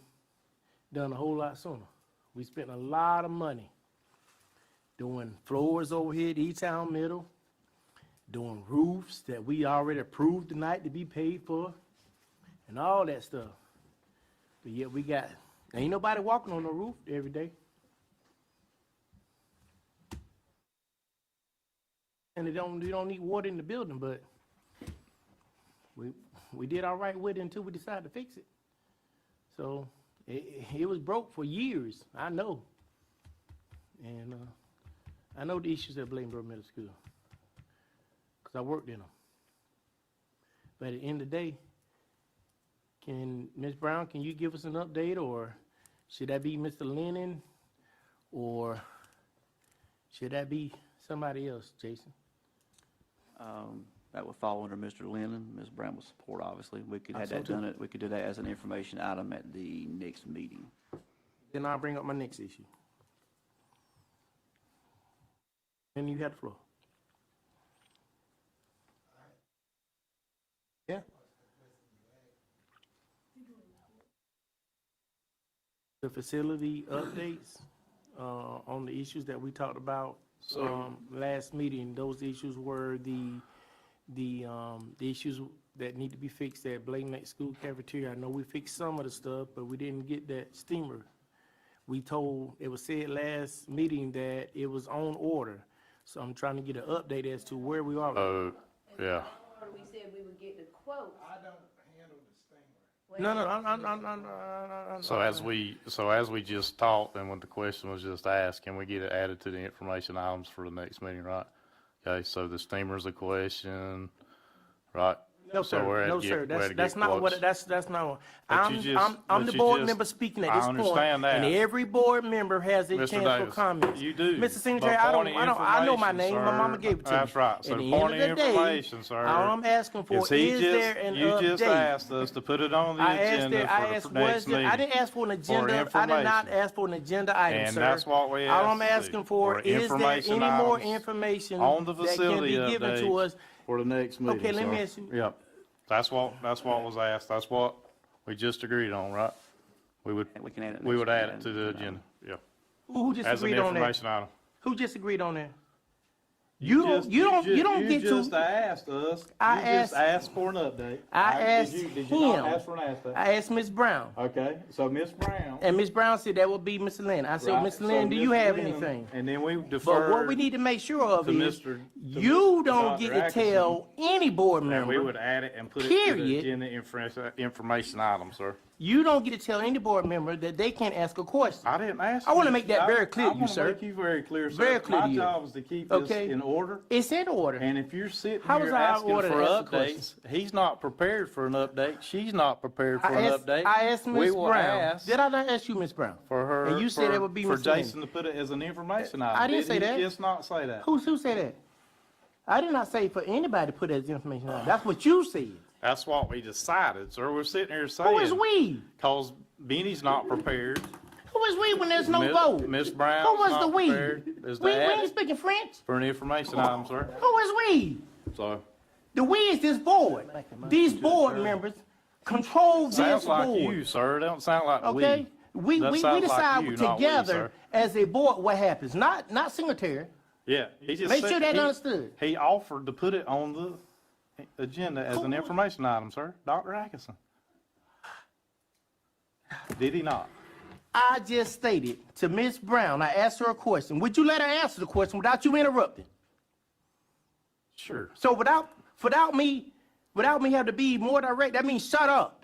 done a whole lot sooner. We spent a lot of money doing floors over here at E-Town Middle, doing roofs that we already approved tonight to be paid for, and all that stuff. But yet we got, ain't nobody walking on the roof every day. And you don't need water in the building, but we did all right with it until we decided to fix it. So it was broke for years, I know. And I know the issues at Bladenboro Middle School, because I worked in them. But at the end of the day, Ms. Brown, can you give us an update, or should that be Mr. Lennon, or should that be somebody else, Jason? That would fall under Mr. Lennon. Ms. Brown will support, obviously. We could have that done. We could do that as an information item at the next meeting. Then I'll bring up my next issue. And you have the floor. Yeah. The facility updates, on the issues that we talked about, last meeting, those issues were the issues that need to be fixed at Bladen Lake School cafeteria. I know we fixed some of the stuff, but we didn't get that steamer. It was said last meeting that it was on order, so I'm trying to get an update as to where we are. Oh, yeah. We said we would get the quote. No, I'm. So as we just talked, and when the question was just asked, can we get it added to the information items for the next meeting, right? Okay, so the steamer's a question, right? No, So sir, we're at no, get- sir, we're at that's get not what, quotes. that's not what. But you just- I'm but the you board just- member speaking at I this point, understand that. and every board member has a Mr. chance for Davis, comments. you do. Mr. Secretary, But I point of know my information, name, my mama sir. gave it to me. That's right. So At the point end of of the day, information, sir. all I'm asking for Is he is just- there an You just update? asked us to put it on the agenda for the next meeting. I didn't ask for an agenda, I did not information. ask for an agenda item, And sir. that's what we All I'm asked asking for for, is there information any more items information on the that can be facility given to updates us? for the next meeting, Okay, let me sir. ask you- Yep. That's what was asked. That's what we just agreed on, right? We would We can add it. We next would add meeting. it to the agenda, yeah. Who just As an agreed on that? information item. Who just agreed on that? You don't get to. asked us, I you just asked- asked for an update. I asked Did you not him. ask for an update? I asked Ms. Brown, Okay, so Ms. Brown. and Ms. Brown said that would be Ms. Lynn. I said, Right, Ms. so Lynn, do you Ms. have Lynn, anything? And then we But deferred. what we need to make sure of to is, Mr. to you don't Dr. get to Atkinson. tell any board And we member, would add it and put it to the Period. agenda information item, sir. you don't get to tell any board member that they can't ask a question. I didn't ask. I wanna you. make that very clear to you, I sir. want to make you very clear, sir. Very clear to you. My job is to keep this Okay. in order. It's in order. And if you're sitting How is here I out of asking order for to ask a updates, he's not prepared for an update, she's not prepared for an update. I asked We Ms. will Brown. ask Did I not ask you, Ms. Brown? for her, And you said for- it would be for Ms. Lynn. Jason to put it as an information item. I didn't say he that. just not say that? Who said that? I did not say for anybody to put as information out. That's what you said. That's what we decided, sir. We're sitting here saying. Who is we? Cause Benny's not prepared. Who is we when there's no Miss- vote? Miss Brown's Who was not the we? prepared. Is We the ain't added speaking French. for an information item, sir. Who is we? So, The we is this board. These board members control this sounds like you, board. sir. It don't sound like we. Okay? We That sounds like decide you, not we, together sir. as a board what happens, not Singletary. Yeah, he just Make said- sure that's he- understood. He offered to put it on the agenda as an information item, sir. Dr. Atkinson. Did he not? I just stated to Ms. Brown, I asked her a question. Would you let her answer the question without you interrupting? Sure. So without me having to be more direct, that means shut up.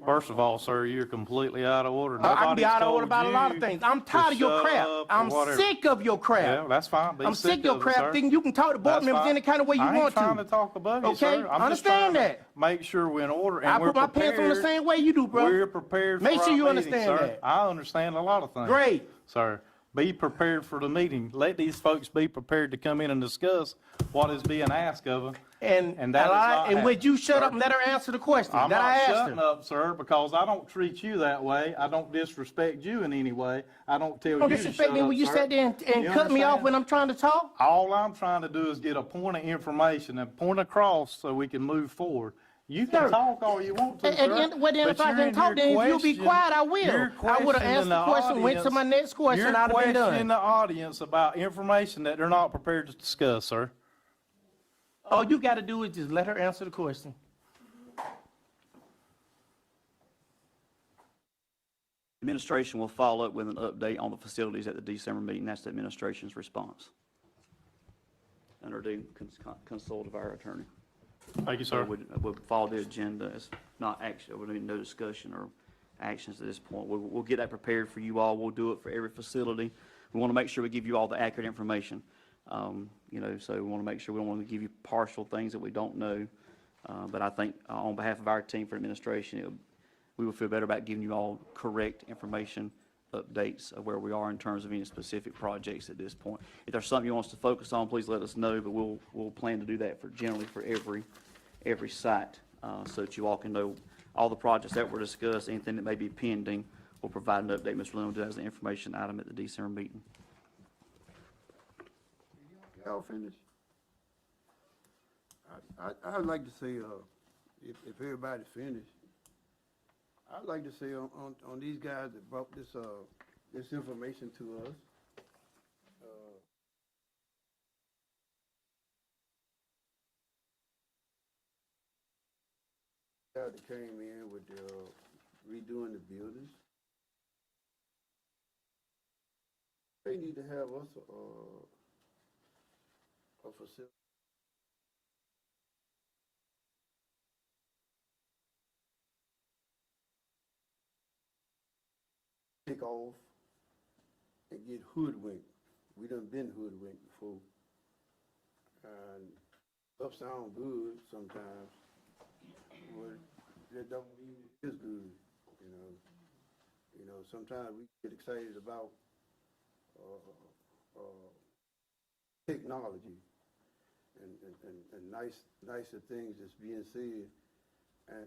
First of all, sir, you're completely out of order. I can be Nobody's out of told order about a lot of you things. I'm to tired of your shut crap. up or I'm whatever. sick of your crap. Yeah, that's fine. Be I'm sick of your it, crap sir. thinking you can talk to board That's members fine. any kind of way you I ain't want trying to talk above you, Okay? sir. I'm just Understand trying that. to make sure we're in order and I we're put my prepared. pants on the same way you do, bro. We're prepared for Make sure our you meeting, understand sir. that. I understand a lot of things. Great. Sir, be prepared for the meeting. Let these folks be prepared to come in and discuss what is being asked of them. And that is not would happening, you shut sir. up and let her answer the question I'm that not I asked shutting her? up, sir, because I don't treat you that way. I don't disrespect you in any way. I don't tell Don't you to disrespect shut me up, when you sir. sat there and You cut me off understand? when I'm trying to talk. All I'm trying to do is get a point of information and point across so we can move forward. You can Sir. talk all you want to, And sir. well, then if but I you're can in talk, here then if you'll be questioning- quiet, I will. you're I would have questioning answered the question, went to my audience. next question, You're I'd have been questioning done. the audience about information that they're not prepared to discuss, sir. All you gotta do is just let her answer the question. Administration will follow up with an update on the facilities at the December meeting. That's the administration's response. Under the consult of our attorney. Thank you, So sir. we'll follow the agenda. It's not action, there will be no discussion or actions at this point. We'll get that prepared for you all. We'll do it for every facility. We want to make sure we give you all the accurate information. You know, so we want to make sure we don't want to give you partial things that we don't know. But I think on behalf of our team for administration, we will feel better about giving you all correct information, updates of where we are in terms of any specific projects at this point. If there's something you want us to focus on, please let us know, but we'll plan to do that generally for every site, so that you all can know all the projects that were discussed, anything that may be pending. We'll provide an update, Mr. Lynn, will do that as an information item at the December meeting. Y'all finished? I'd like to say, if everybody's finished, I'd like to say on these guys that brought this information to us. Guys that came in with redoing the buildings. They need to have us a facility. Take off and get hoodwinked. We done been hoodwinked before. And stuff sound good sometimes, but that don't mean it is good, you know. You know, sometimes we get excited about technology and nicer things that's being said, and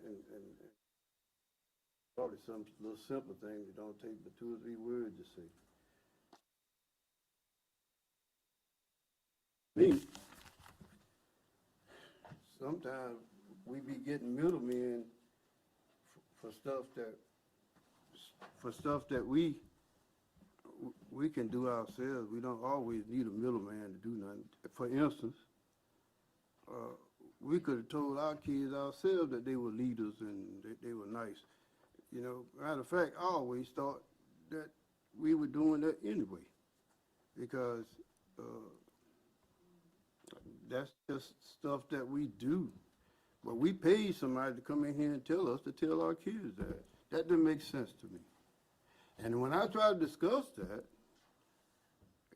probably some little simple things that don't take but 2 or 3 words to say. Me, sometimes we be getting middlemen for stuff that we can do ourselves. We don't always need a middleman to do nothing. For instance, we could have told our kids ourselves that they were leaders and they were nice. You know, matter of fact, I always thought that we were doing that anyway, because that's just stuff that we do. But we paid somebody to come in here and tell us to tell our kids that. That didn't make sense to me. And when I tried to discuss that,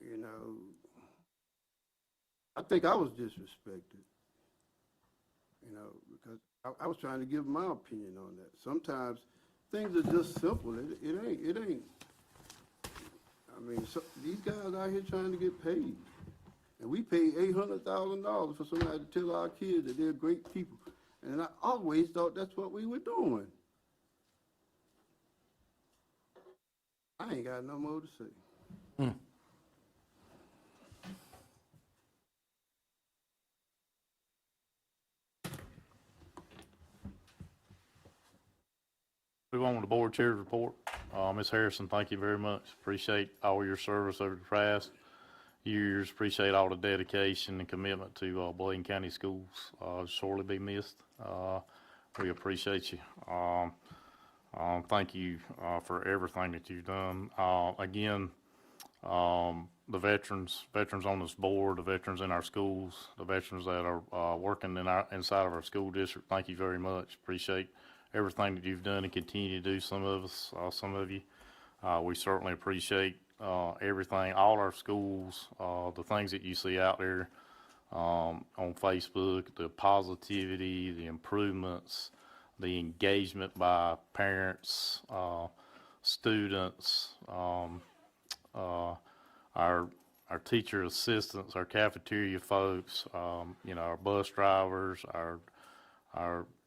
you know, I think I was disrespected, you know, because I was trying to give my opinion on that. Sometimes things are just simple. It ain't. I mean, these guys out here trying to get paid. And we pay $800,000 for somebody to tell our kids that they're great people. And I always thought that's what we were doing. I ain't got no more to say. Move on to the board chair's report. Ms. Harrison, thank you very much. Appreciate all your service over the past years. Appreciate all the dedication and commitment to Bladen County Schools. Sorely be missed. We appreciate you. Thank you for everything that you've done. Again, the veterans on this board, the veterans in our schools, the veterans that are working inside of our school district, thank you very much. Appreciate everything that you've done and continue to do, some of you. We certainly appreciate everything, all our schools, the things that you see out there on Facebook, the positivity, the improvements, the engagement by parents, students, our teacher assistants, our cafeteria folks, you know, our bus drivers, our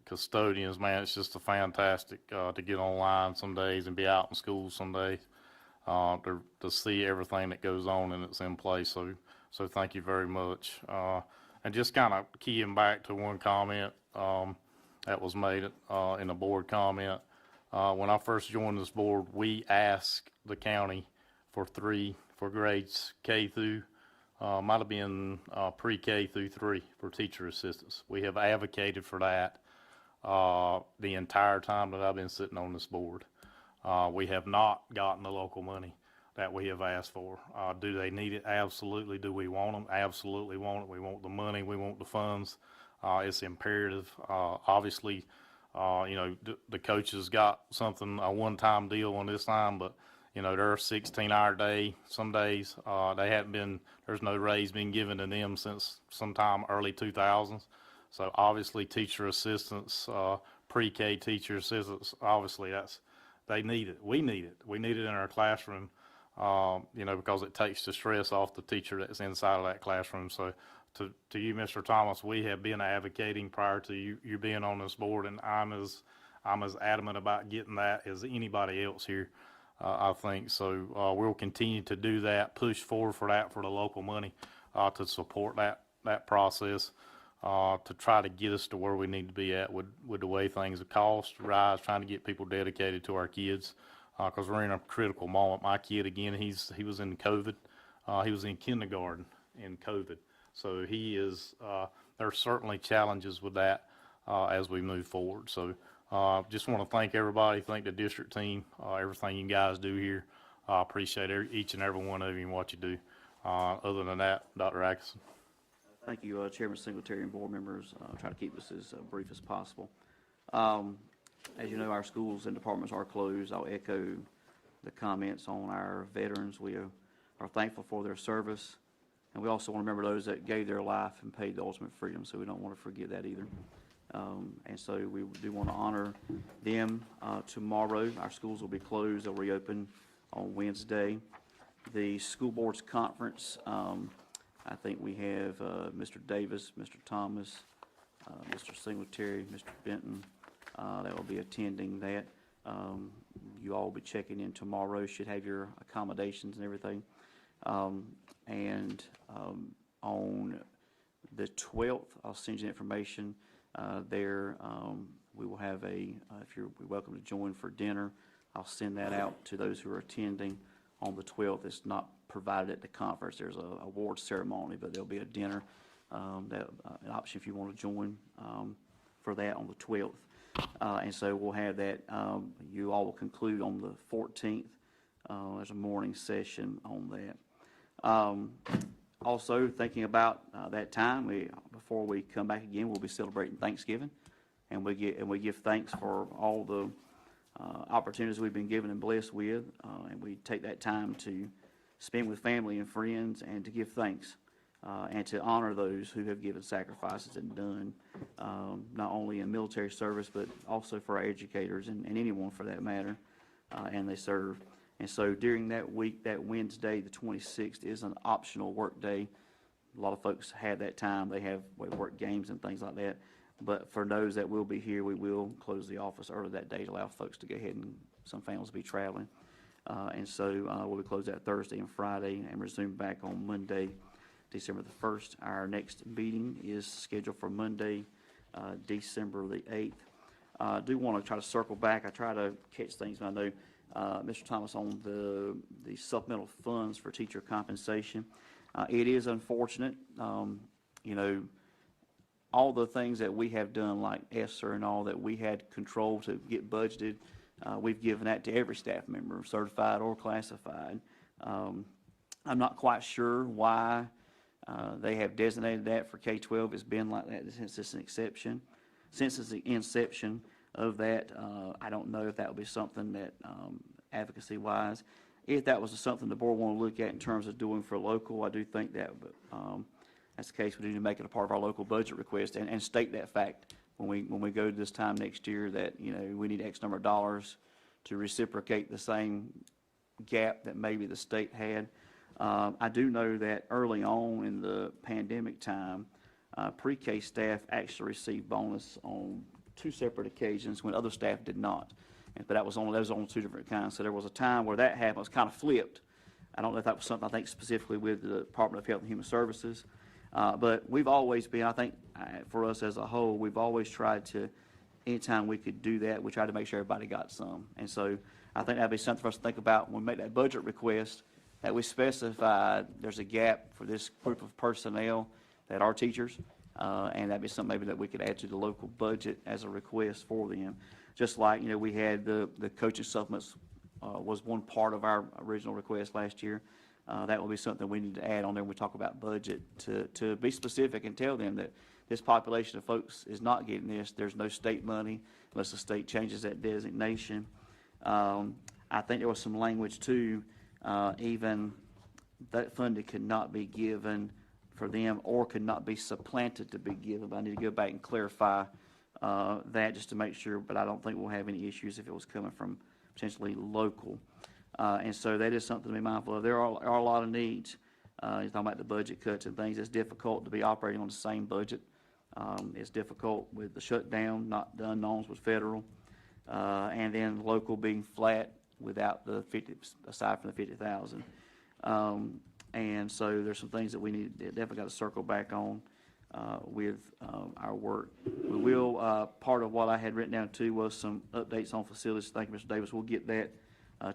custodians. Man, it's just fantastic to get online some days and be out in school some days, to see everything that goes on and it's in place. So thank you very much. And just kind of keying back to one comment that was made in the board comment. When I first joined this board, we asked the county for grades K through, might have been pre-K through 3 for teacher assistants. We have advocated for that the entire time that I've been sitting on this board. We have not gotten the local money that we have asked for. Do they need it? Absolutely. Do we want them? Absolutely want it. We want the money. We want the funds. It's imperative. Obviously, you know, the coaches got something, a one-time deal on this time, but, you know, they're a 16-hour day. Some days there's no raise being given to them since sometime early 2000s. So obviously teacher assistants, pre-K teacher assistants, obviously they need it. We need it. We need it in our classroom, you know, because it takes the stress off the teacher that's inside of that classroom. So to you, Mr. Thomas, we have been advocating prior to you being on this board, and I'm as adamant about getting that as anybody else here, I think. So we'll continue to do that, push forward for that, for the local money. to support that process, to try to get us to where we need to be at with the way things have cost rise, trying to get people dedicated to our kids, because we're in a critical moment. My kid, again, he was in COVID. He was in kindergarten in COVID. So he is, there's certainly challenges with that as we move forward. So just want to thank everybody, thank the district team, everything you guys do here. I appreciate each and every one of you and what you do. Other than that, Dr. Atkinson. Thank you, Chairman Singletary and board members. Try to keep this as brief as possible. As you know, our schools and departments are closed. I'll echo the comments on our veterans. We are thankful for their service, and we also want to remember those that gave their life and paid the ultimate freedom, so we don't want to forget that either. And so we do want to honor them tomorrow. Our schools will be closed. They'll reopen on Wednesday. The school board's conference, I think we have Mr. Davis, Mr. Thomas, Mr. Singletary, Mr. Benton that will be attending that. You all will be checking in tomorrow, should have your accommodations and everything. And on the 12th, I'll send you the information there. We will have if you're welcome to join for dinner, I'll send that out to those who are attending on the 12th. It's not provided at the conference. There's a award ceremony, but there'll be a dinner, an option if you want to join for that on the 12th. And so we'll have that. You all will conclude on the 14th. There's a morning session on that. Also, thinking about that time, before we come back again, we'll be celebrating Thanksgiving, and we give thanks for all the opportunities we've been given and blessed with, and we take that time to spend with family and friends and to give thanks and to honor those who have given sacrifices and done, not only in military service, but also for our educators and anyone for that matter, and they serve. And so during that week, that Wednesday, the 26th, is an optional work day. A lot of folks have that time. They have work games and things like that. But for those that will be here, we will close the office early that day to allow folks to go ahead, and some families will be traveling. And so we'll be closed that Thursday and Friday and resume back on Monday, December the 1st. Our next meeting is scheduled for Monday, December the 8th. I do want to try to circle back. I try to catch things, and I know Mr. Thomas on the supplemental funds for teacher compensation. It is unfortunate, all the things that we have done, like ESSER and all that we had control to get budgeted, we've given that to every staff member, certified or classified. I'm not quite sure why they have designated that for K-12. It's been like that since its inception. Since the inception of that, I don't know if that would be something that, advocacy-wise, if that was something the board want to look at in terms of doing for local, I do think that, but that's the case. We need to make it a part of our local budget request and state that fact when we go to this time next year that, we need X number of dollars to reciprocate the same gap that maybe the state had. I do know that early on in the pandemic time, pre-K staff actually received bonus on 2 separate occasions when other staff did not. But that was on 2 different kinds. So there was a time where that happened. It was kind of flipped. I don't know if that was something, I think, specifically with the Department of Health and Human Services. But we've always been, I think, for us as a whole, we've always tried to, anytime we could do that, we tried to make sure everybody got some. And so I think that'd be something for us to think about when we make that budget request, that we specify there's a gap for this group of personnel that are teachers, and that'd be something maybe that we could add to the local budget as a request for them. Just like, we had the coaching supplements was one part of our original request last year. That will be something we need to add on there when we talk about budget to be specific and tell them that this population of folks is not getting this. There's no state money unless the state changes that designation. I think there was some language too, even that funding could not be given for them or could not be supplanted to be given. But I need to go back and clarify that just to make sure, but I don't think we'll have any issues if it was coming from potentially local. And so that is something to be mindful of. There are a lot of needs. You're talking about the budget cuts and things. It's difficult to be operating on the same budget. It's difficult with the shutdown, not the unknowns with federal, and then local being flat without the 50, aside from the 50,000. And so there's some things that we need, definitely got to circle back on with our work. We will, part of what I had written down too was some updates on facilities. Thank you, Mr. Davis. We'll get that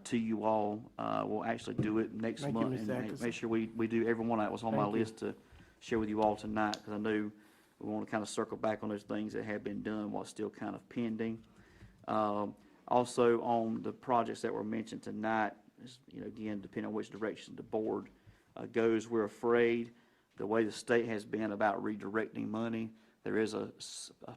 to you all. We'll actually do it next Thank you, month. Mr. And make Atkinson. sure we do every one that was on my Thank you. list to share with you all tonight, because I know we want to kind of circle back on those things that have been done, what's still kind of pending. Also, on the projects that were mentioned tonight, again, depending on which direction the board goes, we're afraid the way the state has been about redirecting money, there is a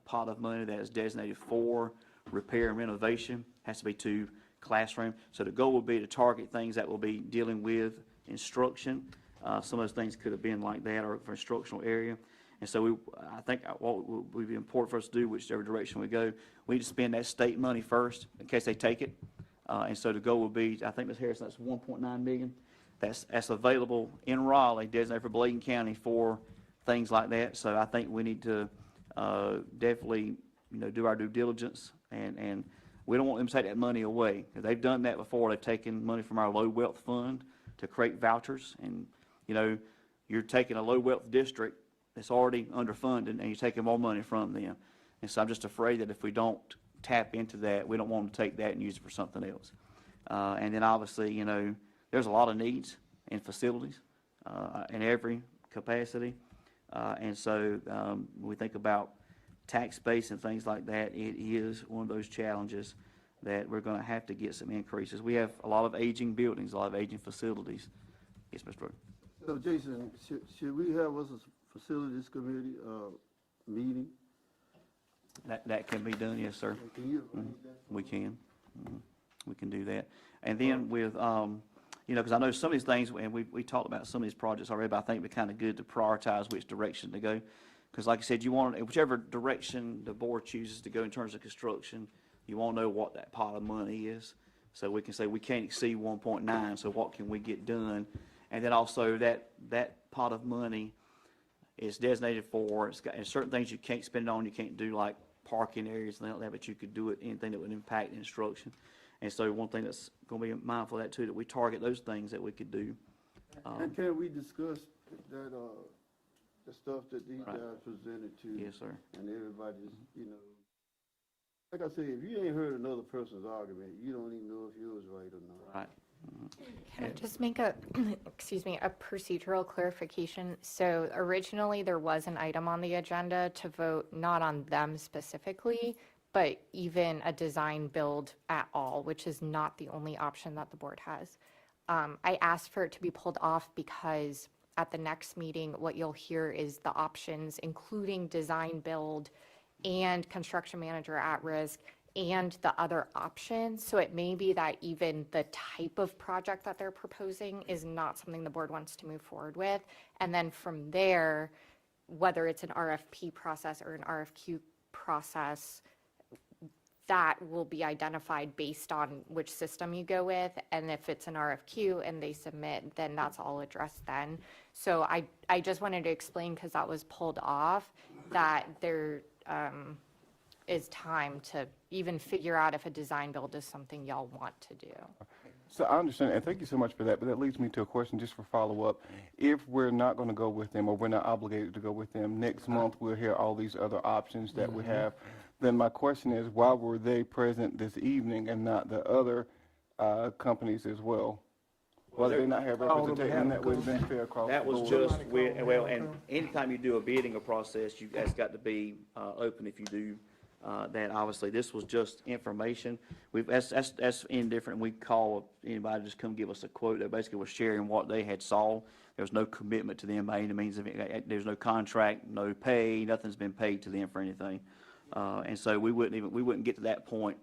pot of money that is designated for repair and renovation, has to be to classroom. So the goal would be to target things that will be dealing with instruction. Some of those things could have been like that, or for instructional area. And so I think what would be important for us to do, whichever direction we go, we need to spend that state money first in case they take it. And so the goal would be, I think, Ms. Harrison, that's 1.9 million. That's available in Raleigh, designated for Bladen County for things like that. So I think we need to definitely, do our due diligence, and we don't want them to take that money away. They've done that before. They've taken money from our low wealth fund to create vouchers, and you're taking a low wealth district that's already underfunded, and you're taking more money from them. And so I'm just afraid that if we don't tap into that, we don't want them to take that and use it for something else. And then obviously, there's a lot of needs in facilities in every capacity. And so when we think about tax base and things like that, it is one of those challenges that we're going to have to get some increases. We have a lot of aging buildings, a lot of aging facilities. Yes, Mr. Brooks. So Jason, should we have us a facilities committee meeting? That can be done, yes, sir. Can you? We can. We can do that. And then with, because I know some of these things, and we talked about some of these projects already, but I think it'd be kind of good to prioritize which direction to go. Because like I said, you want, whichever direction the board chooses to go in terms of construction, you want to know what that pot of money is. So we can say we can't exceed 1.9, so what can we get done? And then also that pot of money is designated for, and certain things you can't spend it on, you can't do like parking areas and like that, but you could do it, anything that would impact instruction. And so one thing that's going to be mindful of that too, that we target those things that we could do. And can we discuss that, the stuff that these Right. guys presented to? Yes, sir. And everybody's, like I say, if you ain't heard another person's argument, you don't even know if yours right or not. Right. Can I just make a, excuse me, a procedural clarification? So originally, there was an item on the agenda to vote not on them specifically, but even a design build at all, which is not the only option that the board has. I asked for it to be pulled off because at the next meeting, what you'll hear is the options, including design build and construction manager at risk, and the other options. So it may be that even the type of project that they're proposing is not something the board wants to move forward with. And then from there, whether it's an RFP process or an RFQ process, that will be identified based on which system you go with. And if it's an RFQ and they submit, then that's all addressed then. So I just wanted to explain, because that was pulled off, that there is time to even figure out if a design build is something y'all want to do. So I understand, and thank you so much for that, but that leads me to a question just for follow-up. If we're not going to go with them, or we're not obligated to go with them, next month we'll hear all these other options that we have. Then my question is, why were they present this evening and not the other companies as well? Why did they not have representation? That would have been fair across the That was board. just, well, and anytime you do a bidding or process, that's got to be open if you do that. Obviously, this was just information. That's indifferent. We call anybody to just come give us a quote. That basically was sharing what they had saw. There was no commitment to them by any means. There's no contract, no pay, nothing's been paid to them for anything. And so we wouldn't get to that point.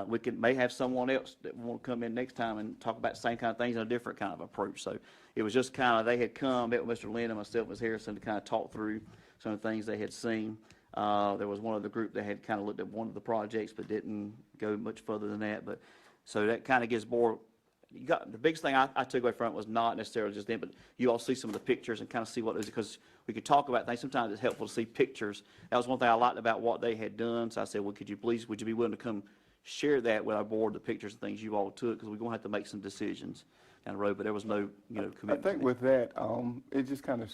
We may have someone else that want to come in next time and talk about the same kind of things in a different kind of approach. So it was just kind of, they had come, met with Mr. Lynn and myself, Ms. Harrison, to kind of talk through some of the things they had seen. There was one of the group that had kind of looked at one of the projects but didn't go much further than that. But so that kind of gives more. The biggest thing I took away from it was not necessarily just them, but you all see some of the pictures and kind of see what it is, because we could talk about things. Sometimes it's helpful to see pictures. That was one thing I liked about what they had done. So I said, well, would you be willing to come share that with our board, the pictures and things you all took, because we're going to have to make some decisions. down the road, but there was no, I commitment. think with that, it just kind of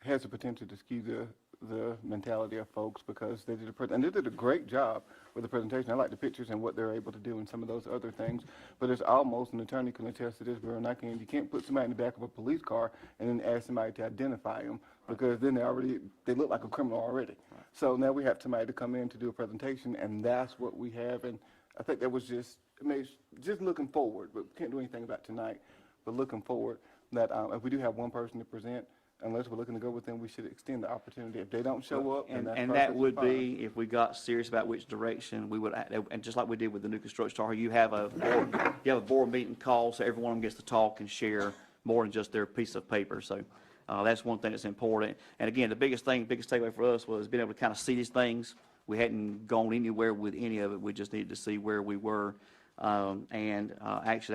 has the potential to skew the mentality of folks because they did and they did a great job with the presentation. I like the pictures and what they're able to do and some of those other things. But it's almost, an attorney can attest to this, Bill, and you can't put somebody in the back of a police car and then ask somebody to identify them because then they look like a criminal already. Right. So now we have somebody to come in to do a presentation, and that's what we have. And I think that was just looking forward, but we can't do anything about tonight. But looking forward, that if we do have one person to present, unless we're looking to go with them, we should extend the opportunity. If they don't show up, And, that's and that perfectly would fine. be, if we got serious about which direction, we would, and just like we did with the new construction Tar Heel, you have a board meeting call, so every one of them gets to talk and share more than just their piece of paper. So that's one thing that's important. And again, the biggest takeaway for us was being able to kind of see these things. We hadn't gone anywhere with any of it. We just needed to see where we were. Actually,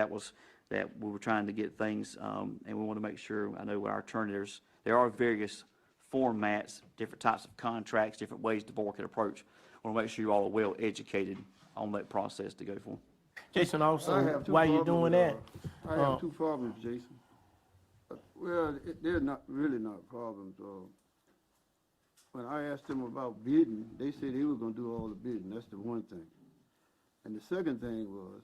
that we were trying to get things, and we want to make sure, I know with our attorney, there are various formats, different types of contracts, different ways the board can approach. I want to make sure you all are well educated on that process to go for. Jason, I also, have two while you're problems, doing that, I have two problems, Jason. Well, they're not problems. When I asked them about bidding, they said they were gonna do all the bidding. That's the one thing. And the second thing was,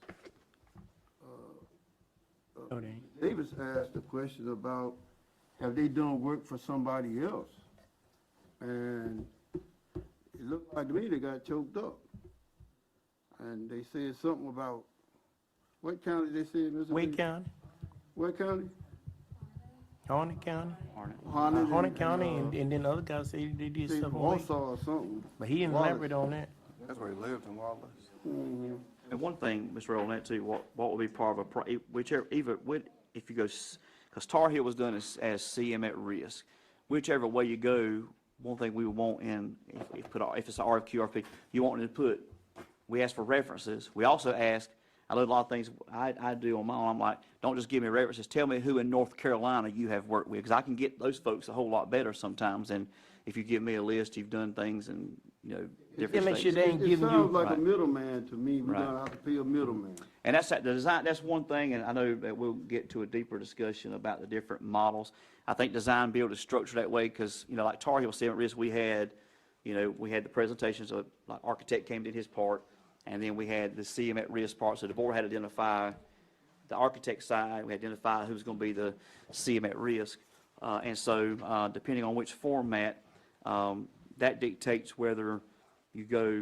Davis asked a question about, have they done work for somebody else? And it looked like to me they got choked up. And they said something about, what county they said, Mr. Wake Lee? County, What county? Harnett County, Harnett County, and then the other guys say they did say stuff on Warsaw Wake. or something. But he didn't Wallace. elaborate on that. That's where he lives in Wallace. Mm-hmm. And one thing, Mr. Earl, on that too, what will be part of if you go, because Tar Heel was done as CM at risk. Whichever way you go, one thing we would want if it's an RFQ, RFP, you want to put, we ask for references. We also ask, I know a lot of things I do on my own, I'm like, don't just give me references, tell me who in North Carolina you have worked with, because I can get those folks a whole lot better sometimes than if you give me a list, you've done things in, different make sure states. they ain't It giving you. sounds like a Right. middleman to me. We're Right. gonna have to pay a middleman. And that's the design, that's one thing, and I know that we'll get to a deeper discussion about the different models. I think design build is structured that way because, like Tar Heel CM at risk, we had the presentations of, like architect came to his part, and then we had the CM at risk part, so the board had to identify the architect side, we had to identify who's going to be the CM at risk. And so depending on which format, that dictates whether you go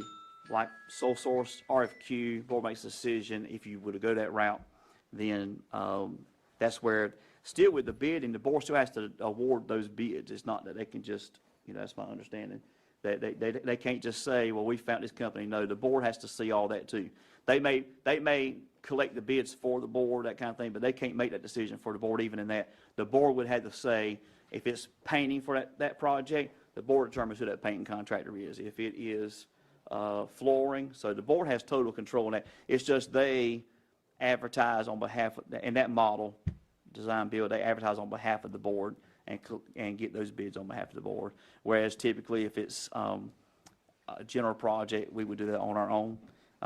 like sole source, RFQ, board makes a decision. If you were to go that route, then that's where, still with the bidding, the board still has to award those bids. It's not that they can just, that's my understanding. They can't just say, well, we found this company. No, the board has to see all that too. They may collect the bids for the board, that kind of thing, but they can't make that decision for the board even in that. The board would have to say, if it's painting for that project, the board determines who that painting contractor is. If it is flooring, so the board has total control on that. It's just they advertise on behalf of, in that model, design build, they advertise on behalf of the board and get those bids on behalf of the board. Whereas typically if it's a general project, we would do that on our own.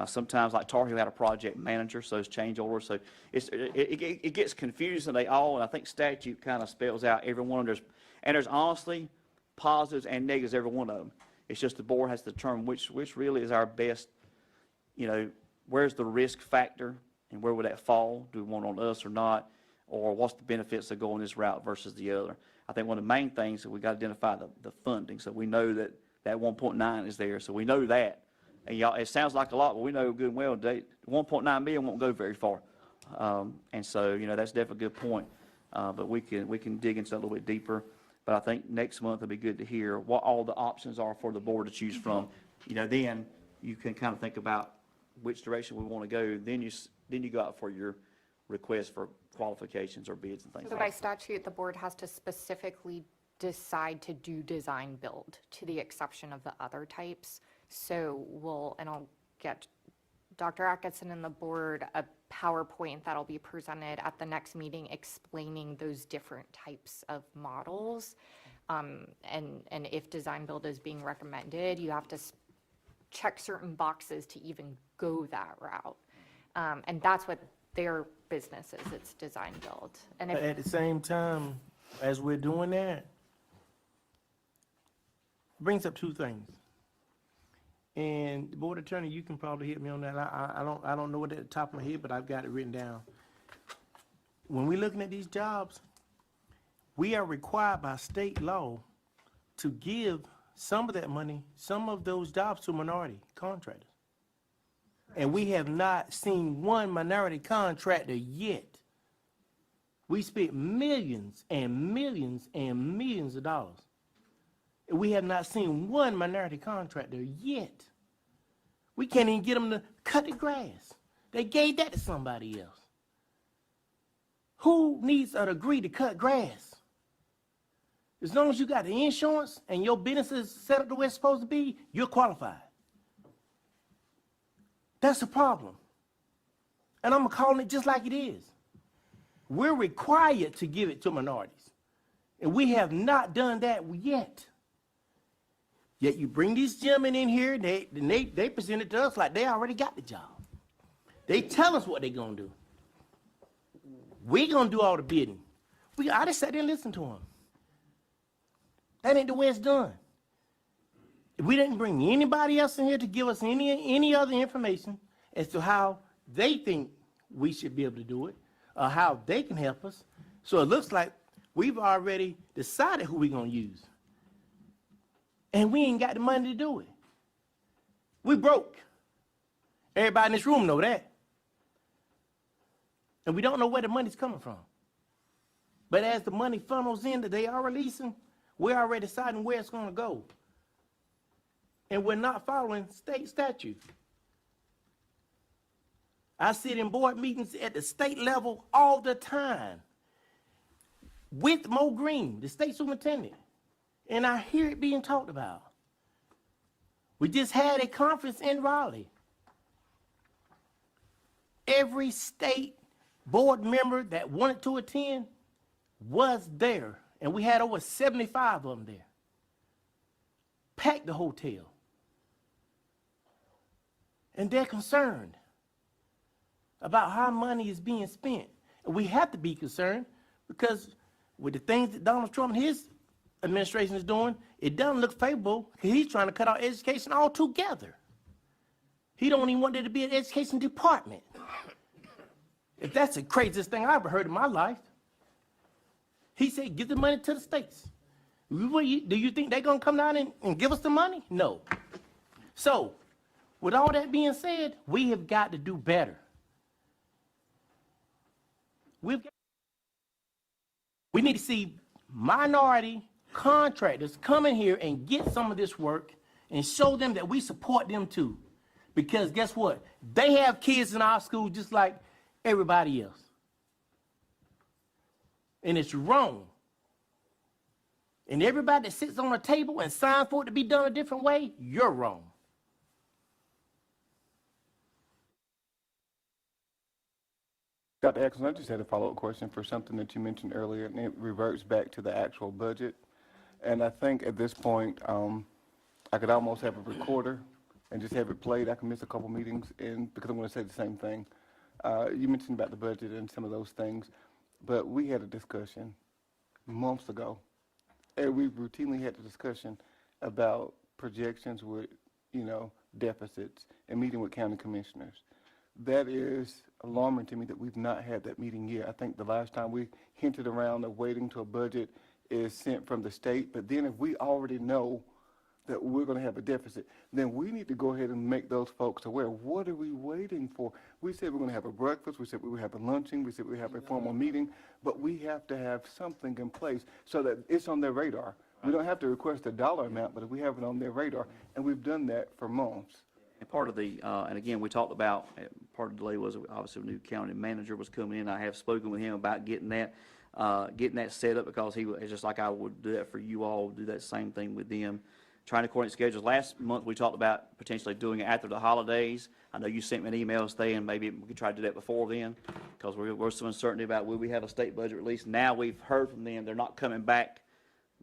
Sometimes like Tar Heel had a project manager, so it's change orders. So it gets confusing. And I think statute kind of spells out every one of those. And there's honestly positives and negatives, every one of them. It's just the board has to determine which really is our best, where's the risk factor and where would that fall? Do we want it on us or not? Or what's the benefits of going this route versus the other? I think one of the main things that we got to identify the funding. So we know that 1.9 is there. So we know that. And y'all, it sounds like a lot, but we know good and well, 1.9 million won't go very far. And so, that's definitely a good point. But we can dig into that a little bit deeper. But I think next month it'll be good to hear what all the options are for the board to choose from. Then you can kind of think about which direction we want to go. Then you go out for your request for qualifications or bids and things So like by that. statute, the board has to specifically decide to do design build to the exception of the other types. So I'll get Dr. Atkinson and the board a PowerPoint that'll be presented at the next meeting explaining those different types of models. And if design build is being recommended, you have to check certain boxes to even go that route. And that's what they're businesses, it's design build. And But if, at the same time, as we're doing that, brings up two things. And the board attorney, you can probably hit me on that. I don't know it at the top of my head, but I've got it written down. When we're looking at these jobs, we are required by state law to give some of that money, some of those jobs to minority contractors. And we have not seen one minority contractor yet. We spent millions and millions and millions of dollars. And we have not seen one minority contractor yet. We can't even get them to cut the grass. They gave that to somebody else. Who needs a degree to cut grass? As long as you got the insurance and your business is set up the way it's supposed to be, you're qualified. That's the problem. And I'm calling it just like it is. We're required to give it to minorities. And we have not done that yet. Yet you bring these gentlemen in here, they present it to us like they already got the job. They tell us what they're going to do. We're going to do all the bidding. I just sat there and listened to them. That ain't the way it's done. If we didn't bring anybody else in here to give us any other information as to how they think we should be able to do it, or how they can help us. So it looks like we've already decided who we're going to use. And we ain't got the money to do it. We broke. Everybody in this room know that. And we don't know where the money's coming from. But as the money funnels in that they are releasing, we're already deciding where it's going to go. And we're not following state statute. I sit in board meetings at the state level all the time with Mo Green, the state superintendent, and I hear it being talked about. We just had a conference in Raleigh. Every state board member that wanted to attend was there, and we had over 75 of them there. Packed the hotel. And they're concerned about how money is being spent. And we have to be concerned because with the things that Donald Trump and his administration is doing, it doesn't look favorable because he's trying to cut out education altogether. He don't even want there to be an education department. If that's the craziest thing I ever heard in my life. He said, give the money to the states. Do you think they're going to come down and give us the money? No. So, with all that being said, we have got to do better. We need to see minority contractors come in here and get some of this work and show them that we support them too. Because guess what? They have kids in our school just like everybody else. And it's wrong. And everybody that sits on a table and signs for it to be done a different way, you're wrong. Dr. Exum, I just had a follow-up question for something that you mentioned earlier, and it reverts back to the actual budget. And I think at this point, I could almost have a recorder and just have it played. I can miss a couple meetings because I'm going to say the same thing. You mentioned about the budget and some of those things, but we had a discussion months ago, and we routinely had the discussion about projections with, deficits and meeting with county commissioners. That is alarming to me that we've not had that meeting yet. I think the last time we hinted around of waiting till a budget is sent from the state, but then if we already know that we're going to have a deficit, then we need to go ahead and make those folks aware. What are we waiting for? We said we're going to have a breakfast. We said we would have a luncheon. We said we would have a formal meeting, but we have to have something in place so that it's on their radar. We don't have to request a dollar amount, but if we have it on their radar, and we've done that for months. And part of the, and again, we talked about, part of the delay was obviously a new county manager was coming in. I have spoken with him about getting that set up because he was, just like I would do that for you all, do that same thing with them. Trying to coordinate schedules. Last month, we talked about potentially doing it after the holidays. I know you sent me an email saying maybe we could try to do that before then because we're some uncertainty about will we have a state budget release. Now we've heard from them. They're not coming back.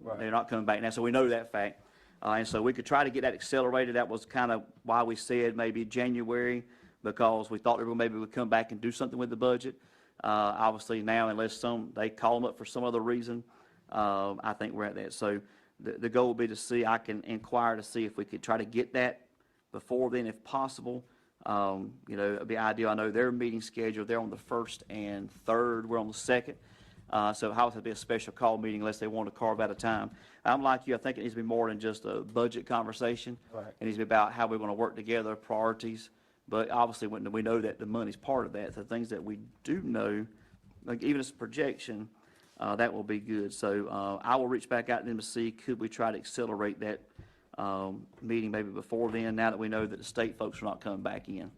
Right. They're not coming back now, so we know that fact. And so we could try to get that accelerated. That was kind of why we said maybe January, because we thought maybe we'd come back and do something with the budget. Obviously now, unless they call them up for some other reason, I think we're at that. So the goal will be to see, I can inquire to see if we could try to get that before then if possible. It'd be ideal. I know their meeting schedule, they're on the 1st and 3rd, we're on the 2nd. So it has to be a special call meeting unless they want to carve out a time. I'm like you, I think it needs to be more than just a budget conversation. Right. It needs to be about how we're going to work together, priorities. But obviously, when we know that the money's part of that, the things that we do know, like even as a projection, that will be good. So I will reach back out to them to see, could we try to accelerate that meeting maybe before then, now that we know that the state folks are not coming back in.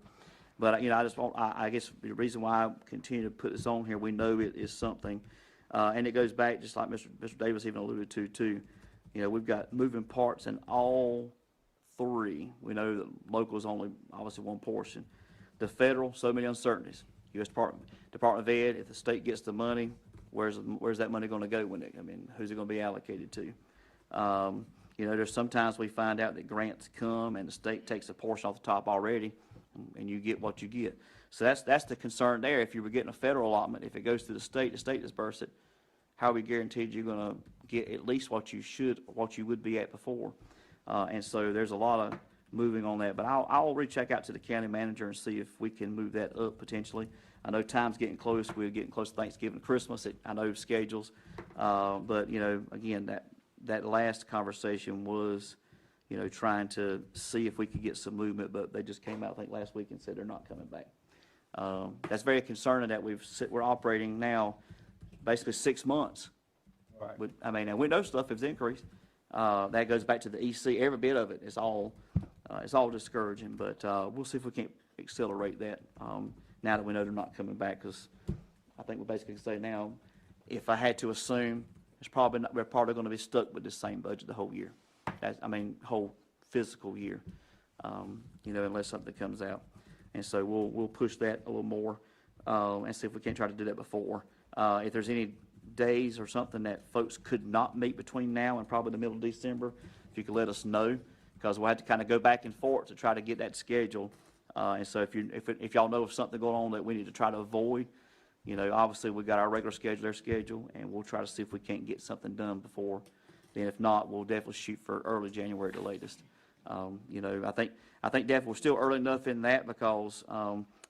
But, I just want, I guess the reason why I continue to put this on here, we know it is something, and it goes back, just like Mr. Davis even alluded to, too. We've got moving parts in all three. We know that local is only obviously one portion. The federal, so many uncertainties. U.S. Department of Ed, if the state gets the money, where's that money going to go when who's it going to be allocated to? There's sometimes we find out that grants come and the state takes a portion off the top already, and you get what you get. So that's the concern there. If you were getting a federal allotment, if it goes to the state disperses it, how are we guaranteed you're going to get at least what you would be at before? And so there's a lot of moving on that. But I'll reach back out to the county manager and see if we can move that up potentially. I know time's getting close. We're getting close to Thanksgiving, Christmas. I know schedules. But, again, that last conversation was, trying to see if we could get some movement, but they just came out, I think, last week and said they're not coming back. That's very concerning that we're operating now basically 6 months. Right. And we know stuff has increased. That goes back to the EC. Every bit of it is all discouraging, but we'll see if we can't accelerate that now that we know they're not coming back, because I think we basically can say now, if I had to assume, we're probably going to be stuck with the same budget the whole year. Whole fiscal year, unless something comes out. And so we'll push that a little more and see if we can't try to do that before. If there's any days or something that folks could not meet between now and probably the middle of December, if you could let us know, because we'll have to kind of go back and forth to try to get that schedule. And so if y'all know of something going on that we need to try to avoid, obviously we got our regular schedule, their schedule, and we'll try to see if we can't get something done before then. If not, we'll definitely shoot for early January at the latest. I think definitely we're still early enough in that because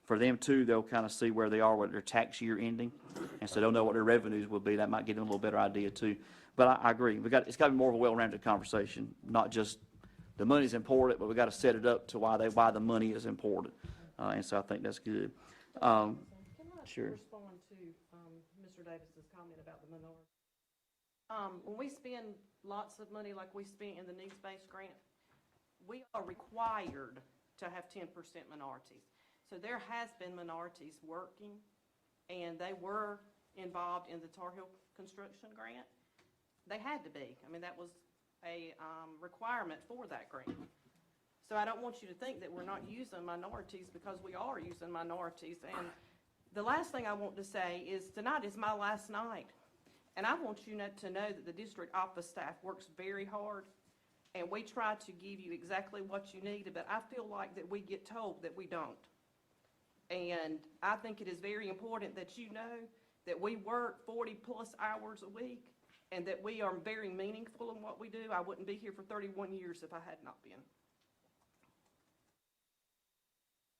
for them too, they'll kind of see where they are with their tax year ending, and so they'll know what their revenues will be. That might give them a little better idea too. But I agree, it's got to be more of a well-rounded conversation, not just the money's important, but we got to set it up to why the money is important, and so I think that's good. Sure. Respond to Mr. Davis's comment about the minority. When we spend lots of money like we spent in the needs-based grant, we are required to have 10% minorities. So there has been minorities working, and they were involved in the Tar Heel construction grant. They had to be. That was a requirement for that grant. So I don't want you to think that we're not using minorities, because we are using minorities. And the last thing I want to say is tonight is my last night. And I want you to know that the district office staff works very hard, and we try to give you exactly what you need, but I feel like that we get told that we don't. And I think it is very important that you know that we work 40-plus hours a week, and that we are very meaningful in what we do. I wouldn't be here for 31 years if I had not been.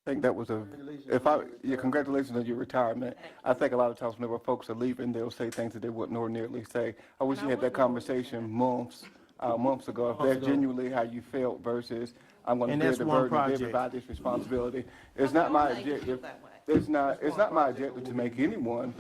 I think that was congratulations on your retirement. I think a lot of times whenever folks are leaving, they'll say things that they wouldn't ordinarily say. I wish you had that conversation months ago. If that's genuinely how you felt versus I'm going to bear the burden of everybody's responsibility. It's not my objective. It's not my objective to make anyone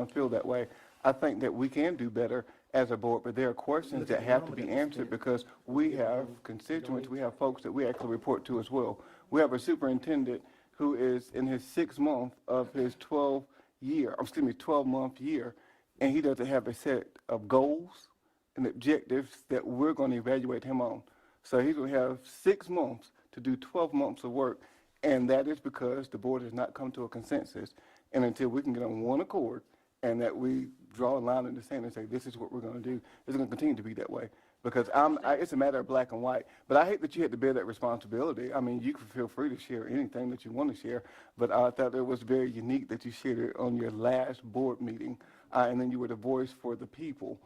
feel that way. I think that we can do better as a board, but there are questions that have to be answered because we have constituents, we have folks that we actually report to as well. We have a superintendent who is in his 6th month of his 12-month year, and he doesn't have a set of goals and objectives that we're going to evaluate him on. So he's going to have 6 months to do 12 months of work, and that is because the board has not come to a consensus. And until we can get on one accord and that we draw a line in the sand and say, this is what we're going to do, it's going to continue to be that way. because it's a matter of black and white. But I hate that you had to bear that responsibility. I mean, you can feel free to share anything that you want to share, but I thought it was very unique that you shared it on your last board meeting, and then you were the voice for the people.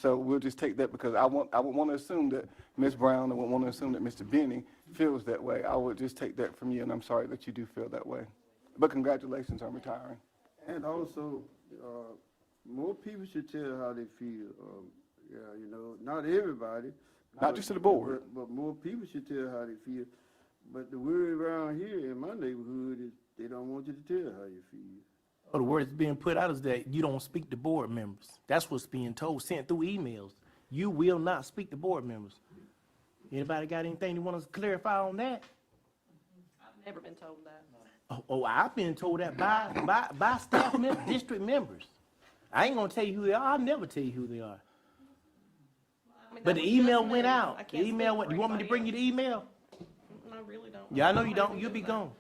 So we'll just take that, because I would want to assume that Ms. Brown, I would want to assume that Mr. Benny feels that way. I would just take that from you, and I'm sorry that you do feel that way. But congratulations on retiring. And also, more people should tell how they feel. Yeah, you know, not everybody. Not just to the board. But more people should tell how they feel. But the word around here in my neighborhood is they don't want you to tell how you feel. Oh, the word that's being put out is that you don't speak to board members. That's what's being told, sent through emails. You will not speak to board members. Anybody got anything you want to clarify on that? I've never been told that. Oh, I've been told that by staff members, district members. I ain't gonna tell you who they are. I'll never tell you who they are. I mean, But that the was just email me. went I out. can't The speak email for went, you want me to bring you anybody the email? else. I really don't. Yeah, I know you don't don't. have You'll to be do that. gone.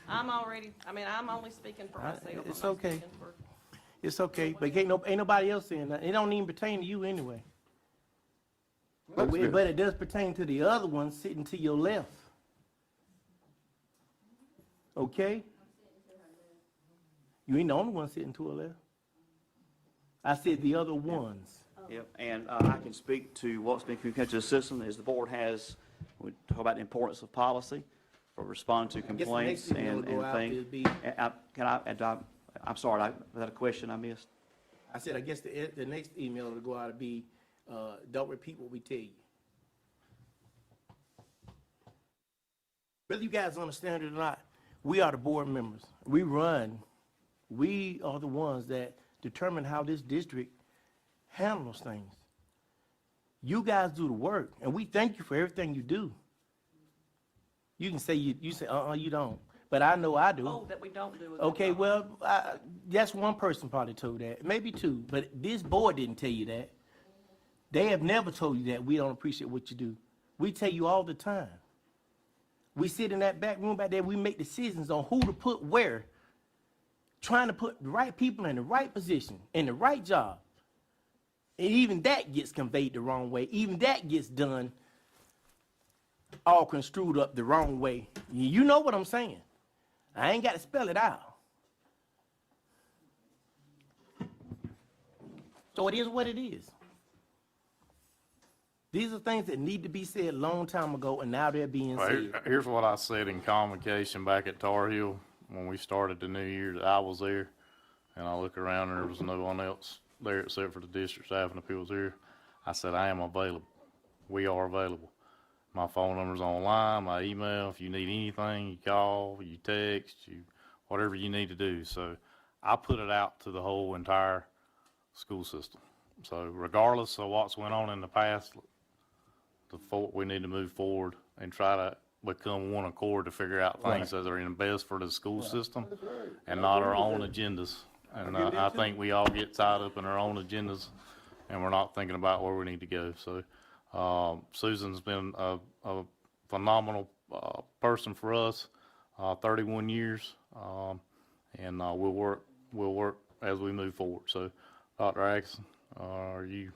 I'm only speaking for myself. I'm it's not okay. speaking for- It's okay, but ain't nobody else saying that. It don't even pertain to you anyway. That's good. But it does pertain to the other one sitting to your left. Okay? You ain't the only one sitting to her left. I said the other ones. Yep, and I can speak to what's been communicated to the system, as the board has, we talk about the importance of policy for responding to I guess the complaints next email and will go out things. will be- I'm sorry, was that a question I missed? I said, I guess the next email will go out to be, don't repeat what we tell you. Whether you guys understand it or not, we are the board members. We are the ones that determine how this district handles things. You guys do the work, and we thank you for everything you do. You can say, you say, you don't, but I know I do. Oh, that we don't do it. Okay, well, that's one person probably told that, maybe two, but this board didn't tell you that. They have never told you that we don't appreciate what you do. We tell you all the time. We sit in that back room back there, we make decisions on who to put where, trying to put the right people in the right position, in the right job. And even that gets conveyed the wrong way. Even that gets done all construed up the wrong way. You know what I'm saying. I ain't got to spell it out. So it is what it is. These are things that need to be said a long time ago, and now they're being Well, said. here's what I said in convocation back at Tar Heel when we started the new year, that I was there, and I look around and there was no one else there except for the district staff and the people here. I said, I am available. We are available. My phone number's online, my email. If you need anything, you call, you text, whatever you need to do. So I put it out to the whole entire school system. So regardless of what's went on in the past, we need to move forward and try to become one accord to figure out things that are in best for the school system and not our own agendas. And I think we all get tied up in our own agendas and we're not thinking about where we need to go. So Susan's been a phenomenal person for us, 31 years, and we'll work as we move forward. So Dr. Atkinson, are you?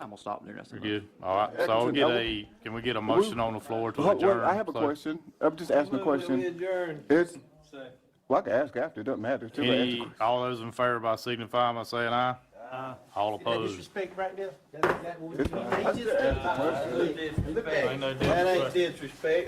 I'm gonna stop there. That's You're enough. good? All right, so can we get a motion on the floor to Well, adjourn? I have a So, question. I'm just asking a question. Well, I can ask after, it doesn't matter. Till I ask the question. All those in favor by signifying by saying aye. All Is that opposed. disrespect right there? That what we It's- They just- Ain't no That ain't disrespect. disrespect.